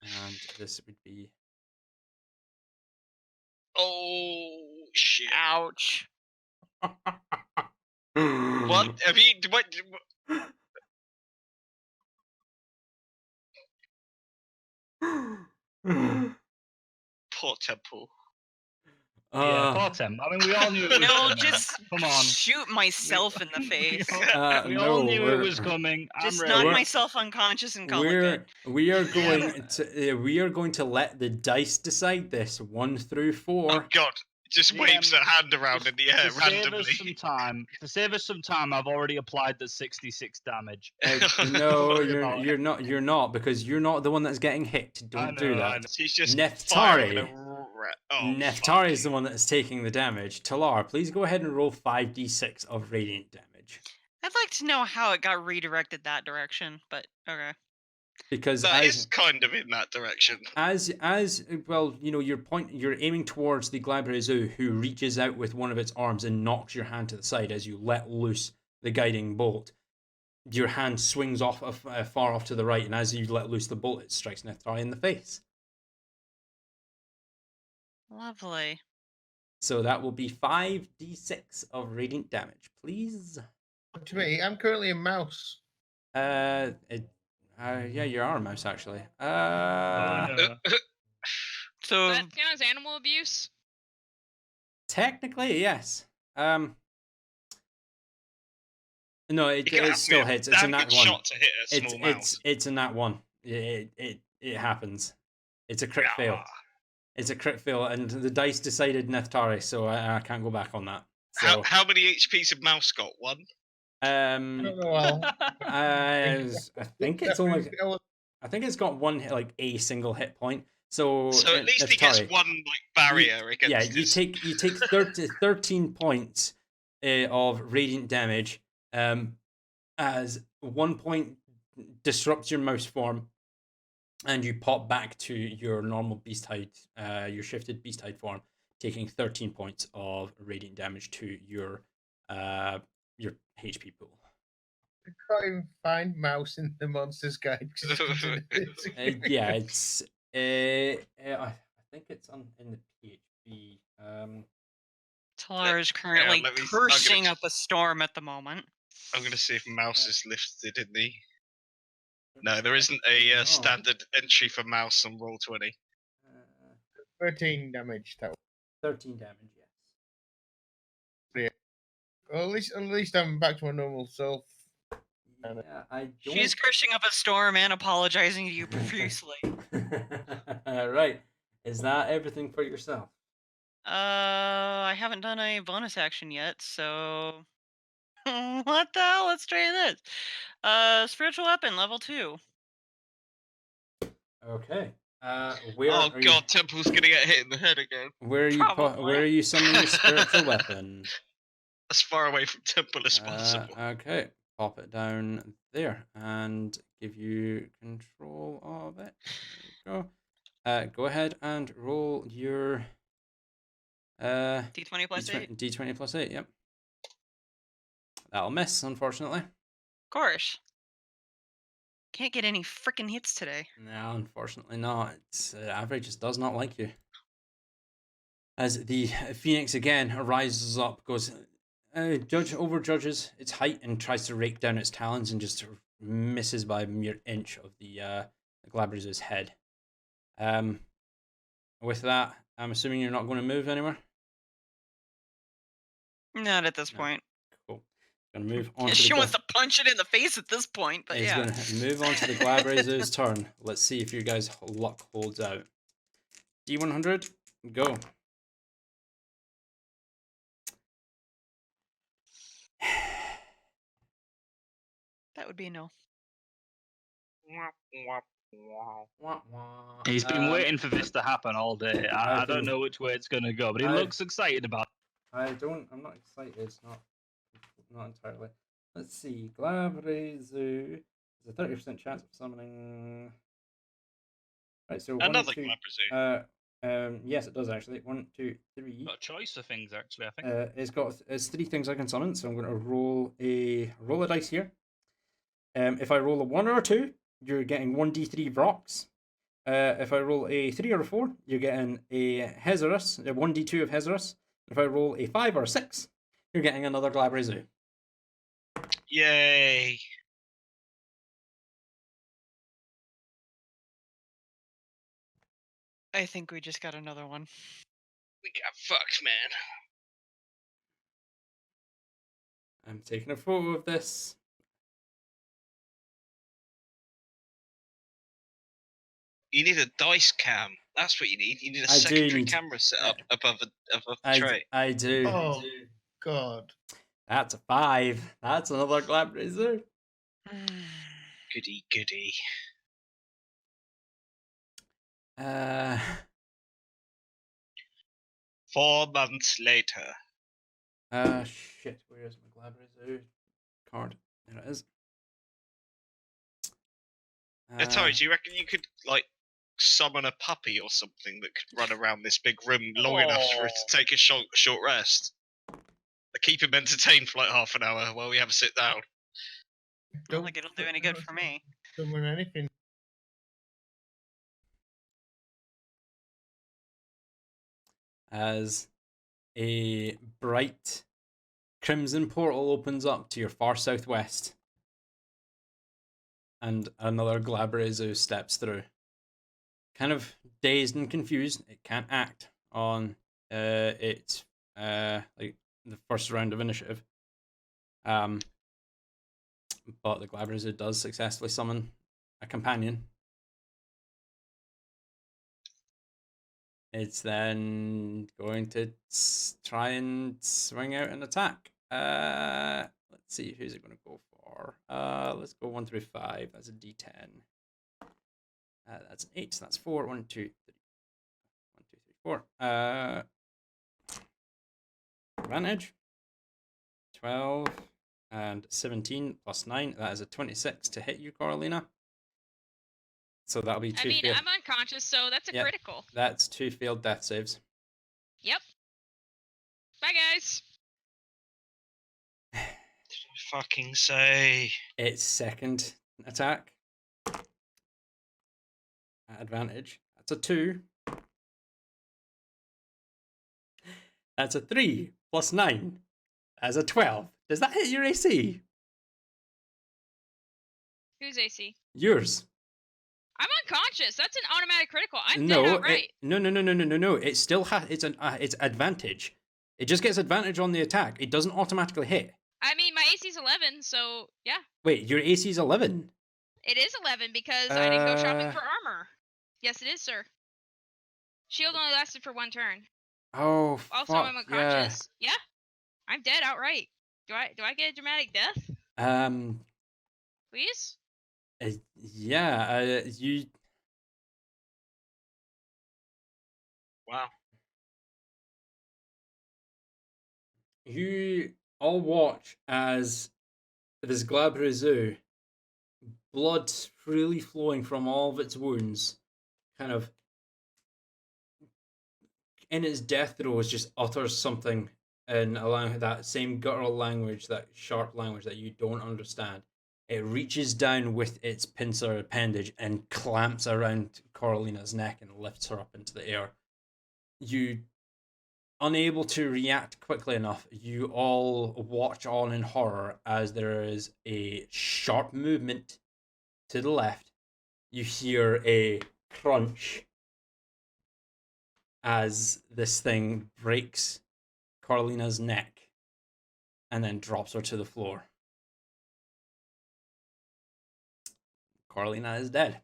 A: And this would be.
B: Oh, shit.
E: Ouch.
B: What? Have you. What? Poor Temple.
F: Yeah, poor Tem. I mean, we all knew it was coming.
E: Just
F: come on.
E: Shoot myself in the face.
F: We all knew it was coming.
E: Just knock myself unconscious and call it good.
A: We are going to let the dice decide this. 1 through 4.
B: Oh God! Just waves a hand around in the air randomly.
F: To save us some time, I've already applied the 66 damage.
A: No, you're not. You're not, because you're not the one that's getting hit. Don't do that.
B: He's just
A: Neftari. Neftari is the one that's taking the damage. Talar, please go ahead and roll 5d6 of radiant damage.
E: I'd like to know how it got redirected that direction, but okay.
A: Because
B: that is kind of in that direction.
A: As well, you know, you're aiming towards the Glabra Zoo, who reaches out with one of its arms and knocks your hand to the side as you let loose the guiding bolt. Your hand swings off far off to the right, and as you let loose the bolt, it strikes Neftari in the face.
E: Lovely.
A: So that will be 5d6 of radiant damage, please.
H: To me, I'm currently a mouse.
A: Yeah, you are a mouse, actually.
E: So
D: that count as animal abuse?
A: Technically, yes. No, it still hits. It's a nat 1.
B: Shot to hit a small mouse.
A: It's a nat 1. It happens. It's a crit fail. It's a crit fail, and the dice decided Neftari, so I can't go back on that. So,
B: how many HP's a mouse got? 1?
A: I think it's only. I think it's got one like a single hit point. So
B: at least he gets one like barrier against.
A: You take 13 points of radiant damage. As 1 point disrupts your mouse form, and you pop back to your normal beast-hide, your shifted beast-hide form, taking 13 points of radiant damage to your HP pool.
H: I can't even find mouse in the monsters guide.
A: Yeah, it's. I think it's in the PHP.
E: Talar is currently cursing up a storm at the moment.
B: I'm going to see if mouse is listed in the. No, there isn't a standard entry for mouse on Roll20.
H: 13 damage. That
A: 13 damage, yes.
H: Yeah. Well, at least I'm back to my normal self.
A: Yeah,
E: She's cursing up a storm and apologizing to you profusely.
A: Right. Is that everything for yourself?
E: I haven't done a bonus action yet, so what the hell? Let's try this. Spiritual weapon, level 2.
A: Okay.
B: God, Temple's gonna get hit in the head again.
A: Where are you summoning your spiritual weapon?
B: As far away from Temple as possible.
A: Okay. Pop it down there and give you control of it. There you go. Go ahead and roll your
E: D20 plus 8.
A: D20 plus 8, yep. That'll miss, unfortunately.
E: Of course. Can't get any freaking hits today.
A: No, unfortunately not. It's average just does not like you. As the phoenix again rises up, goes judges its height and tries to rake down its talons and just misses by a mere inch of the Glabrezo's head. With that, I'm assuming you're not going to move anywhere?
E: Not at this point.
A: Cool. Gonna move on.
E: She wants to punch it in the face at this point, but
A: He's gonna move on to the Glabrezo's turn. Let's see if your guys' luck holds out. D100, go.
E: That would be a no.
F: He's been waiting for this to happen all day. I don't know which way it's going to go, but he looks excited about it.
A: I'm not excited. It's not entirely. Let's see. Glabrezo has a 30% chance of summoning. Right, so
B: another Glabrezo.
A: Yes, it does actually. 1, 2, 3.
F: Got a choice of things actually, I think.
A: It's 3 things I can summon, so I'm going to roll a dice here. If I roll a 1 or a 2, you're getting 1d3 rocks. If I roll a 3 or a 4, you're getting a Hezarus, a 1d2 of Hezarus. If I roll a 5 or a 6, you're getting another Glabrezo.
B: Yay!
E: I think we just got another one.
B: We got fucked, man.
A: I'm taking a photo of this.
B: You need a dice cam. That's what you need. You need a secondary camera set up above the tray.
A: I do.
H: Oh, God.
A: That's a 5. That's another Glabrezo.
B: Goody, goody. 4 months later.
A: Shit. Where is my Glabrezo card? There it is.
B: Atari, do you reckon you could like summon a puppy or something that could run around this big room long enough for it to take a short rest? Keep him entertained for like half an hour while we have a sit down.
E: I don't think it'll do any good for me.
H: Summon anything.
A: As a bright crimson portal opens up to your far southwest, and another Glabrezo steps through. Kind of dazed and confused, it can't act on its like the first round of initiative. But the Glabrezo does successfully summon a companion. It's then going to try and swing out and attack. Let's see, who's it going to go for? Let's go 1 through 5. That's a D10. That's an 8, so that's 4. 1, 2, 3. 1, 2, 3, 4. Advantage. 12 and 17 plus 9. That is a 26 to hit you, Coralina. So that'll be 2
D: I mean,
A: failed.
D: I'm unconscious, so that's a critical.
A: That's 2 failed death saves.
D: Yep. Bye, guys.
B: Did I fucking say?
A: Its second attack. At advantage. That's a 2. That's a 3 plus 9. That's a 12. Does that hit your AC?
D: Who's AC?
A: Yours.
D: I'm unconscious. That's an automatic critical. I'm dead outright.
A: No. It still has. It's advantage. It just gets advantage on the attack. It doesn't automatically hit.
D: I mean, my AC's 11, so yeah.
A: Wait, your AC's 11.
D: It is 11 because I didn't go shopping for armor. Yes, it is, sir. Shield only lasted for 1 turn.
A: Oh,
D: Also,
A: fuck,
D: I'm unconscious. Yeah. I'm dead outright. Do I get a dramatic death? Please?
A: Yeah. You.
B: Wow.
A: You all watch as this Glabrezu, blood freely flowing from all of its wounds, kind of in its death throes, just utters something in that same guttural language, that sharp language that you don't understand. It reaches down with its pincer appendage and clamps around Coralina's neck and lifts her up into the air. You, unable to react quickly enough, you all watch on in horror as there is a sharp movement to the left. You hear a crunch as this thing breaks Coralina's neck and then drops her to the floor. Coralina is dead.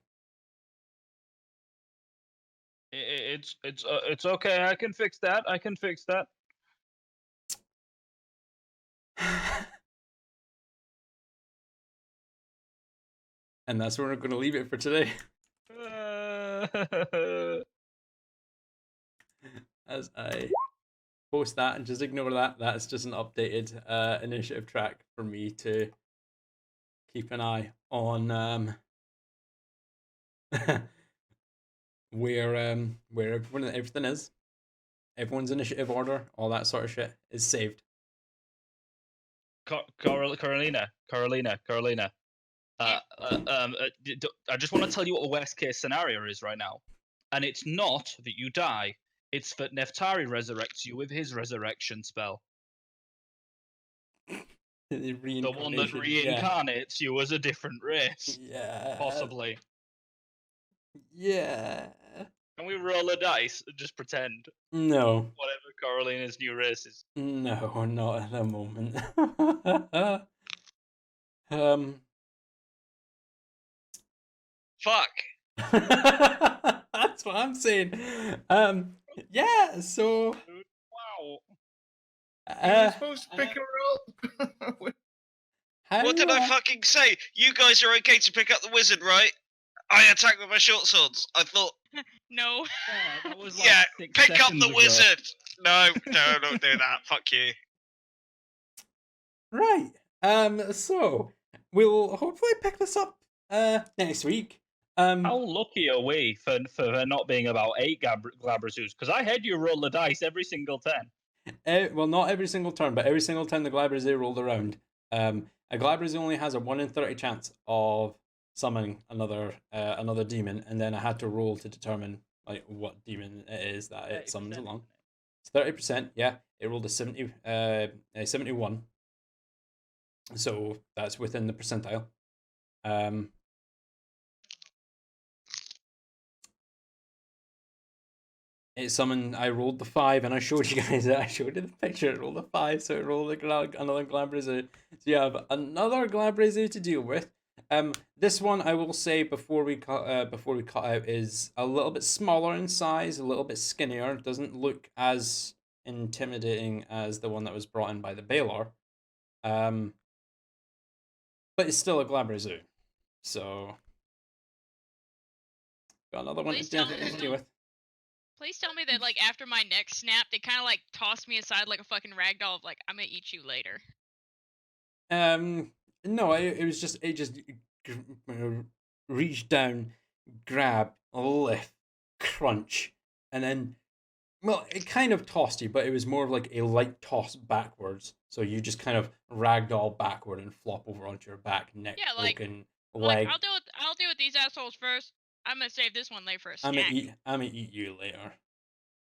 F: It's okay. I can fix that.
A: And that's where we're going to leave it for today. As I post that, and just ignore that. That's just an updated initiative track for me to keep an eye on where everything is. Everyone's initiative order, all that sort of shit is saved.
F: Coralina. I just want to tell you what the worst case scenario is right now. And it's not that you die, it's that Neftari resurrects you with his resurrection spell. The one that reincarnates you as a different race.
A: Yeah.
F: Possibly.
A: Yeah.
F: Can we roll a dice and just pretend?
A: No.
F: Whatever Coralina's new race is.
A: No, not at the moment.
B: Fuck.
A: That's what I'm saying. Yeah, so
F: Wow.
H: You're supposed to pick a roll.
B: What did I fucking say? You guys are okay to pick up the wizard, right? I attack with my short swords. I thought.
D: No.
F: Yeah, that was like
B: Yeah,
F: 6
B: pick up
F: seconds
B: the
F: ago.
B: wizard. No, don't do that. Fuck you.
A: Right. So we'll hopefully pick this up next week.
F: How lucky are we for there not being about 8 Glabrazoos? Because I had you roll the dice every single turn.
A: Well, not every single turn, but every single time the Glabrazoo rolled around. A Glabrazoo only has a 1 in 30 chance of summoning another demon, and then I had to roll to determine like what demon it is that it summons along. It's 30%. Yeah, it rolled a 71. So that's within the percentile. It summoned. I rolled the 5, and I showed you guys it. I showed you the picture. It rolled a 5, so it rolled another Glabrazoo. So you have another Glabrazoo to deal with. This one I will say before we cut out is a little bit smaller in size, a little bit skinnier. Doesn't look as intimidating as the one that was brought in by the Baelor. But it's still a Glabrazoo. So Got another one
D: Please
A: to
D: tell
A: deal
D: me-
A: with.
D: Please tell me that like after my neck snapped, they kind of like tossed me aside like a fucking ragdoll of like I'm gonna eat you later.
A: No, it was just reach down, grab, lift, crunch, and then, well, it kind of tossed you, but it was more of like a light toss backwards. So you just kind of ragdoll backward and flop over onto your back, neck
D: Yeah, like-
A: broken,
D: Like
A: leg.
D: I'll deal with these assholes first. I'm gonna save this one later for a
A: I'm
D: snack.
A: gonna eat you later,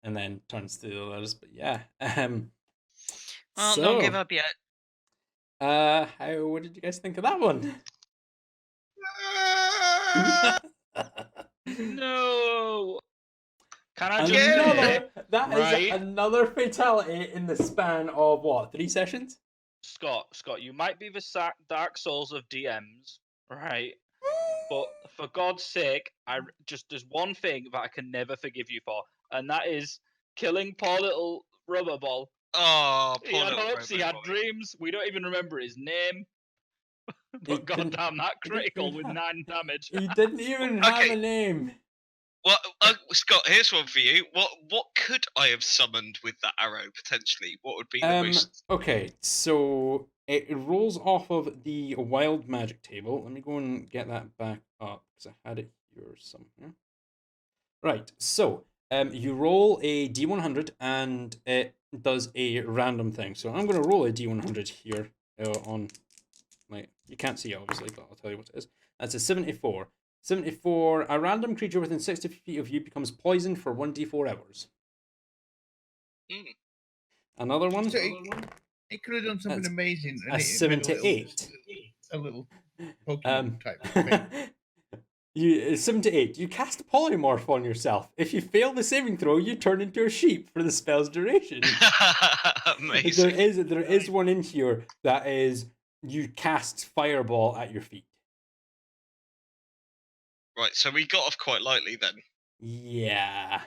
A: and then turns to the others. But yeah,
E: Well,
A: so,
E: don't give up yet.
A: what did you guys think of that one?
F: No. Can I just
H: Again?
F: say,
A: That is
H: Right.
A: another fatality in the span of what, 3 sessions?
F: Scott, you might be the Dark Souls of DMs, right? But for God's sake, there's one thing that I can never forgive you for, and that is killing poor little rubber ball.
B: Oh,
F: He
B: poor
F: had
B: little
F: hopes, he
B: robot
F: had
B: boy.
F: dreams. We don't even remember his name.
A: He
F: But
A: didn't-
F: goddamn, that
A: he didn't
F: critical
A: even
F: with
A: have-
F: 9 damage.
A: He didn't even have
B: Okay.
A: a name.
B: Well, Scott, here's one for you. What could I have summoned with that arrow potentially? What would be the most?
A: Okay, so it rolls off of the wild magic table. Let me go and get that back up because I had it here somewhere. Right, so you roll a d100 and it does a random thing. So I'm going to roll a d100 here on my. You can't see it obviously, but I'll tell you what it is. That's a 74. 74. A random creature within 60 feet of you becomes poisoned for 1d4 hours.
B: Mm.
A: Another one.
H: So it could have done something
A: That's
H: amazing.
A: a 78.
H: A little Pokemon type thing.
A: You 78. You cast polymorph on yourself. If you fail the saving throw, you turn into a sheep for the spell's duration.
B: Amazing.
A: There is one in here that is you cast fireball at your feet.
B: Right, so we got off quite lightly then,
A: Yeah.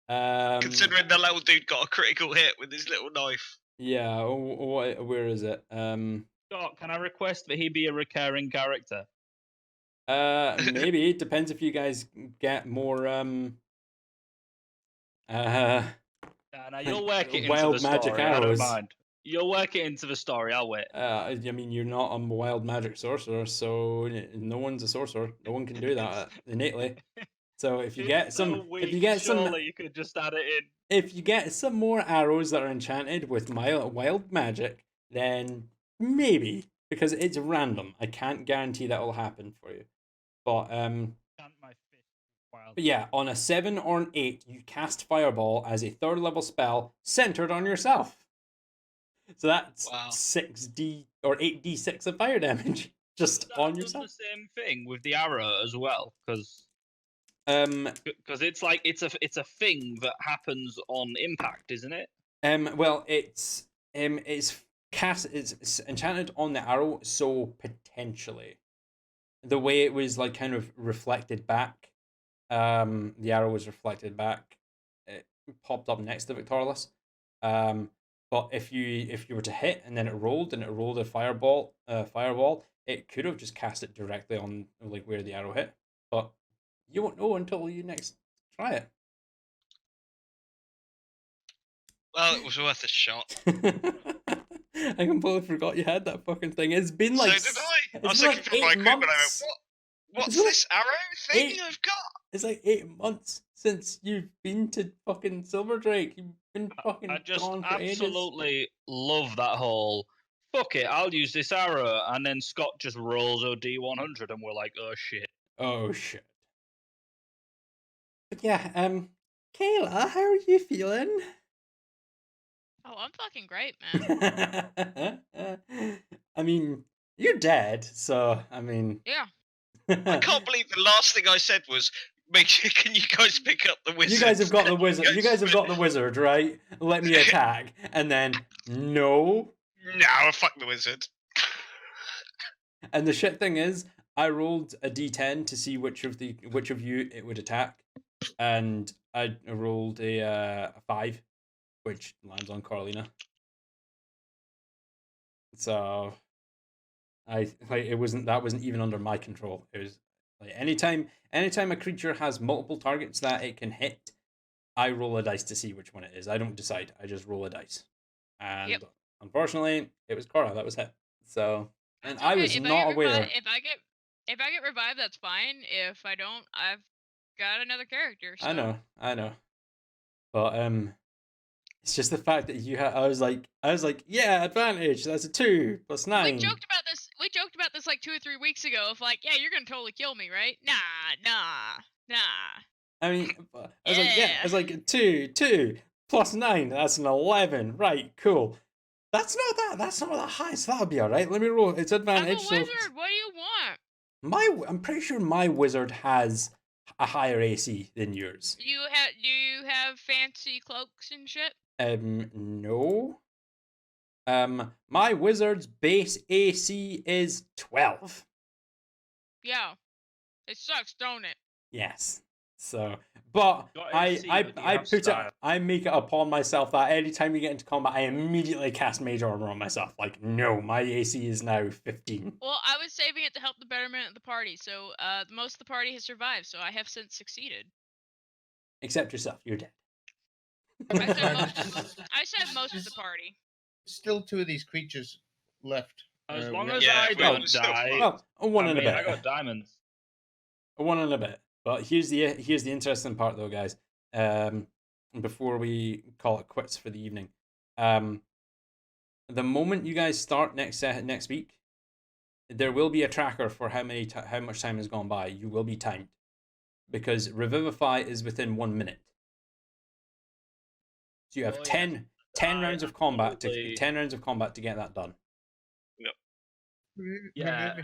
B: considering the little dude got a critical hit with his little knife.
A: Yeah. Where is it?
F: Scott, can I request that he be a recurring character?
A: Maybe it depends if you guys get more
F: Now you'll work it into
A: wild
F: the
A: magic
F: story. I don't
A: arrows.
F: mind. You'll work it into the story. I'll wait.
A: I mean, you're not a wild magic sorcerer, so no one's a sorcerer. No one can do that innately. So if you get some,
F: surely you could just add it in.
A: if you get some more arrows that are enchanted with wild magic, then maybe, because it's random. I can't guarantee that will happen for you. But but yeah, on a 7 or an 8, you cast Fireball as a 3rd level spell centered on yourself. So that's
B: Wow.
A: 6d or 8d6 of fire damage just on
F: Does
A: yourself.
F: the same thing with the arrow as well, because it's like it's a thing that happens on impact, isn't it?
A: Well, it's enchanted on the arrow, so potentially the way it was like kind of reflected back, the arrow was reflected back. It popped up next to Victorless. But if you were to hit and then it rolled a fireball, it could have just cast it directly on like where the arrow hit. But you won't know until you next try it.
B: Well, it was worth a shot.
A: I completely forgot you had that fucking thing. It's been like
B: So did I. I was
A: been
B: looking for my equipment. I went, what? What's
A: It's like
B: this arrow thing
A: 8
B: I've got?
A: It's like 8 months since you've been to fucking Silverdrake. You've been fucking
F: I just
A: gone for ages.
F: absolutely love that whole. Fuck it, I'll use this arrow, and then Scott just rolls a D100, and we're like, oh shit.
A: Oh shit. But yeah, Kayla, how are you feeling?
D: Oh, I'm fucking great, man.
A: I mean, you're dead, so I mean.
D: Yeah.
B: I can't believe the last thing I said was, can you guys pick up the wizard?
A: You guys have got the wizard. You guys have got the wizard, right? Let me attack, and then no.
B: No, fuck the wizard.
A: And the shit thing is, I rolled a d10 to see which of you it would attack, and I rolled a 5, which lands on Coralina. So, that wasn't even under my control. It was Like anytime a creature has multiple targets that it can hit, I roll a dice to see which one it is. I don't decide. I just roll a dice. And unfortunately, it was Cora that was hit. So, and I was not aware.
D: If I get revived, that's fine. If I don't, I've got another character. So.
A: I know. But it's just the fact that you had. I was like, yeah, advantage. That's a 2 + 9.
D: We joked about this like 2 or 3 weeks ago. Of like, yeah, you're gonna totally kill me, right? Nah.
A: I mean, I was like, yeah, I was like 2 + 9. That's an 11. Right, cool. That's not the highest. That'll be all right. Let me roll. It's advantage.
D: I'm a wizard.
A: So
D: What do you want?
A: I'm pretty sure my wizard has a higher AC than yours.
D: Do you have fancy cloaks and shit?
A: No. My wizard's base AC is 12.
D: Yeah. It sucks, don't it?
A: Yes. So, but I make it upon myself that anytime we get into combat, I immediately cast Mage Armor on myself. Like, no, my AC is now 15.
D: Well, I was saving it to help the betterment of the party, so most of the party has survived, so I have since succeeded.
A: Except yourself, you're dead.
D: I said most of the party.
H: Still 2 of these creatures left.
F: As long as I don't die.
A: Well, a 1 and a bit.
F: I got diamonds.
A: A 1 and a bit. But here's the interesting part, though, guys. Before we call it quits for the evening, the moment you guys start next week, there will be a tracker for how much time has gone by. You will be timed, because Revivify is within 1 minute. So you have 10 rounds of combat to get that done.
F: Yeah.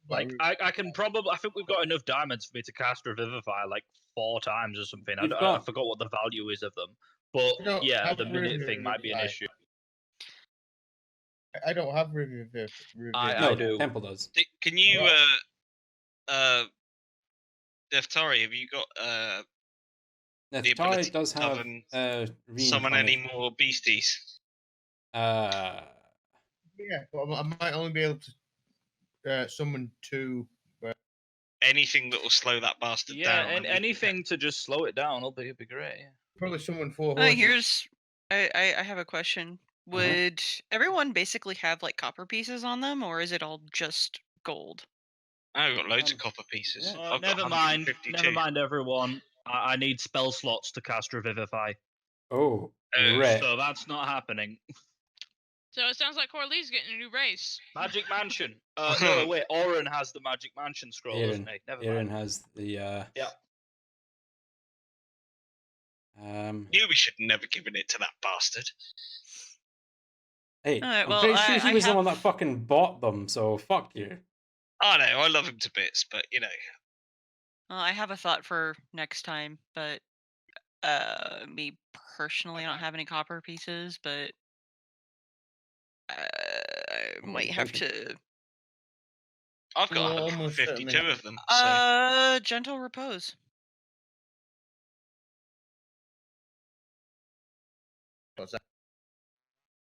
F: Like I can probably. I think we've got enough diamonds for me to cast Revivify like 4 times or something. I forgot what the value is of them, but yeah, the minute thing might be an issue.
H: I don't have Revivify.
F: I do.
A: Temple does.
B: Can you, Neftari, have you got
A: Neftari does have
B: summon any more beasties?
H: Yeah, well, I might only be able to summon 2.
B: Anything that will slow that bastard down.
F: Yeah, and anything to just slow it down will be great. Yeah.
H: Probably summon 4 horses.
E: I have a question. Would everyone basically have like copper pieces on them, or is it all just gold?
B: I've got loads of copper pieces.
F: Yeah. Never mind, everyone. I need spell slots to cast Revivify.
A: Oh, right.
F: So that's not happening.
D: So it sounds like Coralina's getting a new race.
F: Magic Mansion. No, wait. Aeron has the Magic Mansion scroll, doesn't he? Never mind.
A: Aeron has the.
F: Yeah.
B: Knew we should never given it to that bastard.
A: Hey, I'm pretty sure he was the one that fucking bought them. So fuck you.
B: I know. I love him to bits, but you know.
E: I have a thought for next time, but me personally, I don't have any copper pieces, but I might have to.
B: I've got 152 of them. So.
E: Gentle Repose.
H: What's that?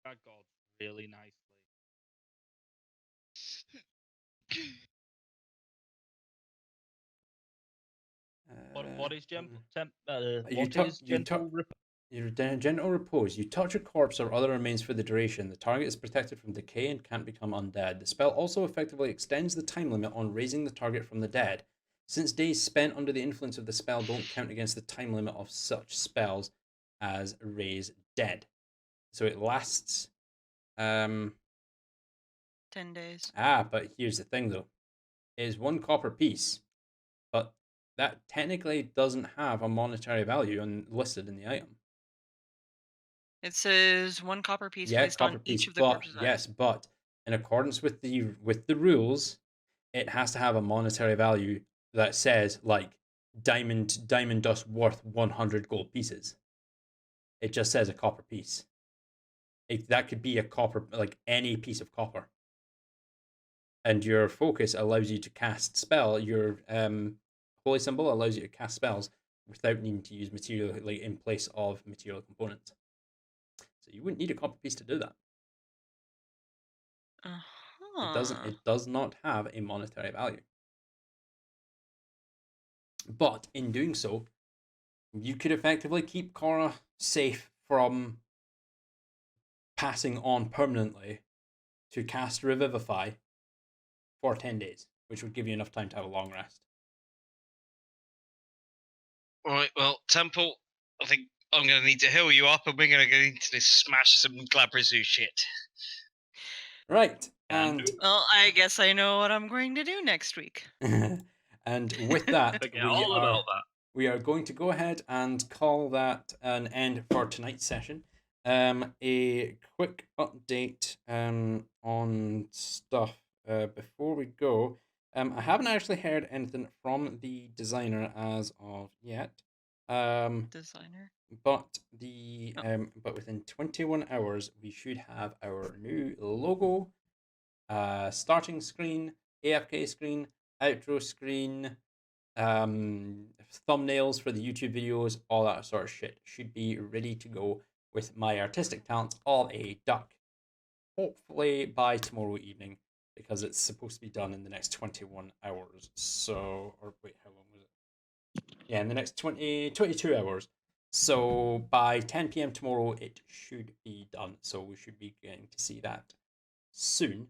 F: That got really nicely. What is gentle repose?
A: Your gentle repose. You touch a corpse or other remains for the duration. The target is protected from decay and can't become undead. The spell also effectively extends the time limit on raising the target from the dead. Since days spent under the influence of the spell don't count against the time limit of such spells as raise dead. So it lasts
E: 10 days.
A: But here's the thing though. It is 1 copper piece. But that technically doesn't have a monetary value listed in the item.
E: It says 1 copper piece
A: based
E: on each of the corpses.
A: Yes, but in accordance with the rules, it has to have a monetary value that says like diamond dust worth 100 gold pieces. It just says a copper piece. That could be a copper, like any piece of copper. And your focus allows you to cast spell. Your holy symbol allows you to cast spells without needing to use material like in place of material components. So you wouldn't need a copper piece to do that. It does not have a monetary value. But in doing so, you could effectively keep Cora safe from passing on permanently to cast Revivify for 10 days, which would give you enough time to have a long rest.
B: Alright, well, Temple, I think I'm going to need to heal you up, and we're going to get into this smash some Glabrazoo shit.
A: Right, and
E: Well, I guess I know what I'm going to do next week.
A: and with that,
F: Forget all about that.
A: we are going to go ahead and call that an end for tonight's session. A quick update on stuff before we go. I haven't actually heard anything from the designer as of yet.
E: Designer.
A: But but within 21 hours we should have our new logo, starting screen, AFK screen, outro screen, thumbnails for the YouTube videos, all that sort of shit should be ready to go with my artistic talents all a duck. Hopefully by tomorrow evening, because it's supposed to be done in the next 21 hours. So, or wait, how long was it? Yeah, in the next 22 hours. So by 10 p.m. tomorrow, it should be done. So we should be getting to see that soon.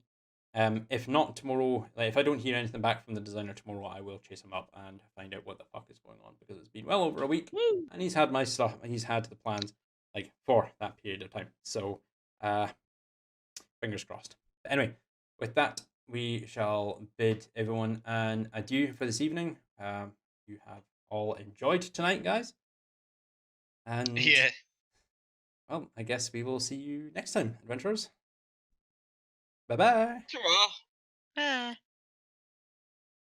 A: If not tomorrow, like if I don't hear anything back from the designer tomorrow, I will chase him up and find out what the fuck is going on, because it's been well over a week.
E: Woo.
A: And he's had my stuff. He's had the plans like for that period of time. So, fingers crossed. But anyway, with that, we shall bid everyone an adieu for this evening. You have all enjoyed tonight, guys. And
B: Yeah.
A: well, I guess we will see you next time, adventurers. Bye bye.
B: Ta-ra.
E: Bye.